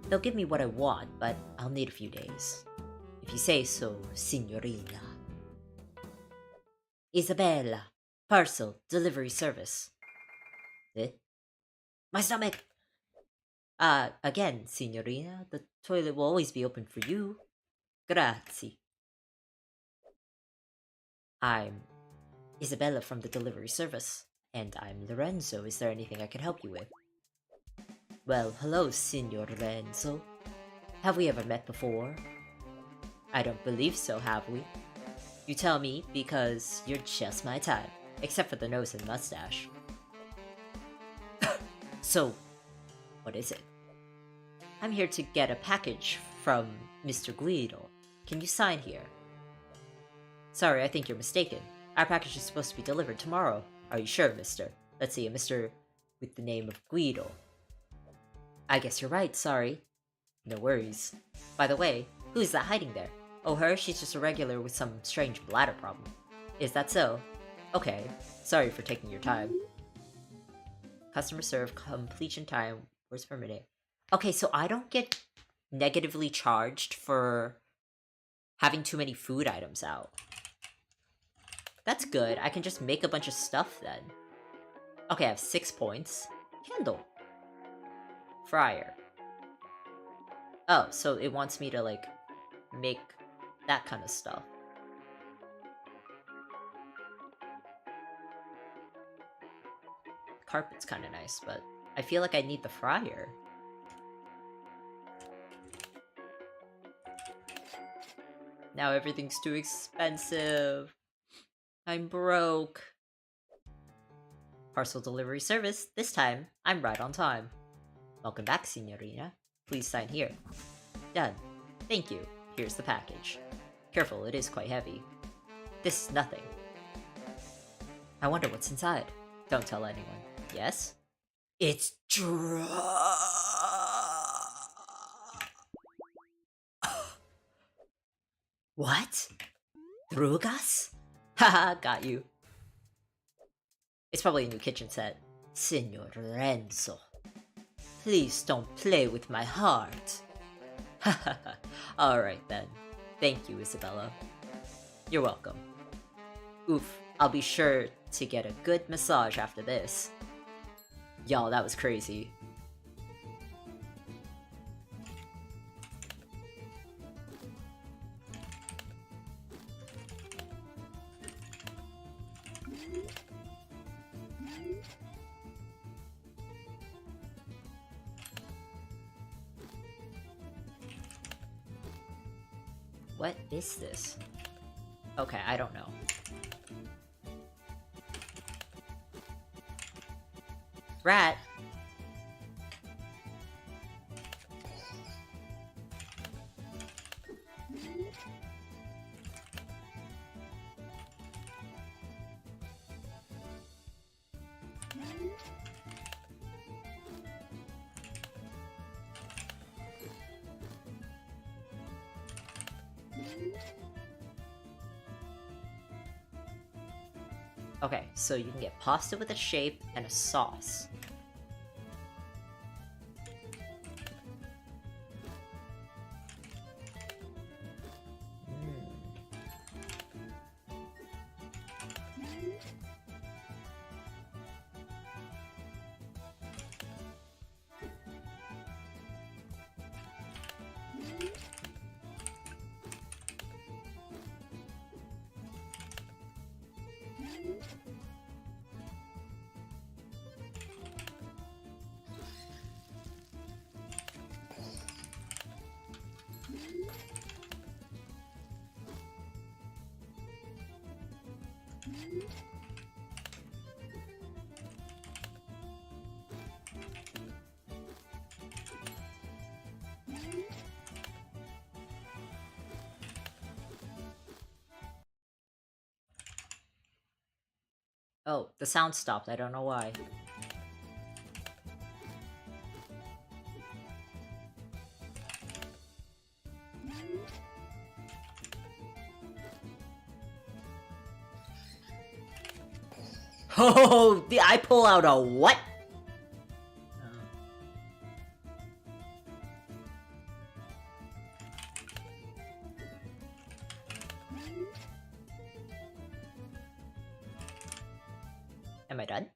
They'll give me what I want, but I'll need a few days. If you say so, signorina. Isabella. Parcel. Delivery service. Eh? My stomach! Again, signorina, the toilet will always be open for you. Grazie. I'm Isabella from the delivery service. And I'm Lorenzo. Is there anything I can help you with? Well, hello, Signor Lorenzo. Have we ever met before? I don't believe so, have we? You tell me, because you're just my type. Except for the nose and mustache. So, what is it? I'm here to get a package from Mr. Guido. Can you sign here? Sorry, I think you're mistaken. Our package is supposed to be delivered tomorrow. Are you sure, mister? Let's see, a mister with the name of Guido. I guess you're right, sorry. No worries. By the way, who's that hiding there? Oh, her? She's just a regular with some strange bladder problem. Is that so? Okay. Sorry for taking your time. Customer serve completion time words per minute. Okay, so I don't get negatively charged for having too many food items out. That's good. I can just make a bunch of stuff then. Okay, I have 6 points. Candle. Fryer. Oh, so it wants me to, like, make that kind of stuff. Carpet's kind of nice, but I feel like I need the fryer. Now everything's too expensive. I'm broke. Parcel delivery service. This time, I'm right on time. Welcome back, signorina. Please sign here. Done. Thank you. Here's the package. Careful, it is quite heavy. This is nothing. I wonder what's inside. Don't tell anyone. Yes? It's What? Drugas? Haha, got you. It's probably a new kitchen set. Signor Lorenzo. Please don't play with my heart. Hahaha. Alright then. Thank you, Isabella. You're welcome. Oof, I'll be sure to get a good massage after this. Y'all, that was crazy. What is this? Okay, I don't know. Rat! Okay, so you can get pasta with a shape and a sauce. Oh, the sound stopped. I don't know why. Oh, I pull out a what? Am I done?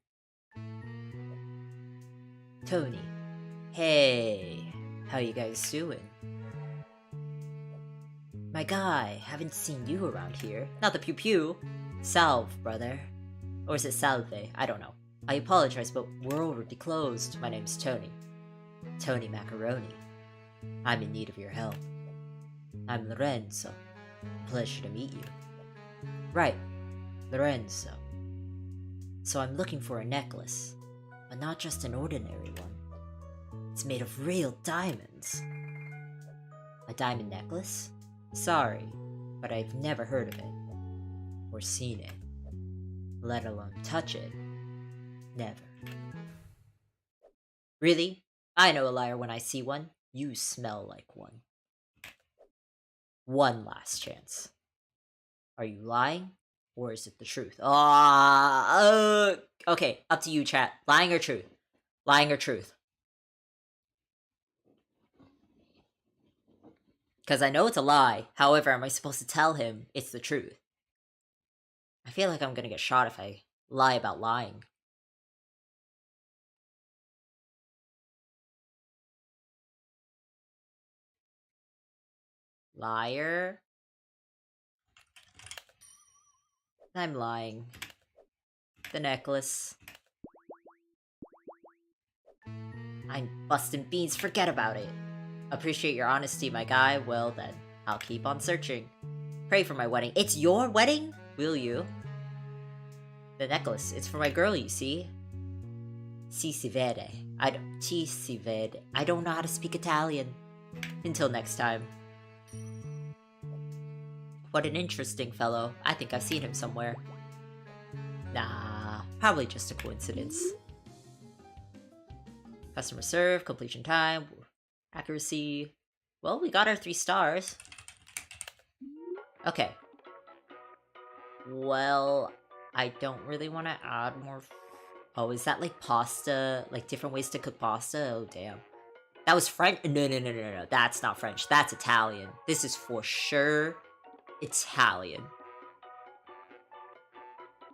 Tony. Hey, how you guys doing? My guy, haven't seen you around here. Not the pew pew. Salve, brother. Or is it salve? I don't know. I apologize, but we're already closed. My name's Tony. Tony Macaroni. I'm in need of your help. I'm Lorenzo. Pleasure to meet you. Right, Lorenzo. So I'm looking for a necklace, but not just an ordinary one. It's made of real diamonds. A diamond necklace? Sorry, but I've never heard of it. Or seen it. Let alone touch it. Never. Really? I know a liar when I see one. You smell like one. One last chance. Are you lying? Or is it the truth? Okay, up to you, chat. Lying or truth? Lying or truth? Because I know it's a lie. However, am I supposed to tell him it's the truth? I feel like I'm gonna get shot if I lie about lying. Liar? I'm lying. The necklace. I'm busting beans, forget about it. Appreciate your honesty, my guy. Well then, I'll keep on searching. Pray for my wedding. It's your wedding? Will you? The necklace, it's for my girl, you see? Ci si vede. Ci si vede. I don't know how to speak Italian. Until next time. What an interesting fellow. I think I've seen him somewhere. Nah, probably just a coincidence. Customer serve, completion time, accuracy. Well, we got our 3 stars. Okay. Well, I don't really want to add more. Oh, is that like pasta? Like different ways to cook pasta? Oh, damn. That was French? No. That's not French. That's Italian. This is for sure Italian.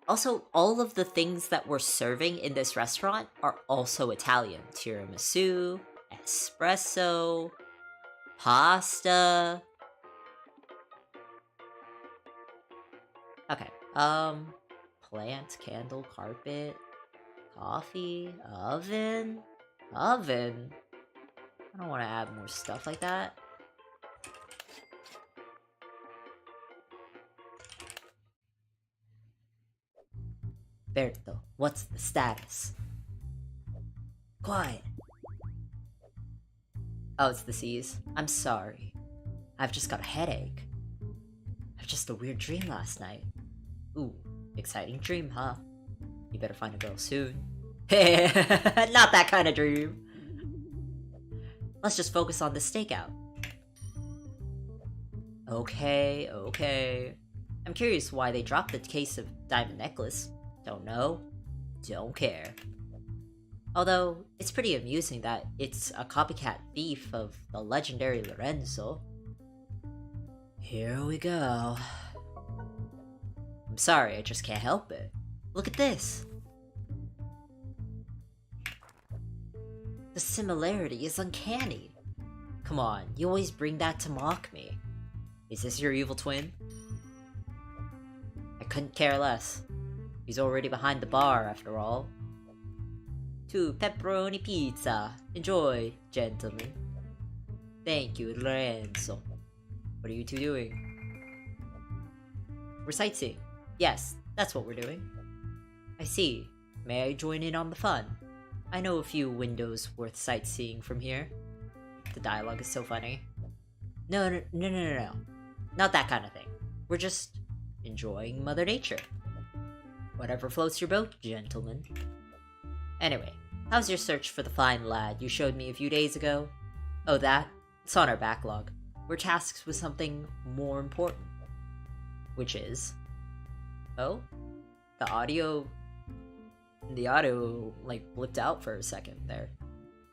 Also, all of the things that we're serving in this restaurant are also Italian. Tiramisu, espresso, pasta. Okay, plant, candle, carpet, coffee, oven? Oven? I don't want to add more stuff like that. Berto, what's the status? Quiet. Oh, it's the C's. I'm sorry. I've just got a headache. I've just a weird dream last night. Ooh, exciting dream, huh? You better find a girl soon. Not that kind of dream. Let's just focus on the stakeout. Okay. I'm curious why they dropped the case of diamond necklace. Don't know. Don't care. Although, it's pretty amusing that it's a copycat thief of the legendary Lorenzo. Here we go. I'm sorry, I just can't help it. Look at this. The similarity is uncanny. Come on, you always bring that to mock me. Is this your evil twin? I couldn't care less. He's already behind the bar, after all. 2 pepperoni pizza. Enjoy, gentlemen. Thank you, Lorenzo. What are you two doing? We're sightseeing. Yes, That's what we're doing. I see. May I join in on the fun? I know a few windows worth sightseeing from here. The dialogue is so funny. No. Not that kind of thing. We're just enjoying Mother Nature. Whatever floats your boat, gentlemen. Anyway, how's your search for the fine lad you showed me a few days ago? Oh, that? It's on our backlog. We're tasked with something more important. Which is... Oh? The audio, like, blipped out for a second there.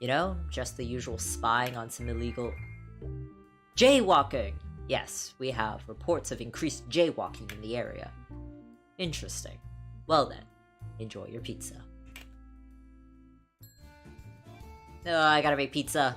You know, just the usual spying on some illegal... Jaywalking! Yes, we have reports of increased jaywalking in the area. Interesting. Well then, enjoy your pizza. Oh, I gotta make pizza.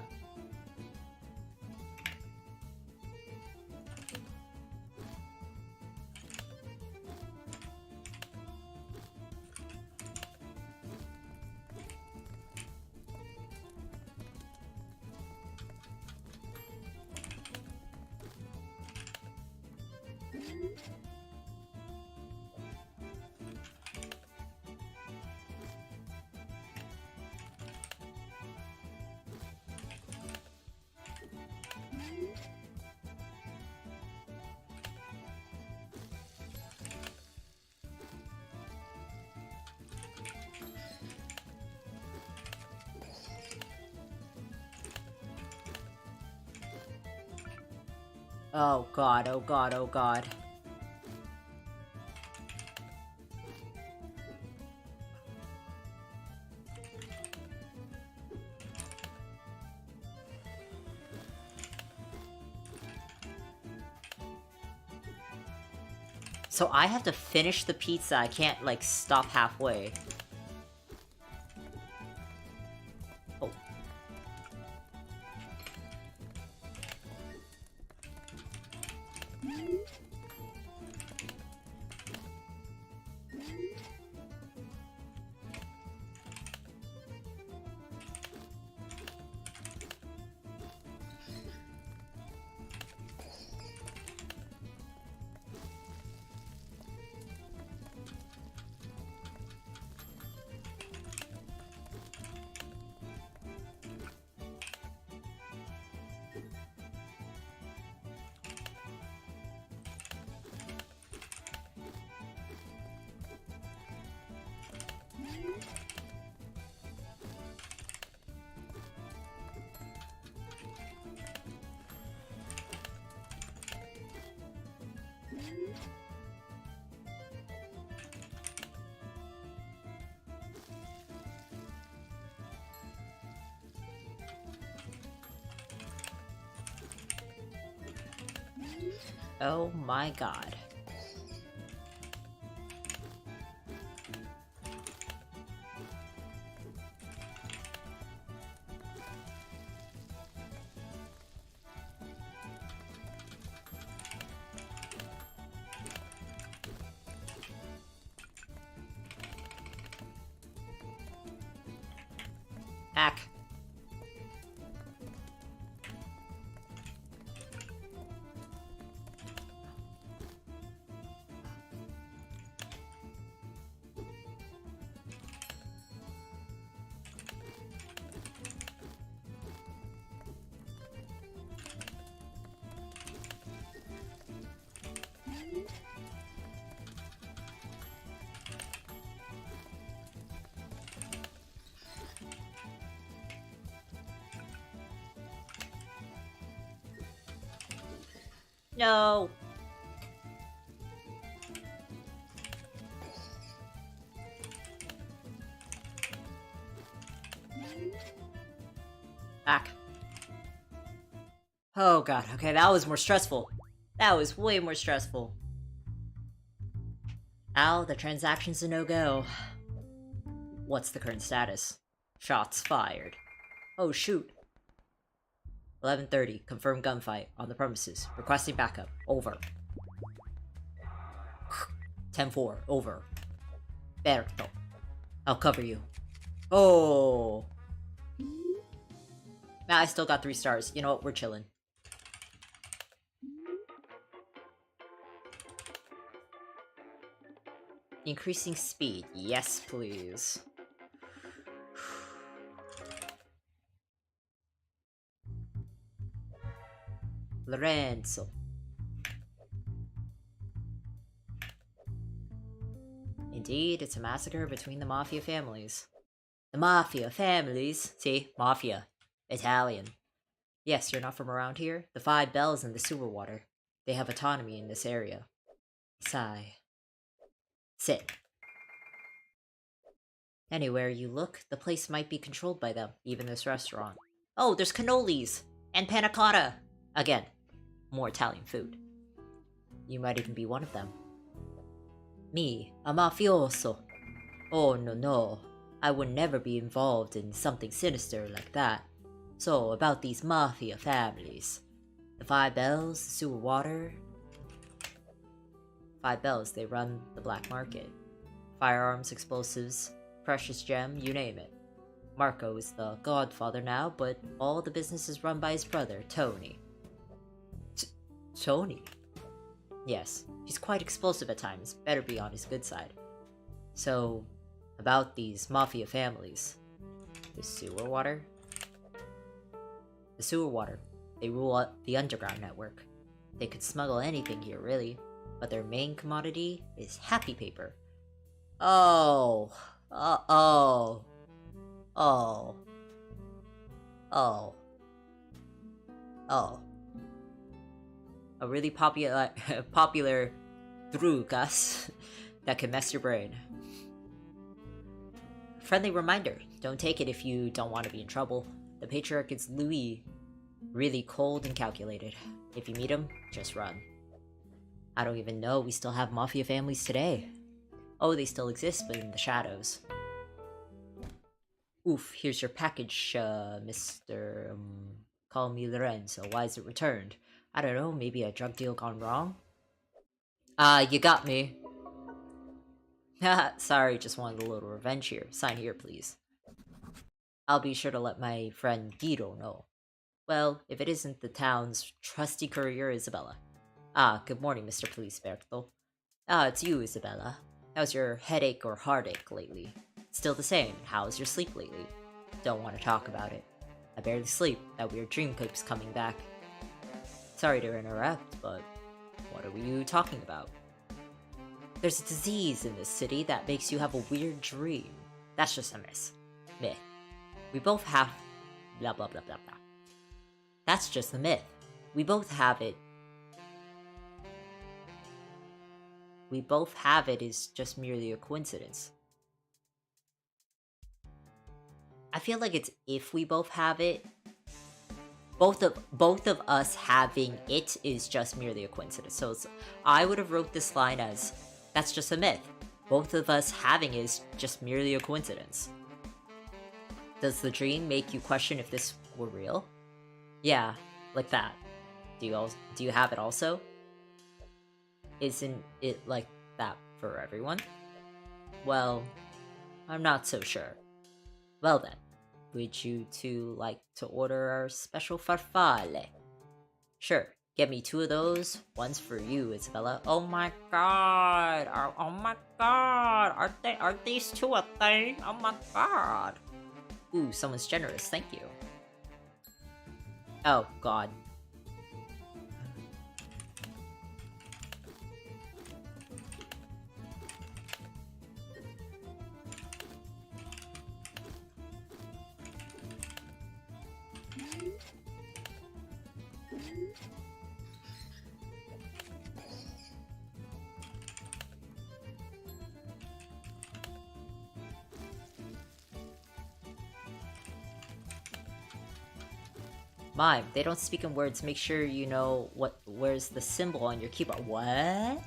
Oh god, oh god, oh god. So I have to finish the pizza, I can't, like, stop halfway. Oh. Oh my god. Hack. No. Back. Oh god, okay, that was more stressful. That was way more stressful. Ow, the transaction's a no-go. What's the current status? Shots fired. Oh shoot. 11:30, confirmed gunfight on the premises. Requesting backup. Over. 10-4, over. Berto. I'll cover you. Oh. Nah, I still got 3 stars. You know what? We're chilling. Increasing speed. Yes, please. Lorenzo. Indeed, it's a massacre between the Mafia families. The Mafia families? See? Mafia. Italian. Yes, you're not from around here? The Five Bells and the sewer water. They have autonomy in this area. Sigh. Sit. Anywhere you look, the place might be controlled by them, even this restaurant. Oh, there's cannolis! And panna cotta! Again, more Italian food. You might even be one of them. Me, a mafioso. Oh, no. I would never be involved in something sinister like that. So, about these Mafia families. The Five Bells, the sewer water. Five Bells, they run the black market. Firearms, explosives, precious gem, you name it. Marco is the godfather now, but all the business is run by his brother, Tony. Tony? Yes, he's quite explosive at times, better be on his good side. So, about these Mafia families. The sewer water? The sewer water. They rule the underground network. They could smuggle anything here, really, but their main commodity is happy paper. Oh. Oh. A really popular drugas that can mess your brain. Friendly reminder, don't take it if you don't want to be in trouble. The patriarch is Louis, really cold and calculated. If you meet him, just run. I don't even know we still have Mafia families today. Oh, they still exist, but in the shadows. Oof, here's your package, Mr. Call me Lorenzo. Why is it returned? I don't know, maybe a drug deal gone wrong? You got me. Haha, sorry, just wanted a little revenge here. Sign here, please. I'll be sure to let my friend Guido know. Well, if it isn't the town's trusty courier, Isabella. Ah, good morning, Mr. Felisberto. Ah, it's you, Isabella. How's your headache or heartache lately? Still the same. How's your sleep lately? Don't want to talk about it. I barely sleep. That weird dream keeps coming back. Sorry to interrupt, but what are you talking about? There's a disease in this city that makes you have a weird dream. That's just a myth. We both have... blah blah blah blah blah. That's just a myth. We both have it. We both have it is just merely a coincidence. I feel like it's if we both have it. Both of us having it is just merely a coincidence. So I would have wrote this line as, that's just a myth. Both of us having it is just merely a coincidence. Does the dream make you question if this were real? Yeah, like that. Do you have it also? Isn't it like that for everyone? Well, I'm not so sure. Well then, would you two like to order our special farfalle? Sure, get me 2 of those. One's for you, Isabella. Oh my god! Oh my god! Are these 2 a thing? Oh my god! Ooh, someone's generous, thank you. Oh god. Mime, they don't speak in words. Make sure you know where's the symbol on your keyboard. What?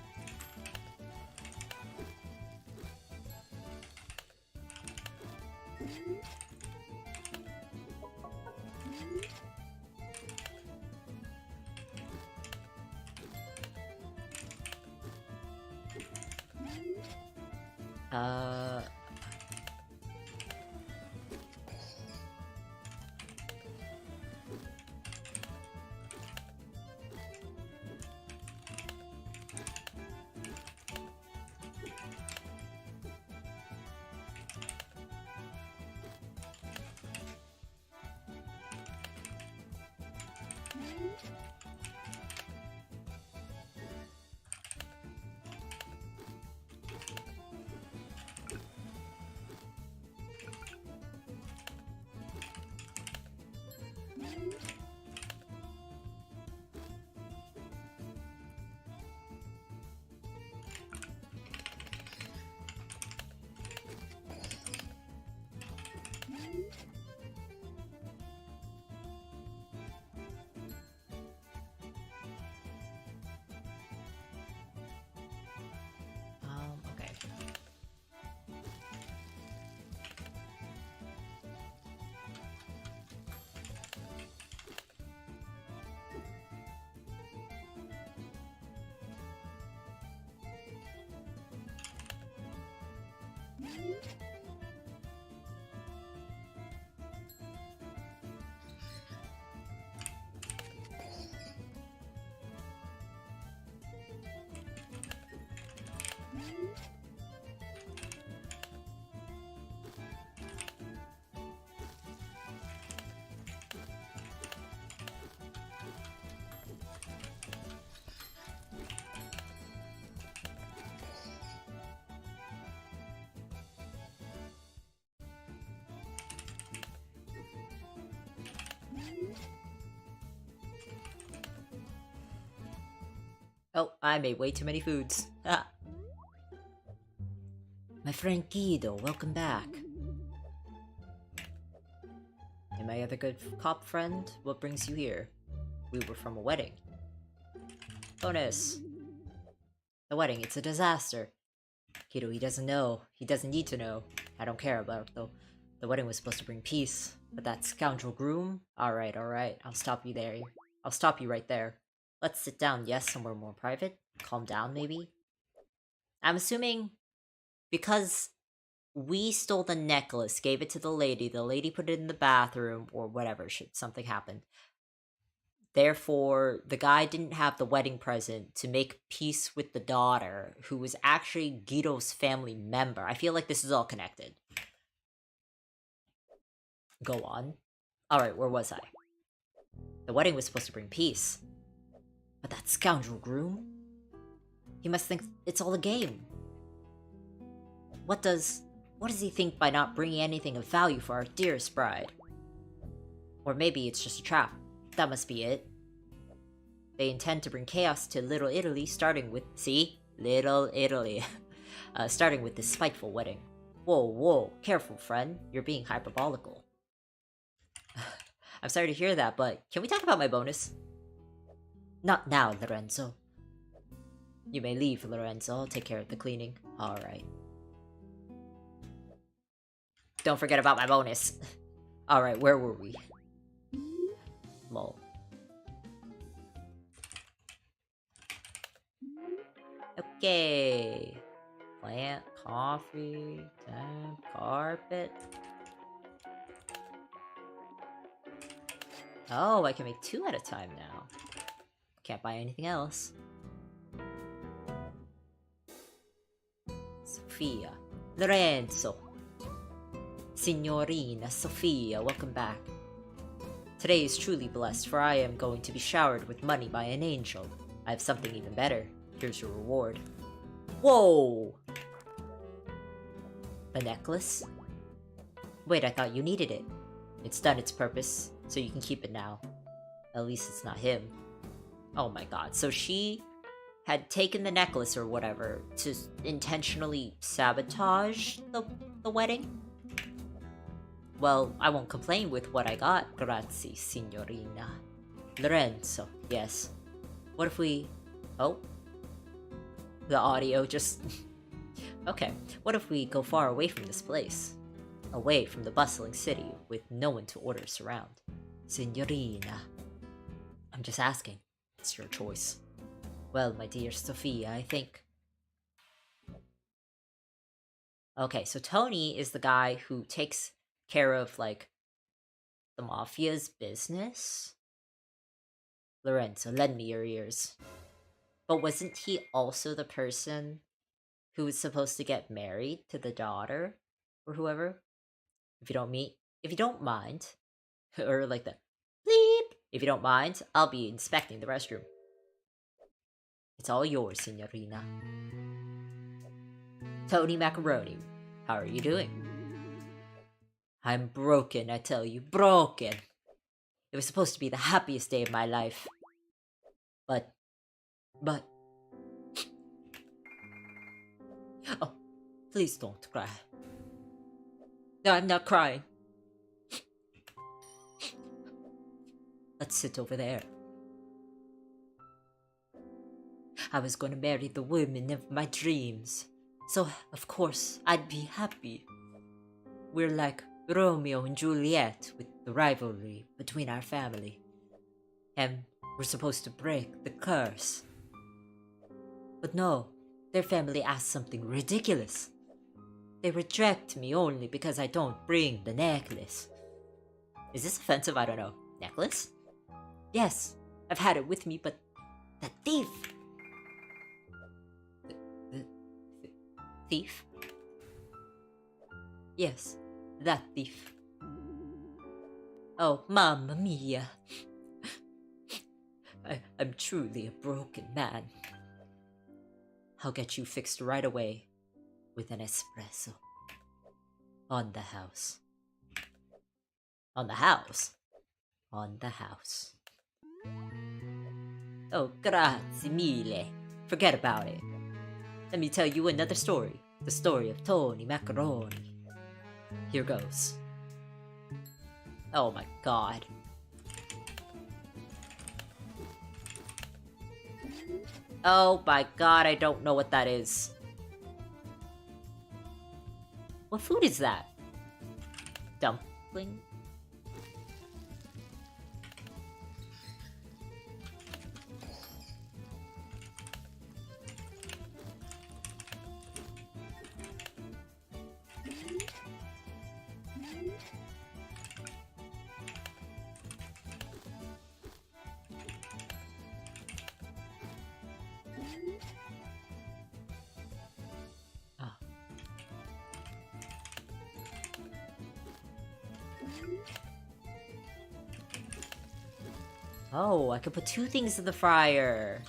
Okay. Oh, I made way too many foods. Ah. My friend Guido, welcome back. And my other good cop friend, what brings you here? We were from a wedding. Bonus. The wedding, it's a disaster. Guido, he doesn't know. He doesn't need to know. I don't care about it, though. The wedding was supposed to bring peace. But that scoundrel groom? Alright, alright. I'll stop you there. I'll stop you right there. Let's sit down, yes, somewhere more private. Calm down, maybe? I'm assuming because we stole the necklace, gave it to the lady put it in the bathroom, or whatever, something happened. Therefore, the guy didn't have the wedding present to make peace with the daughter, who was actually Guido's family member. I feel like this is all connected. Go on. Alright, where was I? The wedding was supposed to bring peace. But that scoundrel groom? He must think it's all a game. What does he think by not bringing anything of value for our dearest bride? Or maybe it's just a trap. That must be it. They intend to bring chaos to Little Italy, starting with... See? Little Italy. Starting with this spiteful wedding. Whoa, whoa. Careful, friend. You're being hyperbolical. I'm sorry to hear that, but can we talk about my bonus? Not now, Lorenzo. You may leave, Lorenzo. I'll take care of the cleaning. Alright. Don't forget about my bonus. Alright, where were we? Lol. Okay. Plant, coffee, temp, carpet. Oh, I can make 2 at a time now. Can't buy anything else. Sofia. Lorenzo. Signorina Sofia, welcome back. Today is truly blessed, for I am going to be showered with money by an angel. I have something even better. Here's your reward. Whoa! The necklace? Wait, I thought you needed it. It's done its purpose, so you can keep it now. At least it's not him. Oh my god, so she had taken the necklace or whatever to intentionally sabotage the wedding? Well, I won't complain with what I got. Grazie, signorina. Lorenzo, yes. What if we... Oh? The audio just... Okay, what if we go far away from this place? Away from the bustling city, with no one to order us around. Signorina. I'm just asking. It's your choice. Well, my dear Sophia, I think... Okay, so Tony is the guy who takes care of, like, the mafia's business? Lorenzo, lend me your ears. But wasn't he also the person who was supposed to get married to the daughter? Or whoever? If you don't mind. Or like the bleep. If you don't mind, I'll be inspecting the restroom. It's all yours, Signorina. Tony Macaroni, how are you doing? I'm broken, I tell you, broken. It was supposed to be the happiest day of my life. But... Oh, please don't cry. No, I'm not crying. Let's sit over there. I was gonna marry the woman of my dreams. So, of course, I'd be happy. We're like Romeo and Juliet with the rivalry between our family. And we're supposed to break the curse. But no, their family asked something ridiculous. They reject me only because I don't bring the necklace. Is this offensive? I don't know. Necklace? Yes, I've had it with me, but that thief... The thief? Yes, that thief. Oh, mamma mia. I'm truly a broken man. I'll get you fixed right away with an espresso. On the house. On the house? On the house. Oh, grazie mille. Forget about it. Let me tell you another story. The story of Tony Macaroni. Here goes. Oh my god. Oh my god, I don't know what that is. What food is that? Dumpling? Oh, I could put two things in the fryer.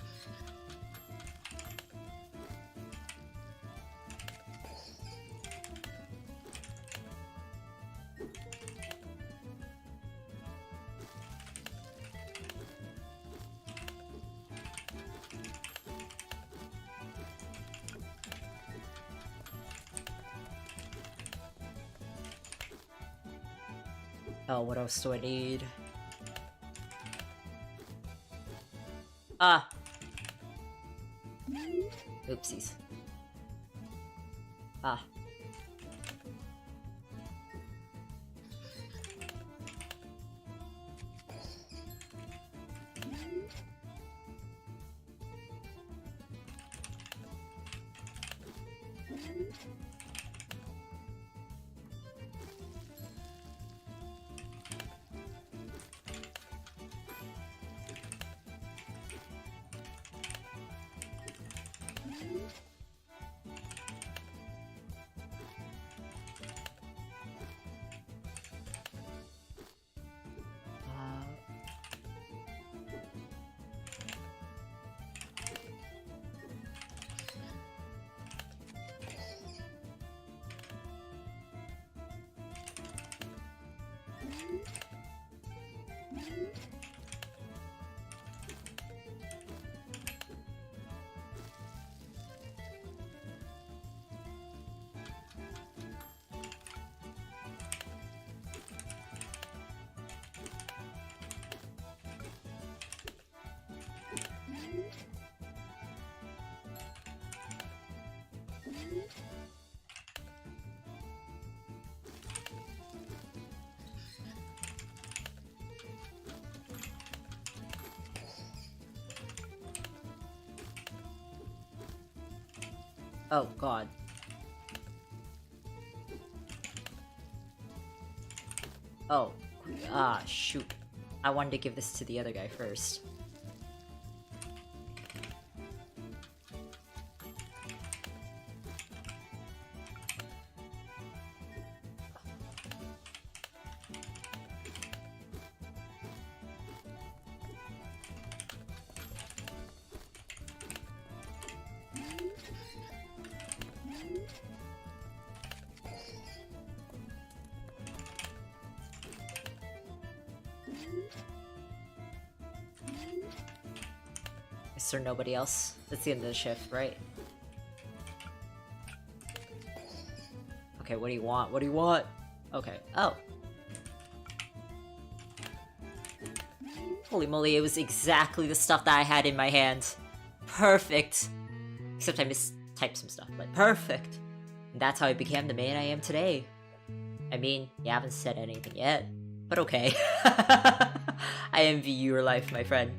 Oh, what else do I need? Ah! Oopsies. Ah. Oh, God. Oh. Ah, shoot. I wanted to give this to the other guy first. Is there nobody else? That's the end of the shift, right? Okay, what do you want? What do you want? Okay. Oh. Holy moly, it was exactly the stuff that I had in my hand. Perfect. Except I mistyped some stuff, but perfect. And that's how I became the man I am today. I mean, you haven't said anything yet, but okay. I envy your life, my friend.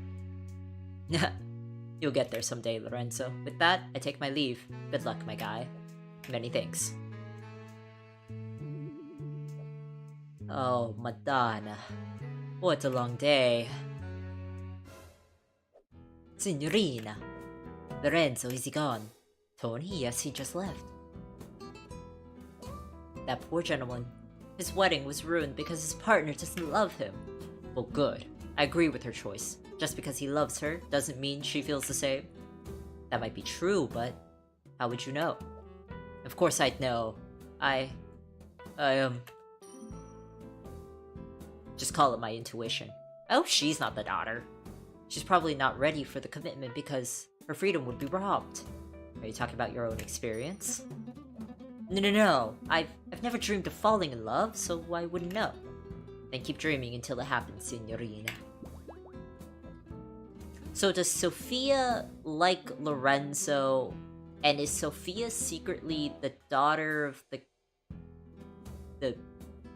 You'll get there someday, Lorenzo. With that, I take my leave. Good luck, my guy. Many thanks. Oh, Madonna. What a long day. Signorina. Lorenzo, is he gone? Tony, yes, he just left. That poor gentleman. His wedding was ruined because his partner doesn't love him. Well, good. I agree with her choice. Just because he loves her doesn't mean she feels the same. That might be true, but how would you know? Of course I'd know. Just call it my intuition. I hope she's not the daughter. She's probably not ready for the commitment because her freedom would be robbed. Are you talking about your own experience? No. I've never dreamed of falling in love, so I wouldn't know. Then keep dreaming until it happens, Signorina. So does Sophia like Lorenzo, and is Sophia secretly the daughter of the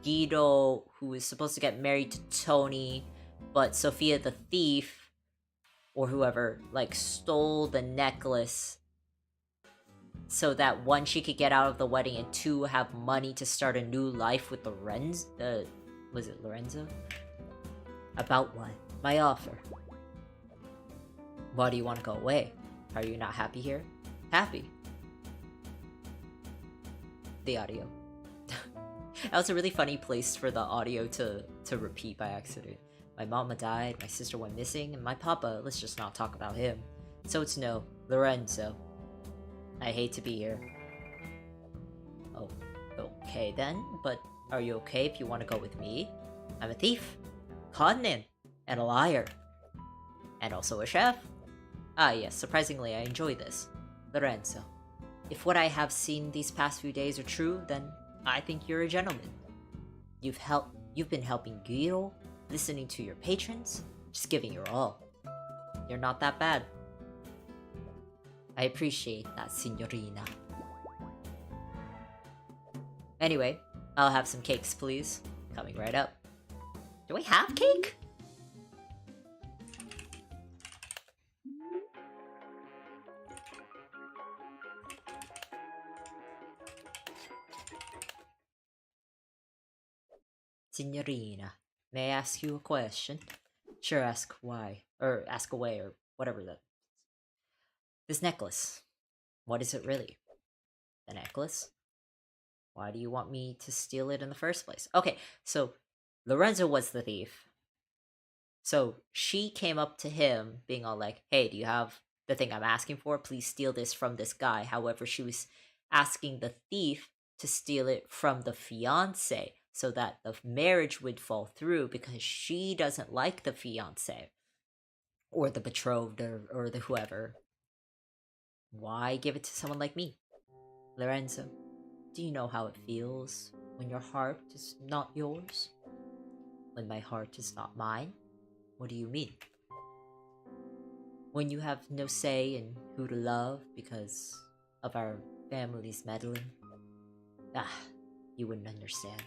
Guido who is supposed to get married to Tony, but Sophia the thief, or whoever, like, stole the necklace so that one, she could get out of the wedding, and two, have money to start a new life with Lorenzo? Was it Lorenzo? About what? My offer. Why do you want to go away? Are you not happy here? Happy. The audio. That was a really funny place for the audio to repeat by accident. My mama died, my sister went missing, and my papa, let's just not talk about him. So it's no, Lorenzo. I hate to be here. Oh, okay then, but are you okay if you want to go with me? I'm a thief, conman, and a liar. And also a chef. Ah yes, surprisingly I enjoy this. Lorenzo, if what I have seen these past few days are true, then I think you're a gentleman. You've been helping Guido, listening to your patrons, just giving your all. You're not that bad. I appreciate that, Signorina. Anyway, I'll have some cakes, please. Coming right up. Do we have cake? Signorina, may I ask you a question? Sure, ask why. Or ask away, or whatever that. This necklace. What is it really? The necklace? Why do you want me to steal it in the first place? Okay, so Lorenzo was the thief. So she came up to him being all like, hey, do you have the thing I'm asking for? Please steal this from this guy. However, she was asking the thief to steal it from the fiance so that the marriage would fall through because she doesn't like the fiance or the betrothed or the whoever. Why give it to someone like me? Lorenzo, do you know how it feels when your heart is not yours? When my heart is not mine? What do you mean? When you have no say in who to love because of our family's meddling? Ah, you wouldn't understand.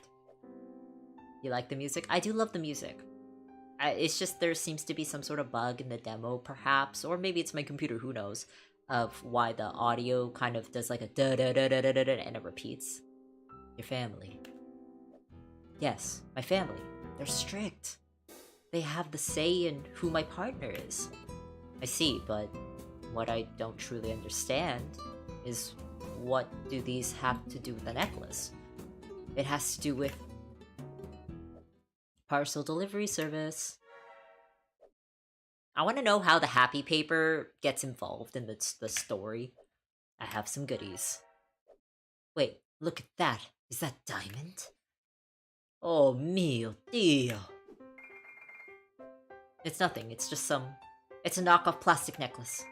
You like the music? I do love the music. It's just there seems to be some sort of bug in the demo, perhaps, or maybe it's my computer, who knows, of why the audio kind of does like a da-da-da-da-da-da and it repeats. Your family. Yes, my family. They're strict. They have the say in who my partner is. I see, but what I don't truly understand is what do these have to do with the necklace? It has to do with parcel delivery service. I want to know how the happy paper gets involved in the story. I have some goodies. Wait, look at that. Is that diamond? Oh mio Dio. It's nothing, it's just it's a knockoff plastic necklace.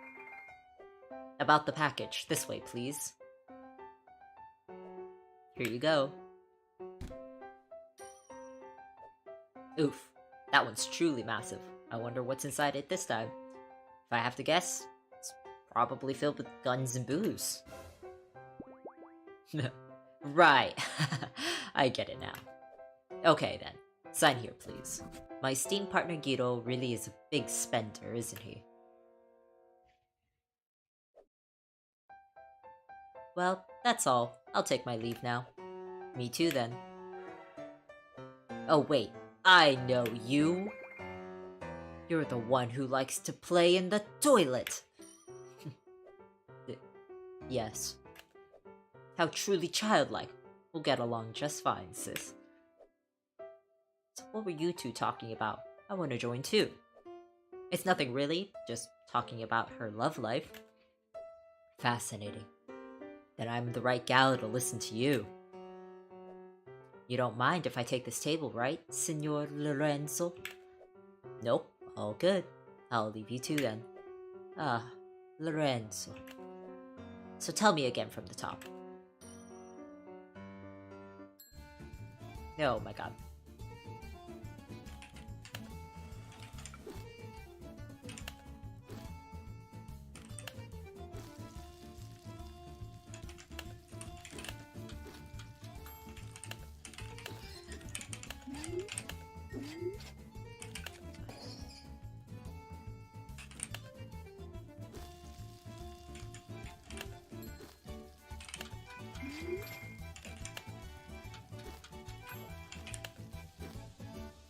About the package. This way, please. Here you go. Oof, that one's truly massive. I wonder what's inside it this time. If I have to guess, it's probably filled with guns and booze. Right, I get it now. Okay then, sign here please. My esteemed partner Guido really is a big spender, isn't he? Well, that's all. I'll take my leave now. Me too then. Oh wait, I know you! You're the one who likes to play in the toilet! Yes. How truly childlike. We'll get along just fine, sis. So what were you two talking about? I want to join too. It's nothing really, just talking about her love life. Fascinating. Then I'm the right gal to listen to you. You don't mind if I take this table, right, Signor Lorenzo? Nope, all good. I'll leave you two then. Ah, Lorenzo. So tell me again from the top. Oh my god.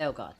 Oh god.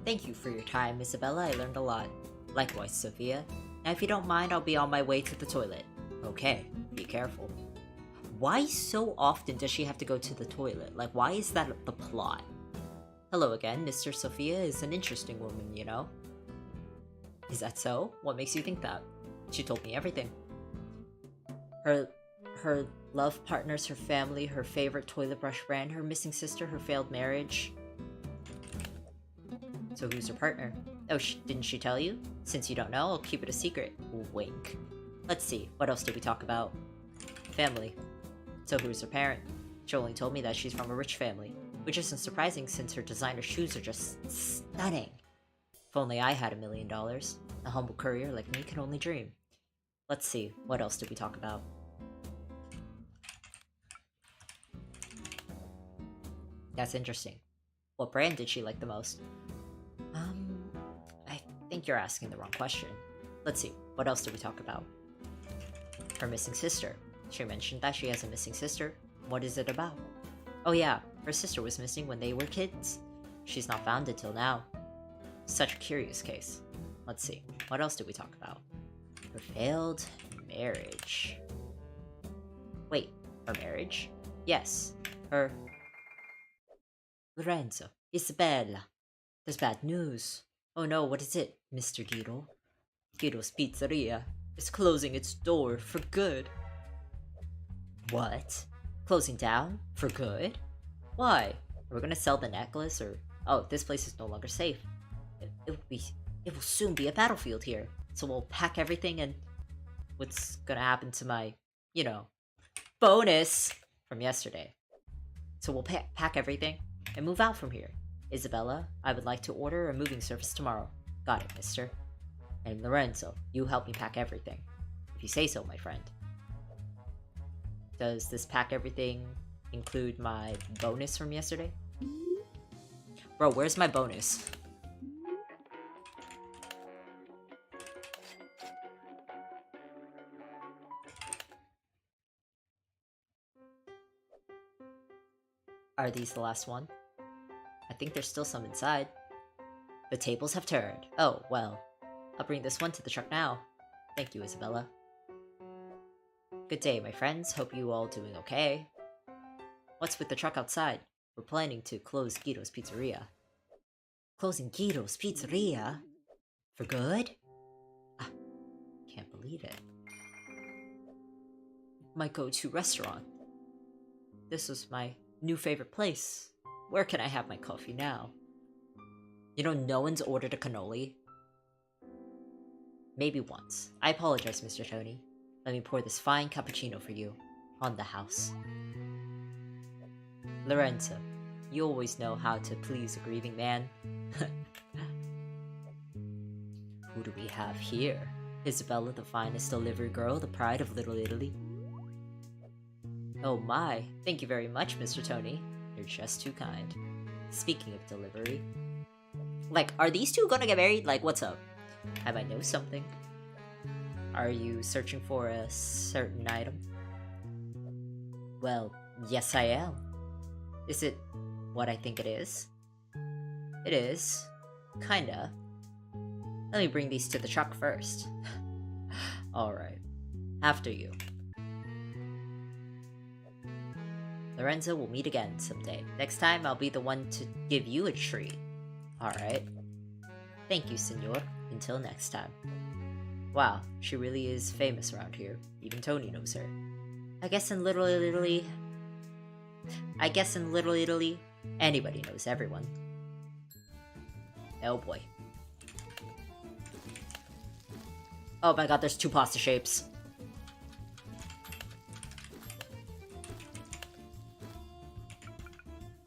Thank you for your time, Isabella. I learned a lot. Likewise, Sophia. Now, if you don't mind, I'll be on my way to the toilet. Okay, be careful. Why so often does she have to go to the toilet? Like, why is that the plot? Hello again, Mr. Sophia is an interesting woman, you know? Is that so? What makes you think that? She told me everything. Her love partners, her family, her favorite toilet brush brand, her missing sister, her failed marriage. So who's her partner? Oh, didn't she tell you? Since you don't know, I'll keep it a secret. Wink. Let's see, what else did we talk about? Family. So who's her parent? She only told me that she's from a rich family, which isn't surprising since her designer shoes are just stunning. If only I had $1 million. A humble courier like me can only dream. Let's see, what else did we talk about? That's interesting. What brand did she like the most? I think you're asking the wrong question. Let's see, what else did we talk about? Her missing sister. She mentioned that she has a missing sister. What is it about? Oh yeah, her sister was missing when they were kids. She's not found until now. Such a curious case. Let's see, what else did we talk about? Her failed marriage. Wait, her marriage? Yes, her... Lorenzo, Isabella. There's bad news. Oh no, what is it, Mr. Guido? Guido's Pizzeria is closing its door for good. What? Closing down? For good? Why? Are we gonna sell the necklace or... Oh, this place is no longer safe. It will soon be a battlefield here. So we'll pack everything and... What's gonna happen to my, you know, bonus from yesterday? So we'll pack everything and move out from here. Isabella, I would like to order a moving service tomorrow. Got it, mister. And Lorenzo, you help me pack everything. If you say so, my friend. Does this pack everything include my bonus from yesterday? Bro, where's my bonus? Are these the last one? I think there's still some inside. The tables have turned. Oh, well. I'll bring this one to the truck now. Thank you, Isabella. Good day, my friends. Hope you all doing okay. What's with the truck outside? We're planning to close Guido's Pizzeria. Closing Guido's Pizzeria? For good? Ah, can't believe it. My go-to restaurant. This was my new favorite place. Where can I have my coffee now? You know, no one's ordered a cannoli. Maybe once. I apologize, Mr. Tony. Let me pour this fine cappuccino for you. On the house. Lorenzo, you always know how to please a grieving man. Who do we have here? Isabella, the finest delivery girl, the pride of Little Italy. Oh my, thank you very much, Mr. Tony. You're just too kind. Speaking of delivery... Like, are these two gonna get married? Like, what's up? I might know something. Are you searching for a certain item? Well, yes I am. Is it what I think it is? It is. Kinda. Let me bring these to the truck first. Alright. After you. Lorenzo, we'll meet again someday. Next time, I'll be the one to give you a treat. Alright. Thank you, senor. Until next time. Wow, she really is famous around here. Even Tony knows her. I guess in Little Italy, anybody knows everyone. Oh boy. Oh my god, there's two pasta shapes.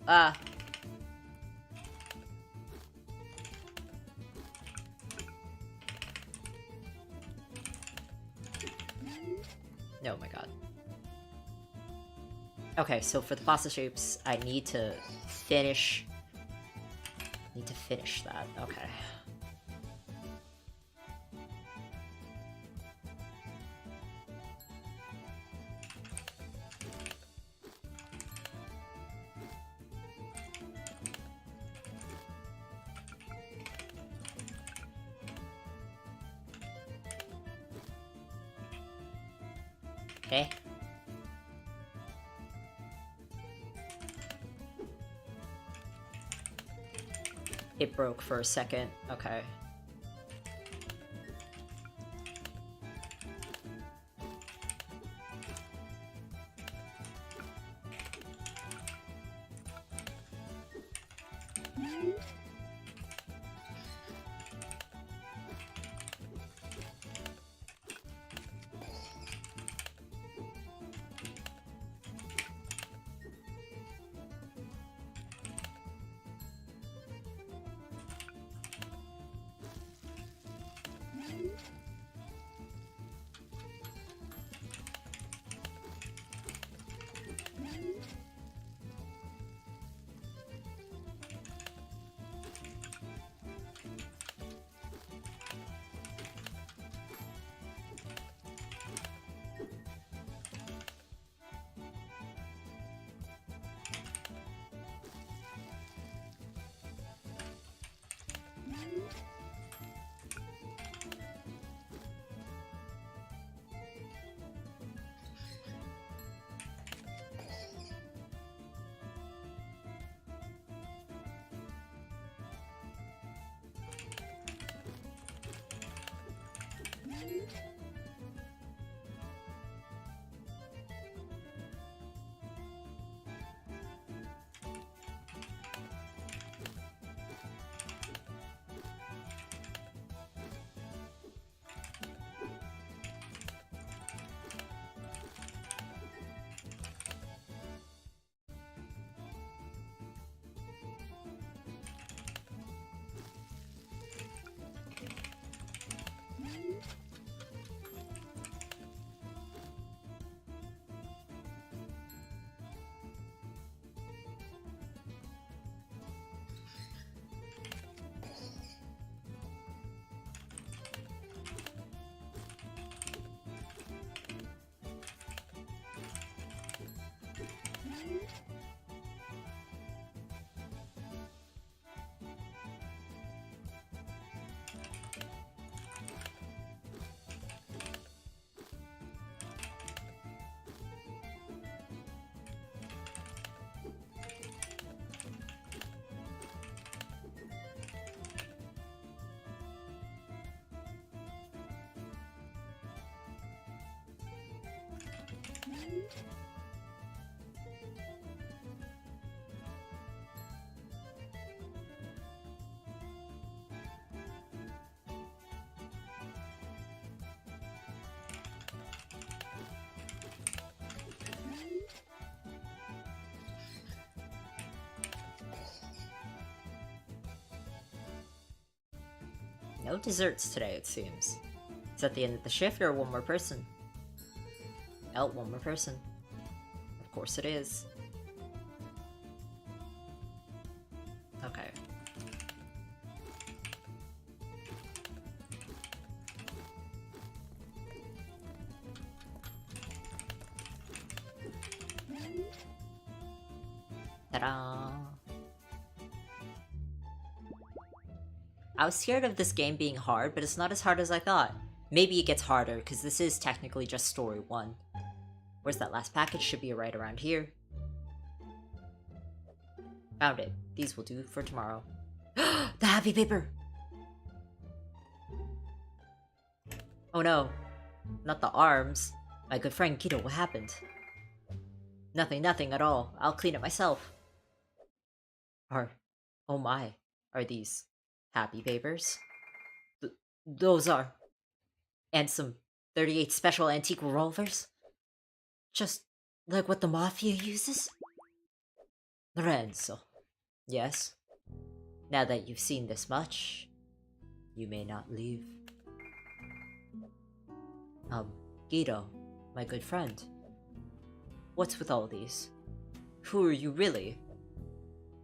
Ah. Oh my god. Okay, so for the pasta shapes, I need to finish... that, okay. Eh? It broke for a second. Okay. No desserts today, it seems. It's at the end of the shift or one more person? Oh, one more person. Of course it is. Okay. Ta-da! I was scared of this game being hard, but it's not as hard as I thought. Maybe it gets harder, because this is technically just story 1. Where's that last package? Should be right around here. Found it. These will do for tomorrow. The happy paper! Oh no. Not the arms. My good friend Kido, what happened? Nothing at all. I'll clean it myself. Oh my. Are these happy papers? Those are. And some 38 special antique revolvers? Just like what the Mafia uses? Lorenzo. Yes? Now that you've seen this much, you may not leave. Guido, my good friend. What's with all these? Who are you really?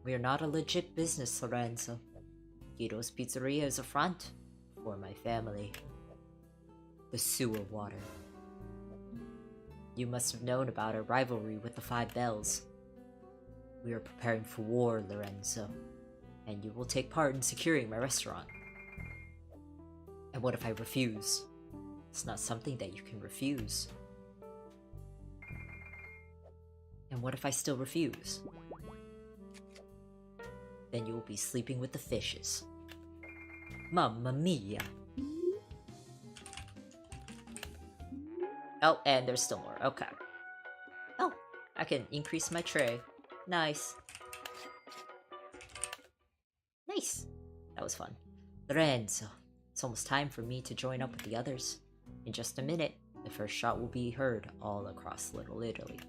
We're not a legit business, Lorenzo. Guido's Pizzeria is a front for my family. The sewer water. You must have known about our rivalry with the Five Bells. We are preparing for war, Lorenzo, and you will take part in securing my restaurant. And what if I refuse? It's not something that you can refuse. And what if I still refuse? Then you will be sleeping with the fishes. Mamma mia. Oh, and there's still more. Okay. Oh, I can increase my tray. Nice. Nice. That was fun. Lorenzo, it's almost time for me to join up with the others. In just a minute, the first shot will be heard all across Little Italy.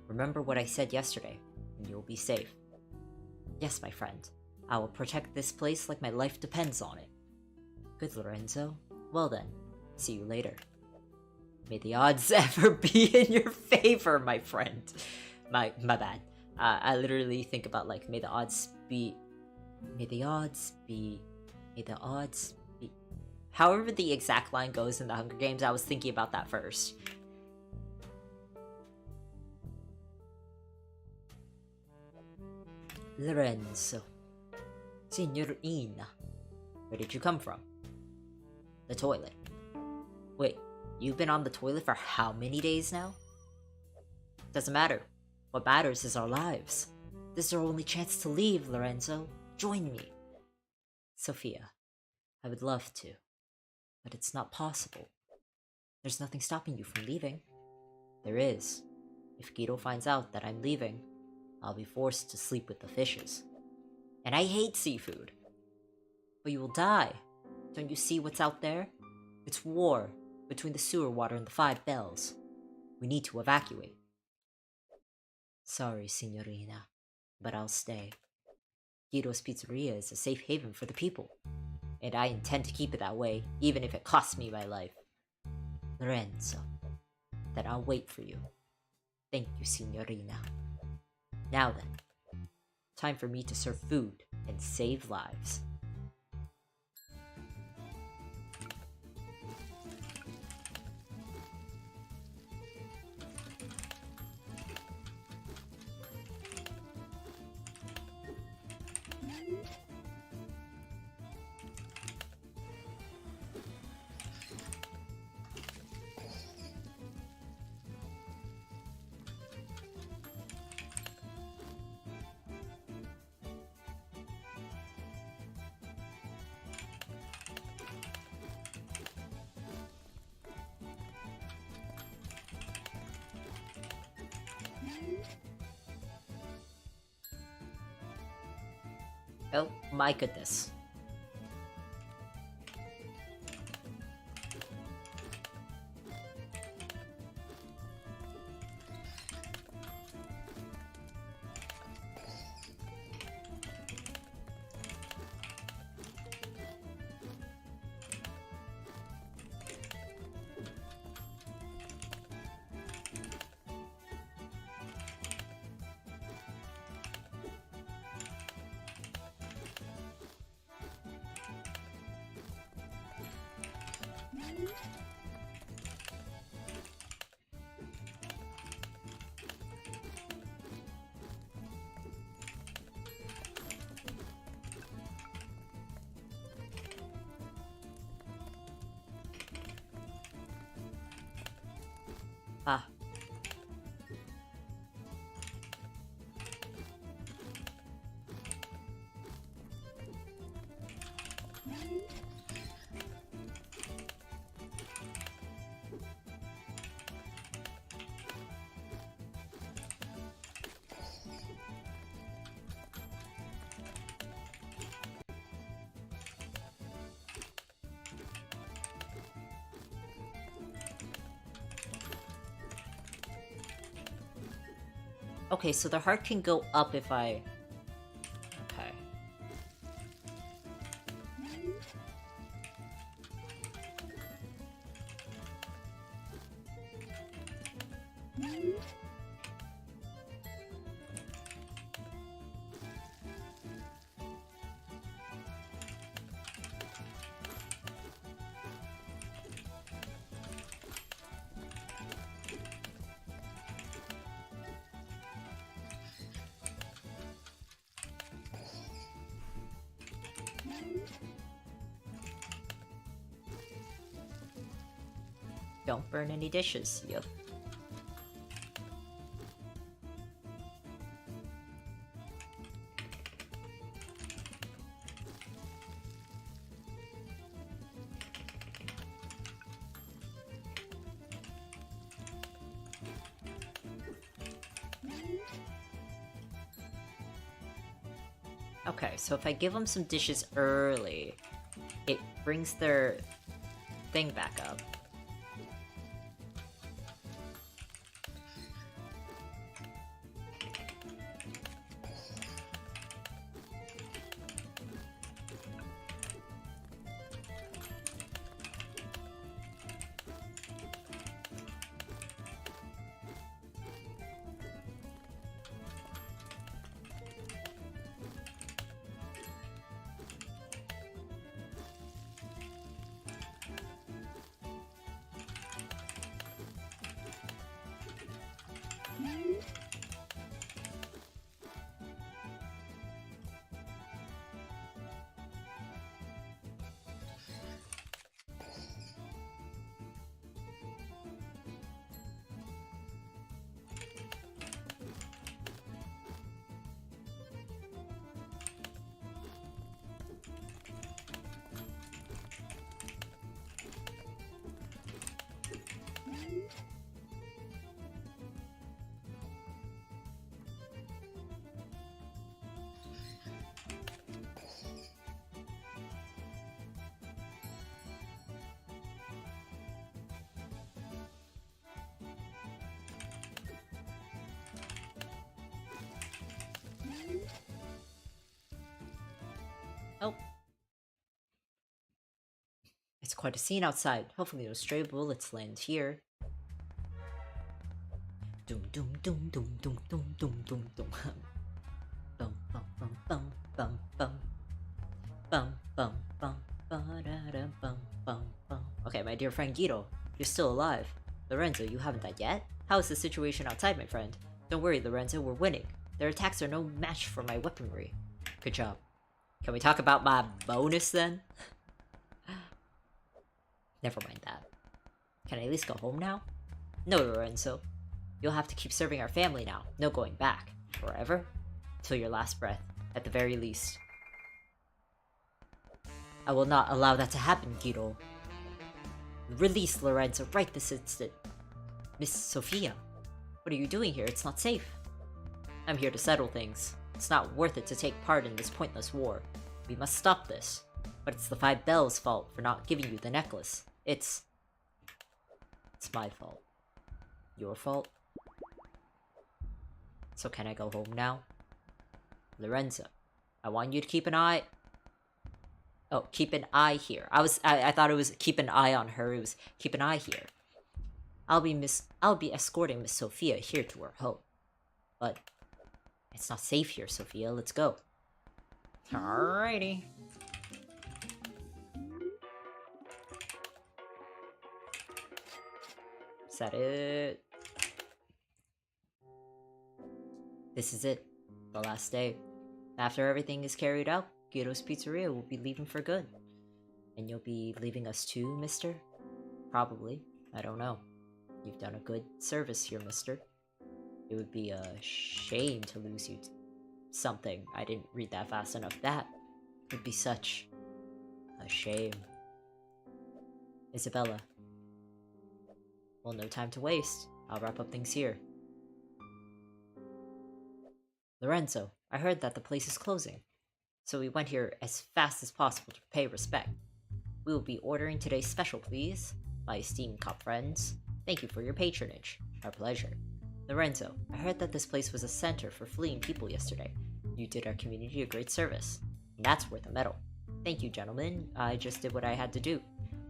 Remember what I said yesterday, and you'll be safe. Yes, my friend. I will protect this place like my life depends on it. Good, Lorenzo. Well then, see you later. May the odds ever be in your favor, my friend. My bad. I literally think about like, may the odds be... However the exact line goes in the Hunger Games, I was thinking about that first. Lorenzo. Signorina. Where did you come from? The toilet. Wait, you've been on the toilet for how many days now? Doesn't matter. What matters is our lives. This is our only chance to leave, Lorenzo. Join me. Sophia, I would love to, but it's not possible. There's nothing stopping you from leaving. There is. If Guido finds out that I'm leaving, I'll be forced to sleep with the fishes. And I hate seafood. But you will die. Don't you see what's out there? It's war between the sewer water and the 5 bells. We need to evacuate. Sorry, signorina, but I'll stay. Guido's Pizzeria is a safe haven for the people, and I intend to keep it that way, even if it costs me my life. Lorenzo, then I'll wait for you. Thank you, signorina. Now then, time for me to serve food and save lives. Oh my goodness. Ah. Okay, so the heart can go up if I... Okay. Don't burn any dishes, yep. Okay, so if I give them some dishes early, it brings their thing back up. Oh. It's quite a scene outside. Hopefully no stray bullets land here. Doom doom doom doom doom doom doom doom doom. Bum bum bum bum bum bum. Bum bum bum ba-da-da, bum bum bum. Okay, my dear friend Guido, you're still alive. Lorenzo, you haven't died yet? How is the situation outside, my friend? Don't worry, Lorenzo, we're winning. Their attacks are no match for my weaponry. Good job. Can we talk about my bonus then? Never mind that. Can I at least go home now? No, Lorenzo. You'll have to keep serving our family now. No going back. Forever? Till your last breath, at the very least. I will not allow that to happen, Guido. Release Lorenzo right this instant. Miss Sophia, what are you doing here? It's not safe. I'm here to settle things. It's not worth it to take part in this pointless war. We must stop this. But it's the Five Bells' fault for not giving you the necklace. It's my fault. Your fault? So can I go home now? Lorenzo, I want you to keep an eye... Oh, keep an eye here. I thought it was keep an eye on her. It was keep an eye here. I'll be escorting Miss Sophia here to her home. But it's not safe here, Sophia. Let's go. Alrighty. Is that it? This is it. The last day. After everything is carried out, Guido's Pizzeria will be leaving for good. And you'll be leaving us too, mister? Probably. I don't know. You've done a good service here, mister. It would be a shame to lose you to something. I didn't read that fast enough. That would be such a shame. Isabella. Well, no time to waste. I'll wrap up things here. Lorenzo, I heard that the place is closing. So we went here as fast as possible to pay respect. We will be ordering today's special, please. My esteemed cop friends, thank you for your patronage. Our pleasure. Lorenzo, I heard that this place was a center for fleeing people yesterday. You did our community a great service. And that's worth a medal. Thank you, gentlemen. I just did what I had to do.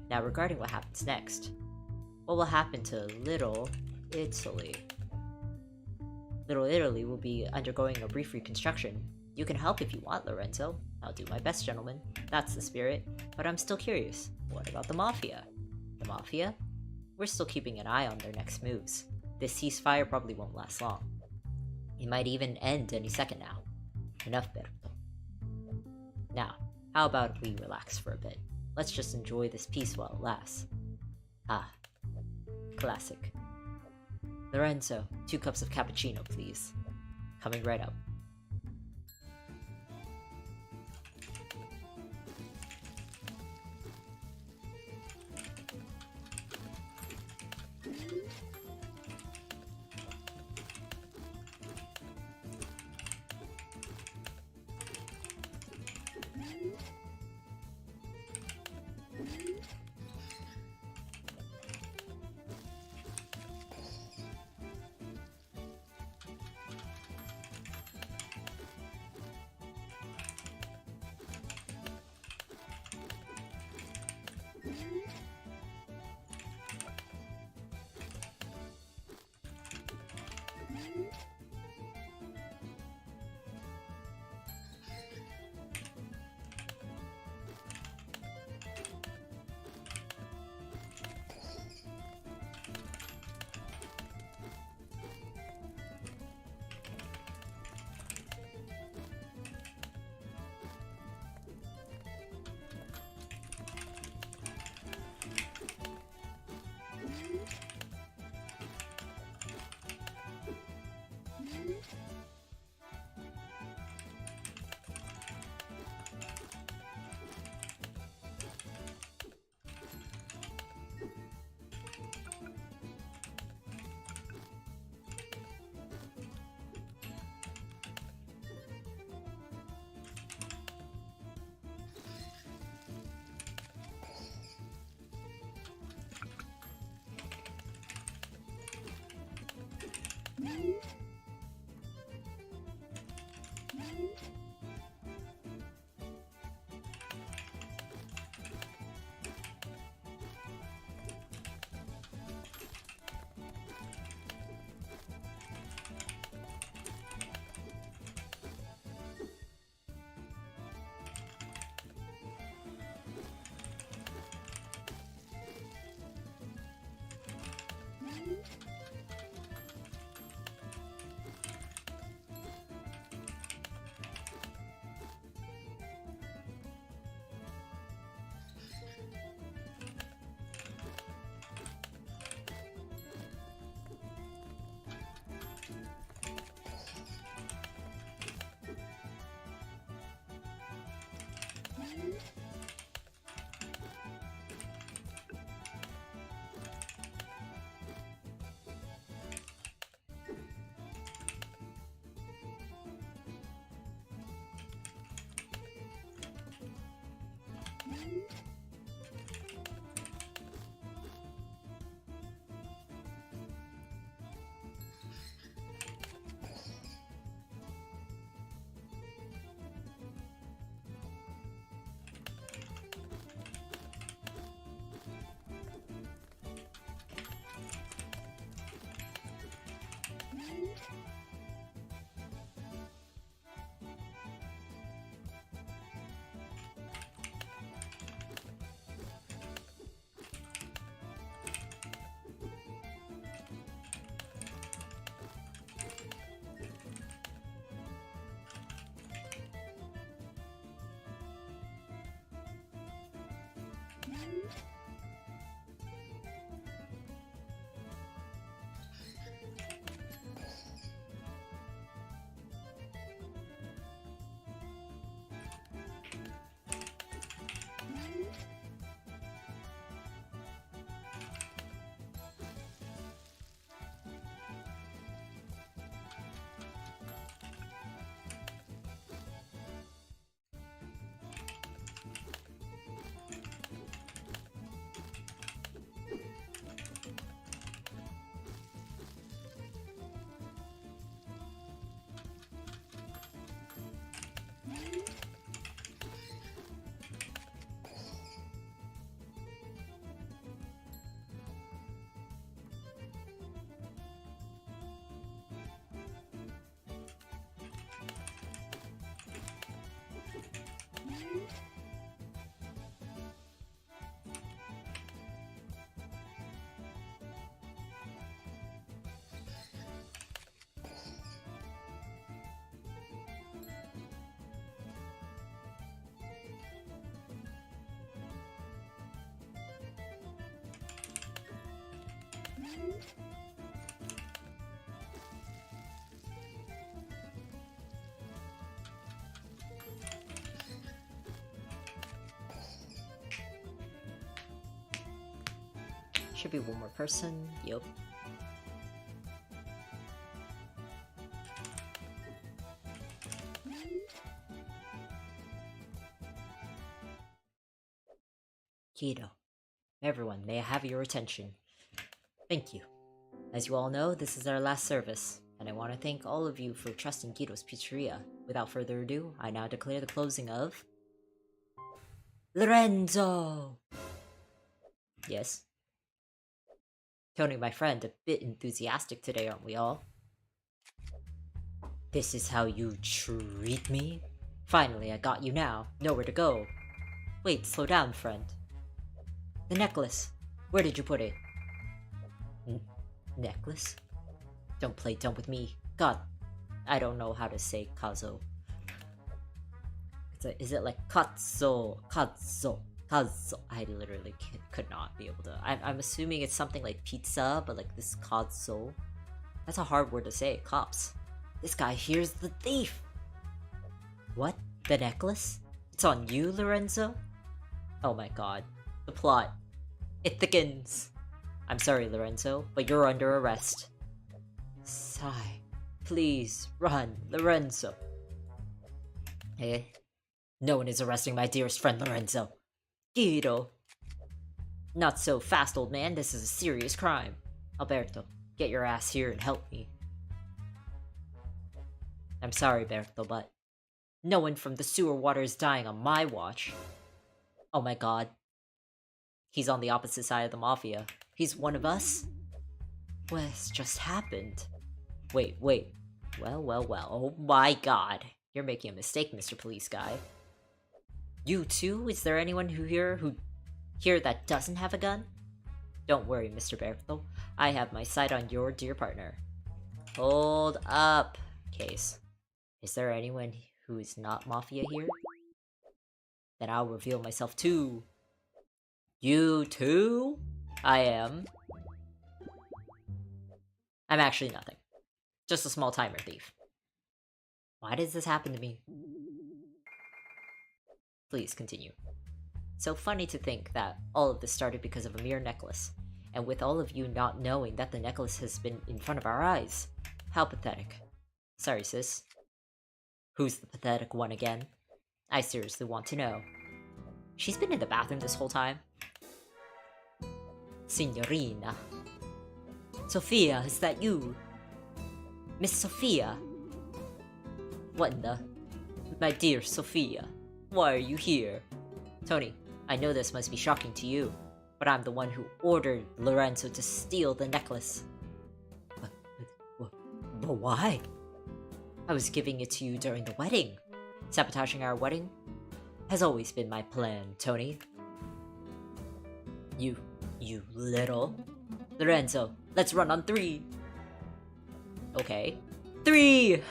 Now regarding what happens next. What will happen to Little Italy? Little Italy will be undergoing a brief reconstruction. You can help if you want, Lorenzo. I'll do my best, gentlemen. That's the spirit. But I'm still curious. What about the Mafia? The Mafia? We're still keeping an eye on their next moves. This ceasefire probably won't last long. It might even end any second now. Enough, Berto. Now, how about we relax for a bit? Let's just enjoy this peace while it lasts. Ah, classic. Lorenzo, 2 cups of cappuccino, please. Coming right up. Should be one more person. Yup. Keto. Everyone, may I have your attention? Thank you. As you all know, this is our last service, and I want to thank all of you for trusting Guido's Pizzeria. Without further ado, I now declare the closing of... Lorenzo! Yes? Tony, my friend, a bit enthusiastic today, aren't we all? This is how you treat me? Finally, I got you now. Nowhere to go. Wait, slow down, friend. The necklace. Where did you put it? Necklace? Don't play dumb with me. God, I don't know how to say kazo. Is it like katzo? Kazo? Kazo? I literally could not be able to. I'm assuming it's something like pizza, but like this kazo. That's a hard word to say. Cops. This guy here's the thief. What? The necklace? It's on you, Lorenzo? Oh my god. The plot. It thickens. I'm sorry, Lorenzo, but you're under arrest. Sigh. Please, run, Lorenzo. Hey, no one is arresting my dearest friend, Lorenzo. Guido. Not so fast, old man. This is a serious crime. Alberto, get your ass here and help me. I'm sorry, Berto, but no one from the sewer water is dying on my watch. Oh my god. He's on the opposite side of the Mafia. He's one of us? What's just happened? Wait. Well. Oh my god. You're making a mistake, Mr. Police Guy. You too? Is there anyone here that doesn't have a gun? Don't worry, Mr. Berto. I have my sight on your dear partner. Hold up, Case. Is there anyone who is not Mafia here? Then I'll reveal myself too. You too? I am. I'm actually nothing. Just a small timer thief. Why does this happen to me? Please continue. So funny to think that all of this started because of a mere necklace, and with all of you not knowing that the necklace has been in front of our eyes. How pathetic. Sorry, sis. Who's the pathetic one again? I seriously want to know. She's been in the bathroom this whole time. Signorina. Sophia, is that you? Miss Sophia? What in the... My dear Sophia, why are you here? Tony, I know this must be shocking to you, but I'm the one who ordered Lorenzo to steal the necklace. But why? I was giving it to you during the wedding. Sabotaging our wedding has always been my plan, Tony. You little... Lorenzo, let's run on 3. Okay. 3!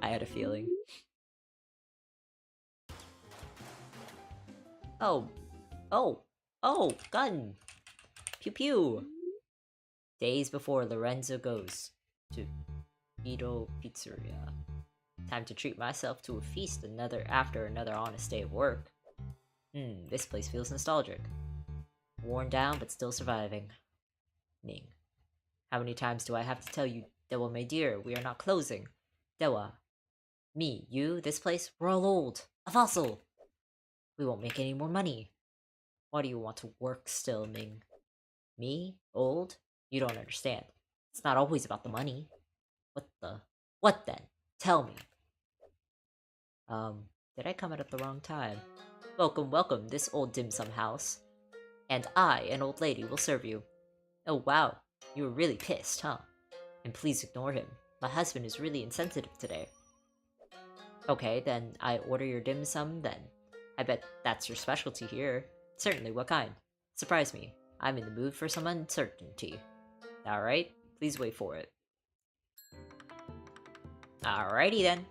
I had a feeling. Oh, gun! Pew pew! Days before Lorenzo goes to Guido Pizzeria. Time to treat myself to a feast after another honest day of work. This place feels nostalgic. Worn down but still surviving. Ning. How many times do I have to tell you, Dewa my dear, we are not closing? Dewa. Me, you, this place, we're all old. A fossil! We won't make any more money. Why do you want to work still, Ming? Me? Old? You don't understand. It's not always about the money. What then? Tell me. Did I come at the wrong time? Welcome, this old dim sum house. And I, an old lady, will serve you. Oh wow, you were really pissed, huh? And please ignore him. My husband is really insensitive today. Okay, then I order your dim sum then. I bet that's your specialty here. Certainly, what kind? Surprise me. I'm in the mood for some uncertainty. Alright, please wait for it. Alrighty then.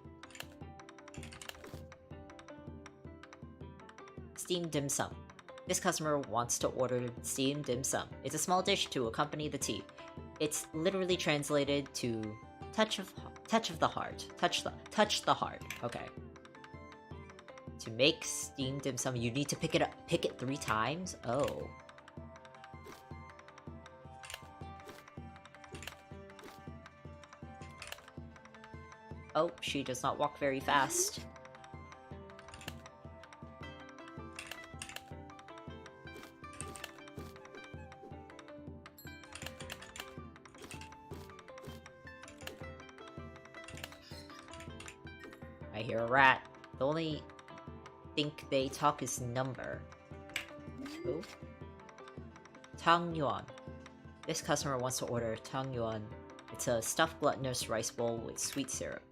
Steamed dim sum. This customer wants to order steamed dim sum. It's a small dish to accompany the tea. It's literally translated to touch of the heart. Touch the heart. Okay. To make steamed dim sum, you need to pick it 3 times. Oh. Oh, she does not walk very fast. I hear a rat. The only think they talk is number. Who? Tang Yuan. This customer wants to order Tang Yuan. It's a stuffed glutinous rice bowl with sweet syrup.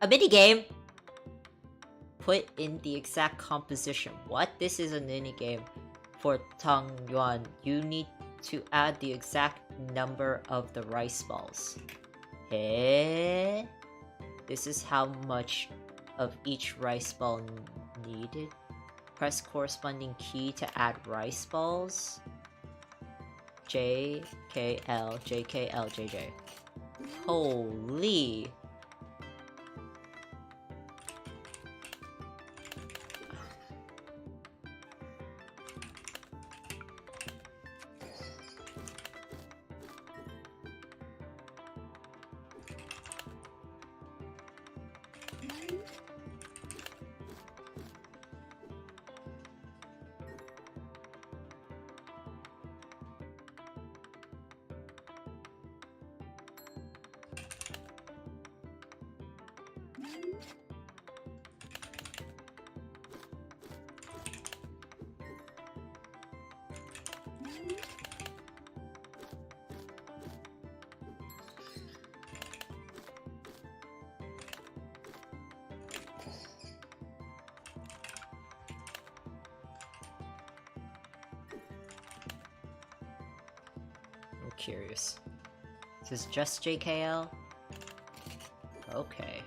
A mini game. Put in the exact composition. What? This is a mini game for Tang Yuan. You need to add the exact number of the rice balls. Hey? This is how much of each rice ball needed. Press corresponding key to add rice balls. J, K, L, J, K, L, J, J. Holy. I'm curious. Is this just JKL? Okay.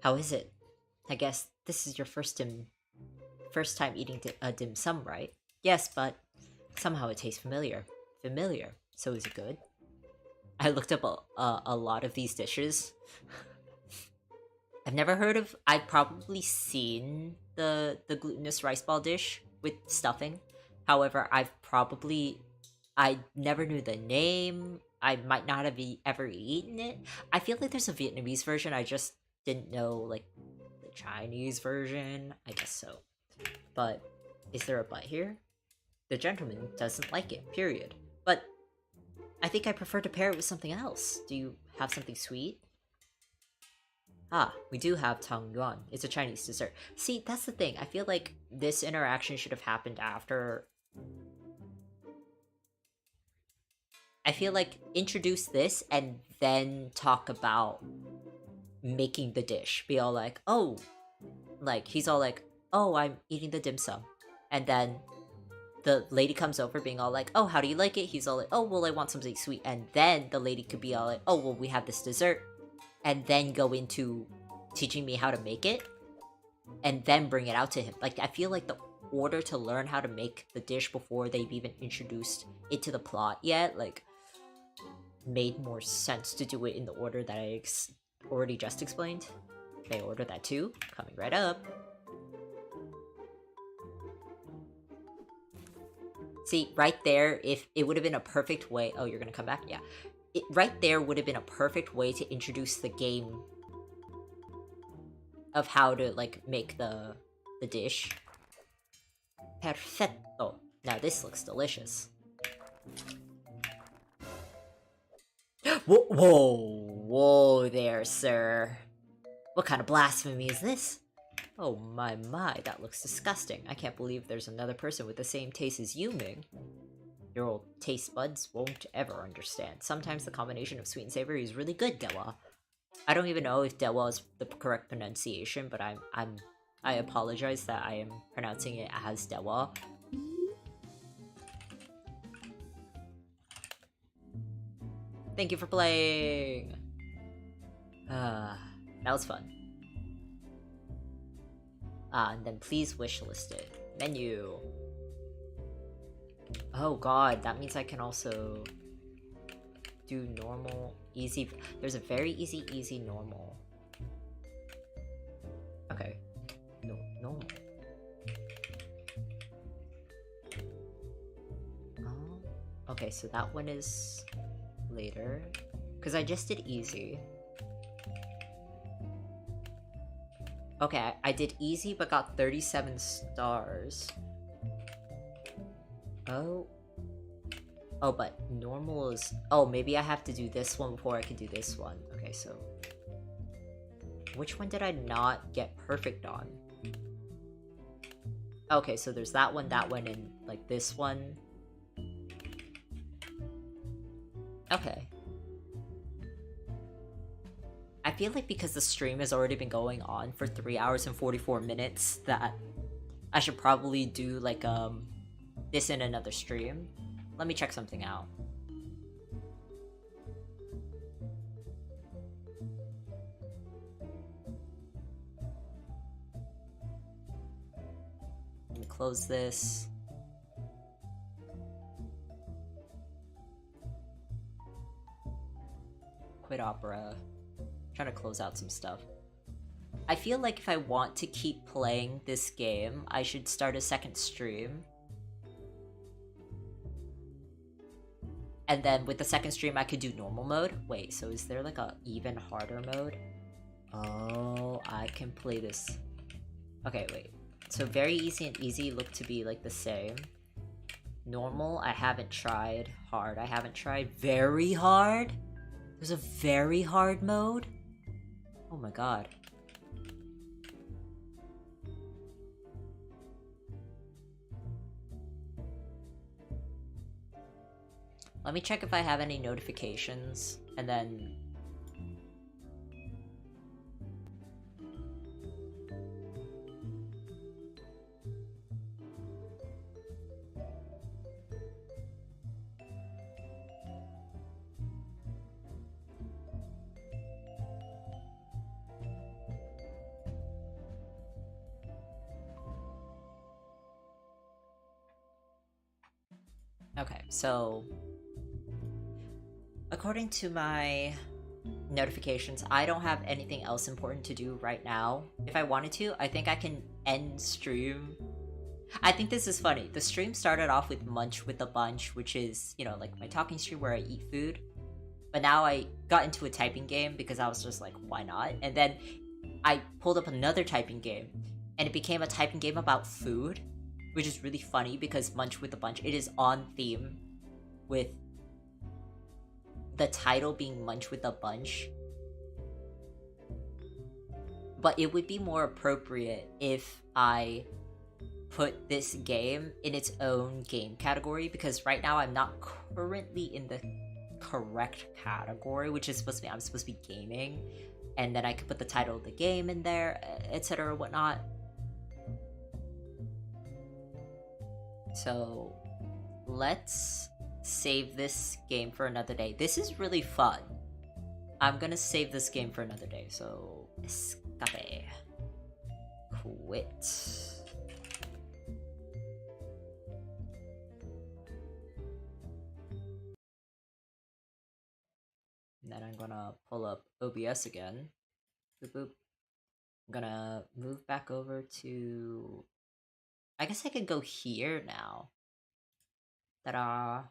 How is it? I guess this is your first time eating dim sum, right? Yes, but somehow it tastes familiar. Familiar. So is it good? I looked up a lot of these dishes. I've never heard of. I've probably seen the glutinous rice ball dish with stuffing. However, I never knew the name. I might not have ever eaten it. I feel like there's a Vietnamese version. I just didn't know like the Chinese version. I guess so. But is there a but here? The gentleman doesn't like it. Period. But I think I prefer to pair it with something else. Do you have something sweet? Ah, we do have Tang Yuan. It's a Chinese dessert. See, that's the thing. I feel like this interaction should have happened after. I feel like introduce this and then talk about making the dish. Be all like, oh, like he's all like, oh, I'm eating the dim sum. And then the lady comes over being all like, oh, how do you like it? He's all like, oh, well, I want something sweet. And then the lady could be all like, oh, well, we have this dessert. And then go into teaching me how to make it. And then bring it out to him. Like, I feel like the order to learn how to make the dish before they've even introduced it to the plot yet, like, made more sense to do it in the order that I already just explained. May I order that too? Coming right up. See, right there, if it would have been a perfect way... Oh, you're gonna come back? Yeah. Right there would have been a perfect way to introduce the game of how to, like, make the dish. Perfetto. Now this looks delicious. Whoa, whoa there, sir. What kind of blasphemy is this? Oh my, that looks disgusting. I can't believe there's another person with the same taste as you, Ming. Your old taste buds won't ever understand. Sometimes the combination of sweet and savory is really good, Dewa. I don't even know if Dewa is the correct pronunciation, but I apologize that I am pronouncing it as Dewa. Thank you for playing! That was fun. And then please wishlist it. Menu. Oh god, that means I can also do normal, easy. There's a very easy, normal. Okay. No, normal. Oh, okay, so that one is later. Because I just did easy. Okay, I did easy but got 37 stars. Oh. Oh, but normal is... Oh, maybe I have to do this one before I can do this one. Okay, so... Which one did I not get perfect on? Okay, so there's that one, and, like, this one. Okay. I feel like because the stream has already been going on for 3 hours and 44 minutes, that I should probably do, like, this in another stream. Let me check something out. Let me close this. Quit opera. Trying to close out some stuff. I feel like if I want to keep playing this game, I should start a second stream. And then with the second stream, I could do normal mode. Wait, so is there like a even harder mode? Oh, I can play this. Okay, wait. So very easy and easy look to be like the same. Normal, I haven't tried. Hard, I haven't tried. Very hard? There's a very hard mode? Oh my god. Let me check if I have any notifications, and then... Okay, so... According to my notifications, I don't have anything else important to do right now. If I wanted to, I think I can end stream. I think this is funny. The stream started off with Munch with a Bunch, which is, you know, like my talking stream where I eat food. But now I got into a typing game because I was just like, why not? And then I pulled up another typing game, and it became a typing game about food, which is really funny because Munch with a Bunch, it is on theme with the title being Munch with a Bunch. But it would be more appropriate if I put this game in its own game category, because right now I'm not currently in the correct category, which is supposed to be, I'm supposed to be gaming, and then I could put the title of the game in there, etc. whatnot. So let's save this game for another day. This is really fun. I'm gonna save this game for another day, so escape. Quit. And then I'm gonna pull up OBS again. Boop boop. I'm gonna move back over to... I guess I could go here now. Ta-da!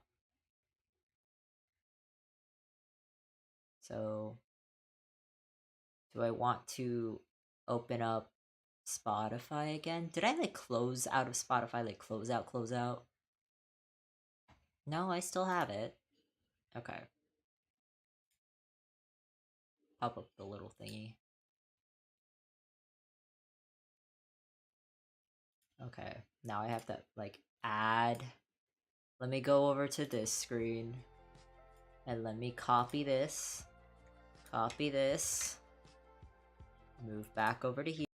So, do I want to open up Spotify again? Did I like close out of Spotify, like close out? No, I still have it. Okay. Pop up the little thingy. Okay, now I have to like add. Let me go over to this screen. And let me copy this. Copy this. Move back over to here.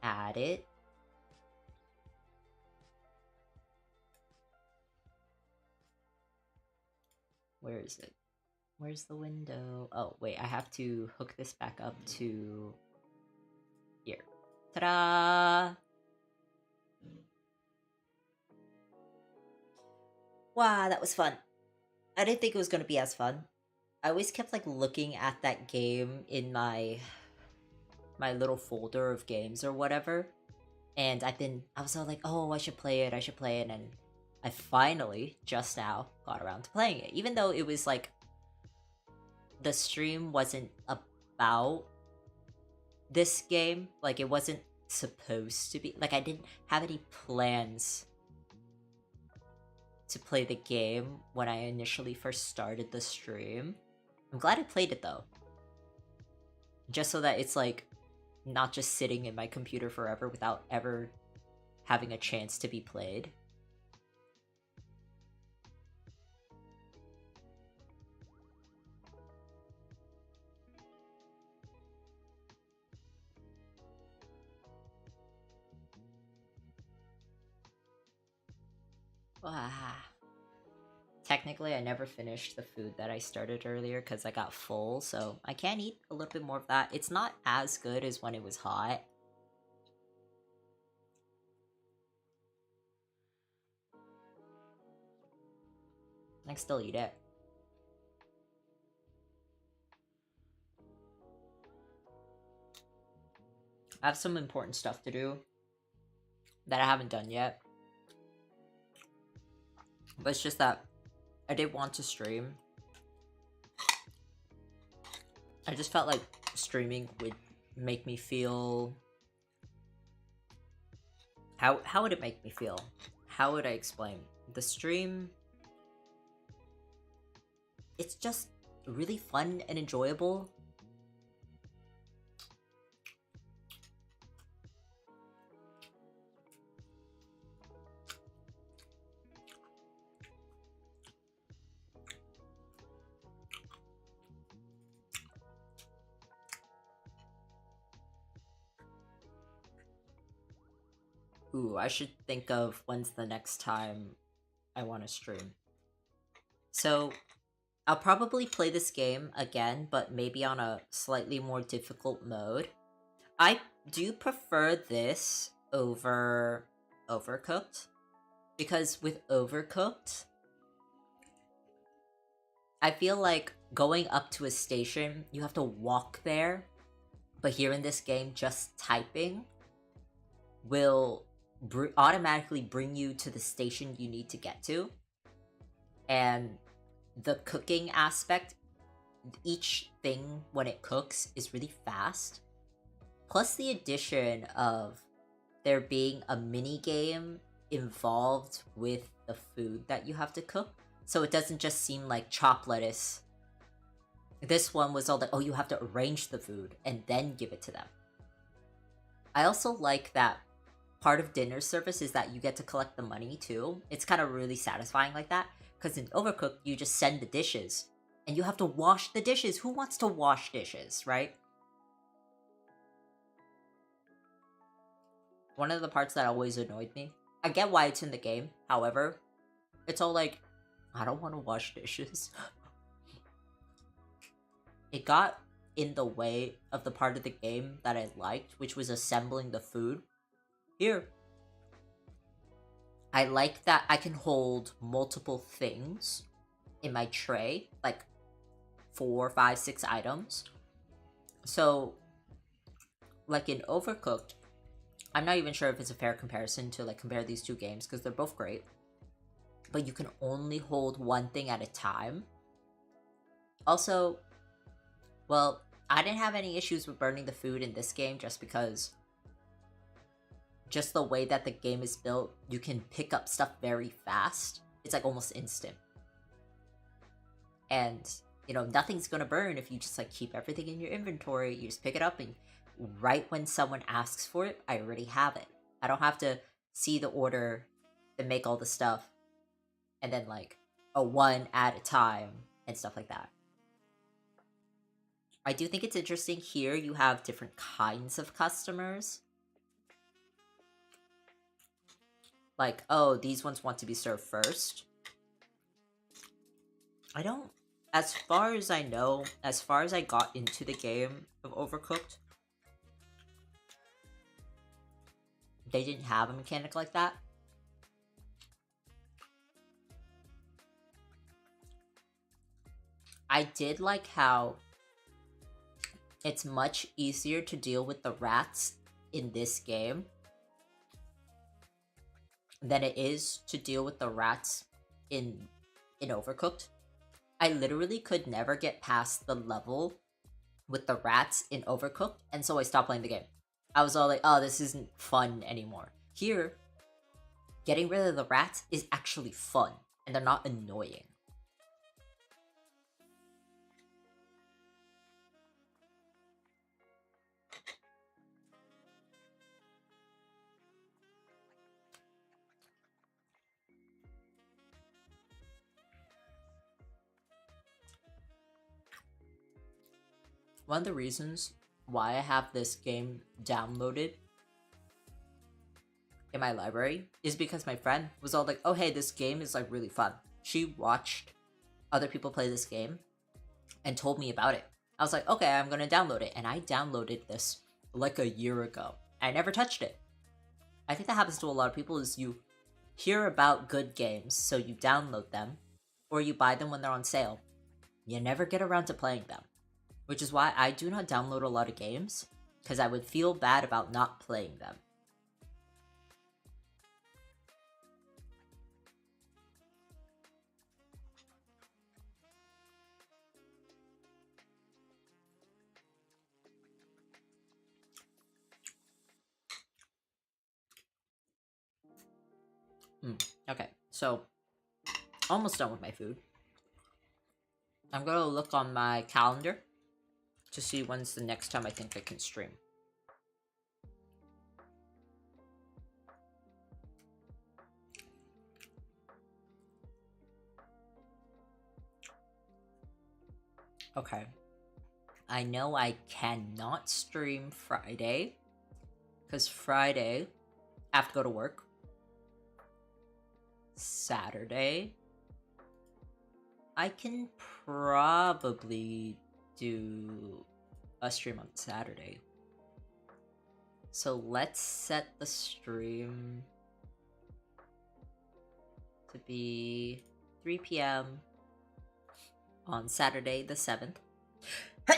Add it. Where is it? Where's the window? Oh, wait, I have to hook this back up to here. Ta-da! Wow, that was fun. I didn't think it was gonna be as fun. I always kept like looking at that game in my little folder of games or whatever. And I was all like, oh, I should play it, and I finally, just now, got around to playing it. Even though it was like, the stream wasn't about this game, like it wasn't supposed to be, like I didn't have any plans to play the game when I initially first started the stream. I'm glad I played it though. Just so that it's like, not just sitting in my computer forever without ever having a chance to be played. Ah. Technically, I never finished the food that I started earlier because I got full, so I can eat a little bit more of that. It's not as good as when it was hot. I can still eat it. I have some important stuff to do that I haven't done yet. But it's just that I did want to stream. I just felt like streaming would make me feel... How would it make me feel? How would I explain? The stream... It's just really fun and enjoyable. Ooh, I should think of when's the next time I want to stream. So, I'll probably play this game again, but maybe on a slightly more difficult mode. I do prefer this over Overcooked, because with Overcooked, I feel like going up to a station, you have to walk there, but here in this game, just typing will automatically bring you to the station you need to get to. And the cooking aspect, each thing when it cooks is really fast. Plus the addition of there being a mini game involved with the food that you have to cook, so it doesn't just seem like chopped lettuce. This one was all like, oh, you have to arrange the food and then give it to them. I also like that part of dinner service is that you get to collect the money too. It's kind of really satisfying like that, because in Overcooked, you just send the dishes and you have to wash the dishes. Who wants to wash dishes, right? One of the parts that always annoyed me. I get why it's in the game, however, it's all like, I don't want to wash dishes. It got in the way of the part of the game that I liked, which was assembling the food. Here, I like that I can hold multiple things in my tray, like 4, 5, 6 items. So, like in Overcooked, I'm not even sure if it's a fair comparison to like compare these two games because they're both great, but you can only hold one thing at a time. Also, well, I didn't have any issues with burning the food in this game just because just the way that the game is built, you can pick up stuff very fast. It's like almost instant. And, you know, nothing's gonna burn if you just like keep everything in your inventory. You just pick it up and right when someone asks for it, I already have it. I don't have to see the order and make all the stuff and then like a one at a time and stuff like that. I do think it's interesting here you have different kinds of customers. Like, oh, these ones want to be served first. I don't. As far as I know, as far as I got into the game of Overcooked, they didn't have a mechanic like that. I did like how it's much easier to deal with the rats in this game than it is to deal with the rats in Overcooked. I literally could never get past the level with the rats in Overcooked, and so I stopped playing the game. I was all like, oh, this isn't fun anymore. Here, getting rid of the rats is actually fun, and they're not annoying. One of the reasons why I have this game downloaded in my library is because my friend was all like, oh hey, this game is like really fun. She watched other people play this game and told me about it. I was like, okay, I'm gonna download it. And I downloaded this like a year ago. I never touched it. I think that happens to a lot of people is you hear about good games, so you download them, or you buy them when they're on sale. You never get around to playing them. Which is why I do not download a lot of games, because I would feel bad about not playing them. Okay, so almost done with my food. I'm gonna look on my calendar to see when's the next time I think I can stream. Okay. I know I cannot stream Friday, because Friday, I have to go to work. Saturday, I can probably do a stream on Saturday. So let's set the stream to be 3 p.m. on Saturday the 7th. Oh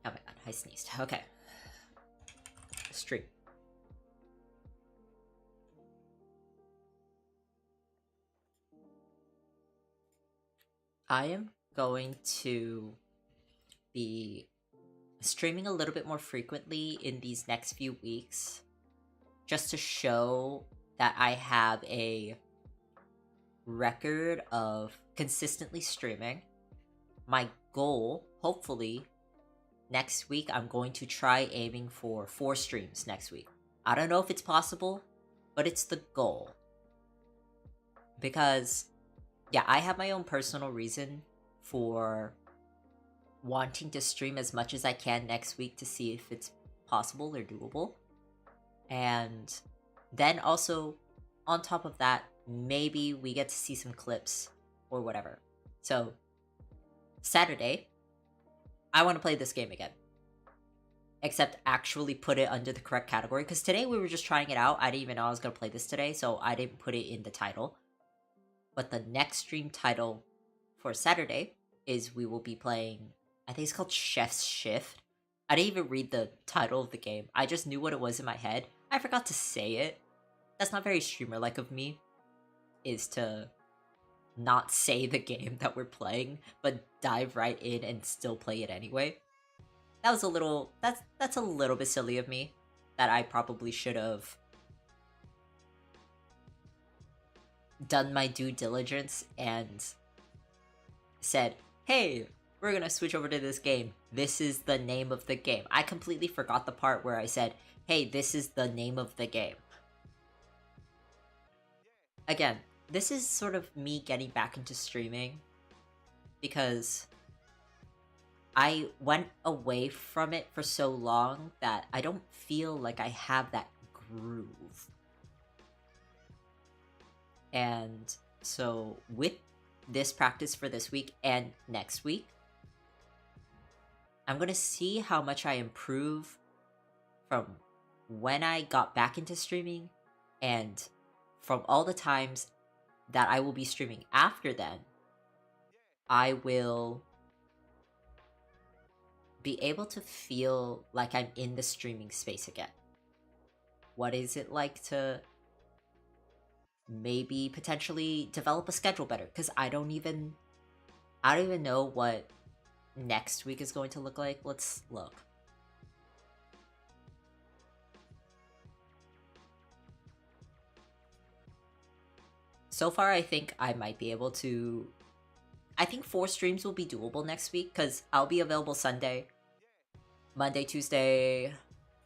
my god, I sneezed. Okay. Stream. I am going to be streaming a little bit more frequently in these next few weeks, just to show that I have a record of consistently streaming. My goal, hopefully, next week, I'm going to try aiming for 4 streams next week. I don't know if it's possible, but it's the goal. Because, yeah, I have my own personal reason for wanting to stream as much as I can next week to see if it's possible or doable. And then also, on top of that, maybe we get to see some clips or whatever. So, Saturday, I want to play this game again. Except actually put it under the correct category. Because today we were just trying it out. I didn't even know I was going to play this today, so I didn't put it in the title. But the next stream title for Saturday is we will be playing, I think it's called Chef's Shift. I didn't even read the title of the game. I just knew what it was in my head. I forgot to say it. That's not very streamer-like of me, is to not say the game that we're playing, but dive right in and still play it anyway. That was a little, that's a little bit silly of me, that I probably should have done my due diligence and said, hey, we're gonna switch over to this game. This is the name of the game. I completely forgot the part where I said, hey, this is the name of the game. Again, this is sort of me getting back into streaming because I went away from it for so long that I don't feel like I have that groove. And so with this practice for this week and next week. I'm gonna see how much I improve from when I got back into streaming and from all the times that I will be streaming after then. I will be able to feel like I'm in the streaming space again. What is it like to maybe potentially develop a schedule better? Because I don't even know what next week is going to look like. Let's look. So far, I think I might be able to... I think 4 streams will be doable next week, because I'll be available Sunday, Monday, Tuesday,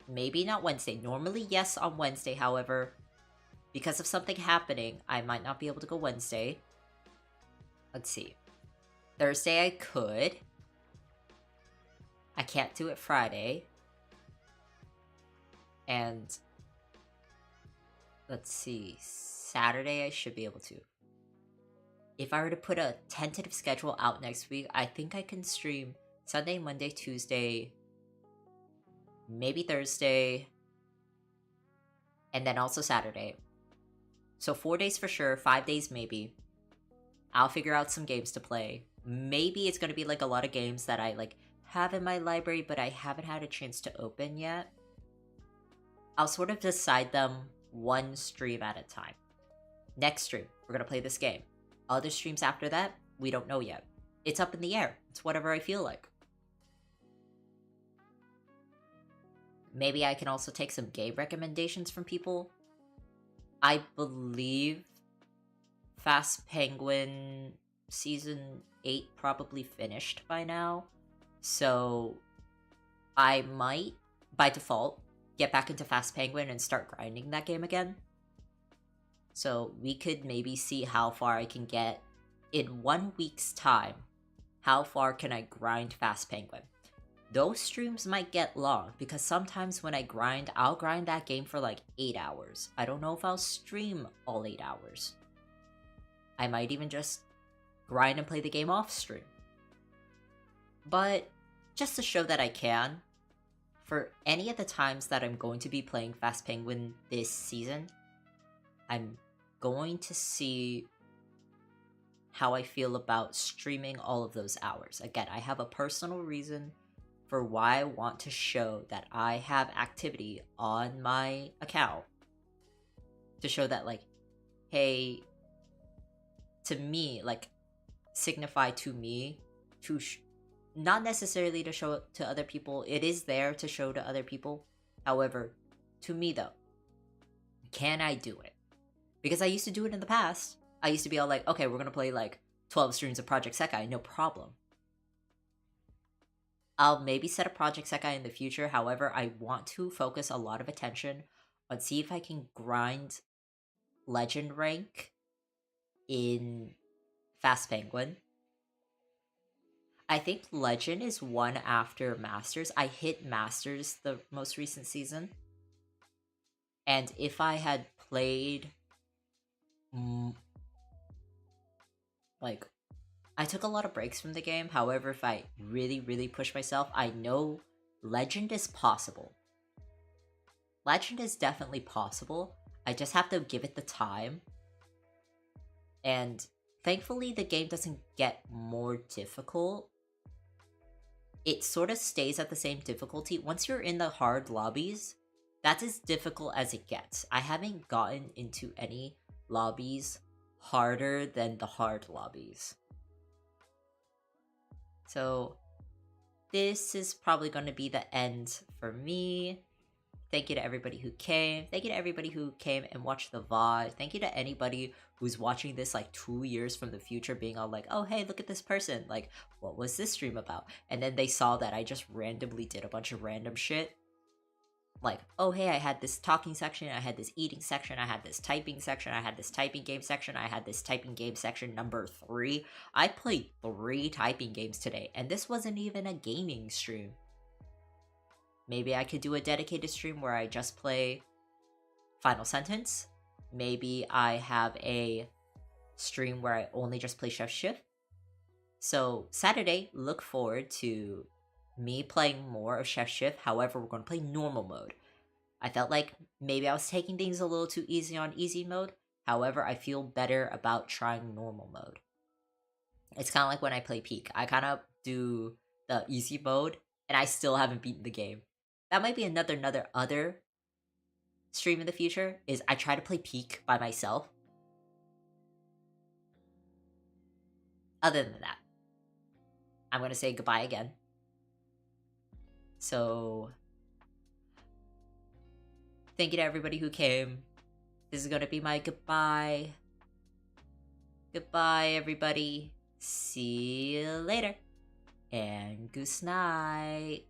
maybe not Wednesday. Normally, yes, on Wednesday, however, because of something happening, I might not be able to go Wednesday. Let's see. Thursday I could. I can't do it Friday. And let's see. Saturday I should be able to. If I were to put a tentative schedule out next week, I think I can stream Sunday, Monday, Tuesday, maybe Thursday, and then also Saturday. So 4 days for sure, 5 days maybe. I'll figure out some games to play. Maybe it's gonna be like a lot of games that I like have in my library, but I haven't had a chance to open yet. I'll sort of decide them one stream at a time. Next stream, we're gonna play this game. Other streams after that, we don't know yet. It's up in the air. It's whatever I feel like. Maybe I can also take some game recommendations from people. I believe Fast Penguin Season 8 probably finished by now. So I might, by default, get back into Fast Penguin and start grinding that game again. So we could maybe see how far I can get in 1 week's time. How far can I grind Fast Penguin? Those streams might get long, because sometimes when I grind, I'll grind that game for like 8 hours. I don't know if I'll stream all 8 hours. I might even just grind and play the game off stream. But just to show that I can, for any of the times that I'm going to be playing Fast Penguin this season, I'm going to see how I feel about streaming all of those hours. Again, I have a personal reason for why I want to show that I have activity on my account. To show that, like, hey, to me, like, signify to me, to not necessarily to show it to other people. It is there to show to other people. However, to me though, can I do it? Because I used to do it in the past. I used to be all like, okay, we're gonna play like 12 streams of Project Sekai, no problem. I'll maybe set a Project Sekai in the future. However, I want to focus a lot of attention on see if I can grind Legend rank in Fast Penguin. I think Legend is one after Masters. I hit Masters the most recent season. And if I had played... like, I took a lot of breaks from the game. However, if I really, really push myself, I know Legend is possible. Legend is definitely possible. I just have to give it the time. And thankfully, the game doesn't get more difficult. It sort of stays at the same difficulty. Once you're in the hard lobbies, that's as difficult as it gets. I haven't gotten into any lobbies harder than the hard lobbies. So this is probably going to be the end for me. Thank you to everybody who came. Thank you to everybody who came and watched the VOD. Thank you to anybody who's watching this like 2 years from the future being all like, oh, hey, look at this person. Like, what was this stream about? And then they saw that I just randomly did a bunch of random shit. Like, oh, hey, I had this talking section, I had this eating section, I had this typing section, I had this typing game section, I had this typing game section number 3. I played 3 typing games today, and this wasn't even a gaming stream. Maybe I could do a dedicated stream where I just play Final Sentence. Maybe I have a stream where I only just play Chef Shift. So Saturday, look forward to me playing more of Chef Shift. However, we're going to play normal mode. I felt like maybe I was taking things a little too easy on easy mode. However, I feel better about trying normal mode. It's kind of like when I play Peak. I kind of do the easy mode, and I still haven't beaten the game. That might be another other stream in the future, is I try to play Peak by myself. Other than that, I'm going to say goodbye again. So, thank you to everybody who came. This is going to be my goodbye. Goodbye, everybody. See you later. And goose night.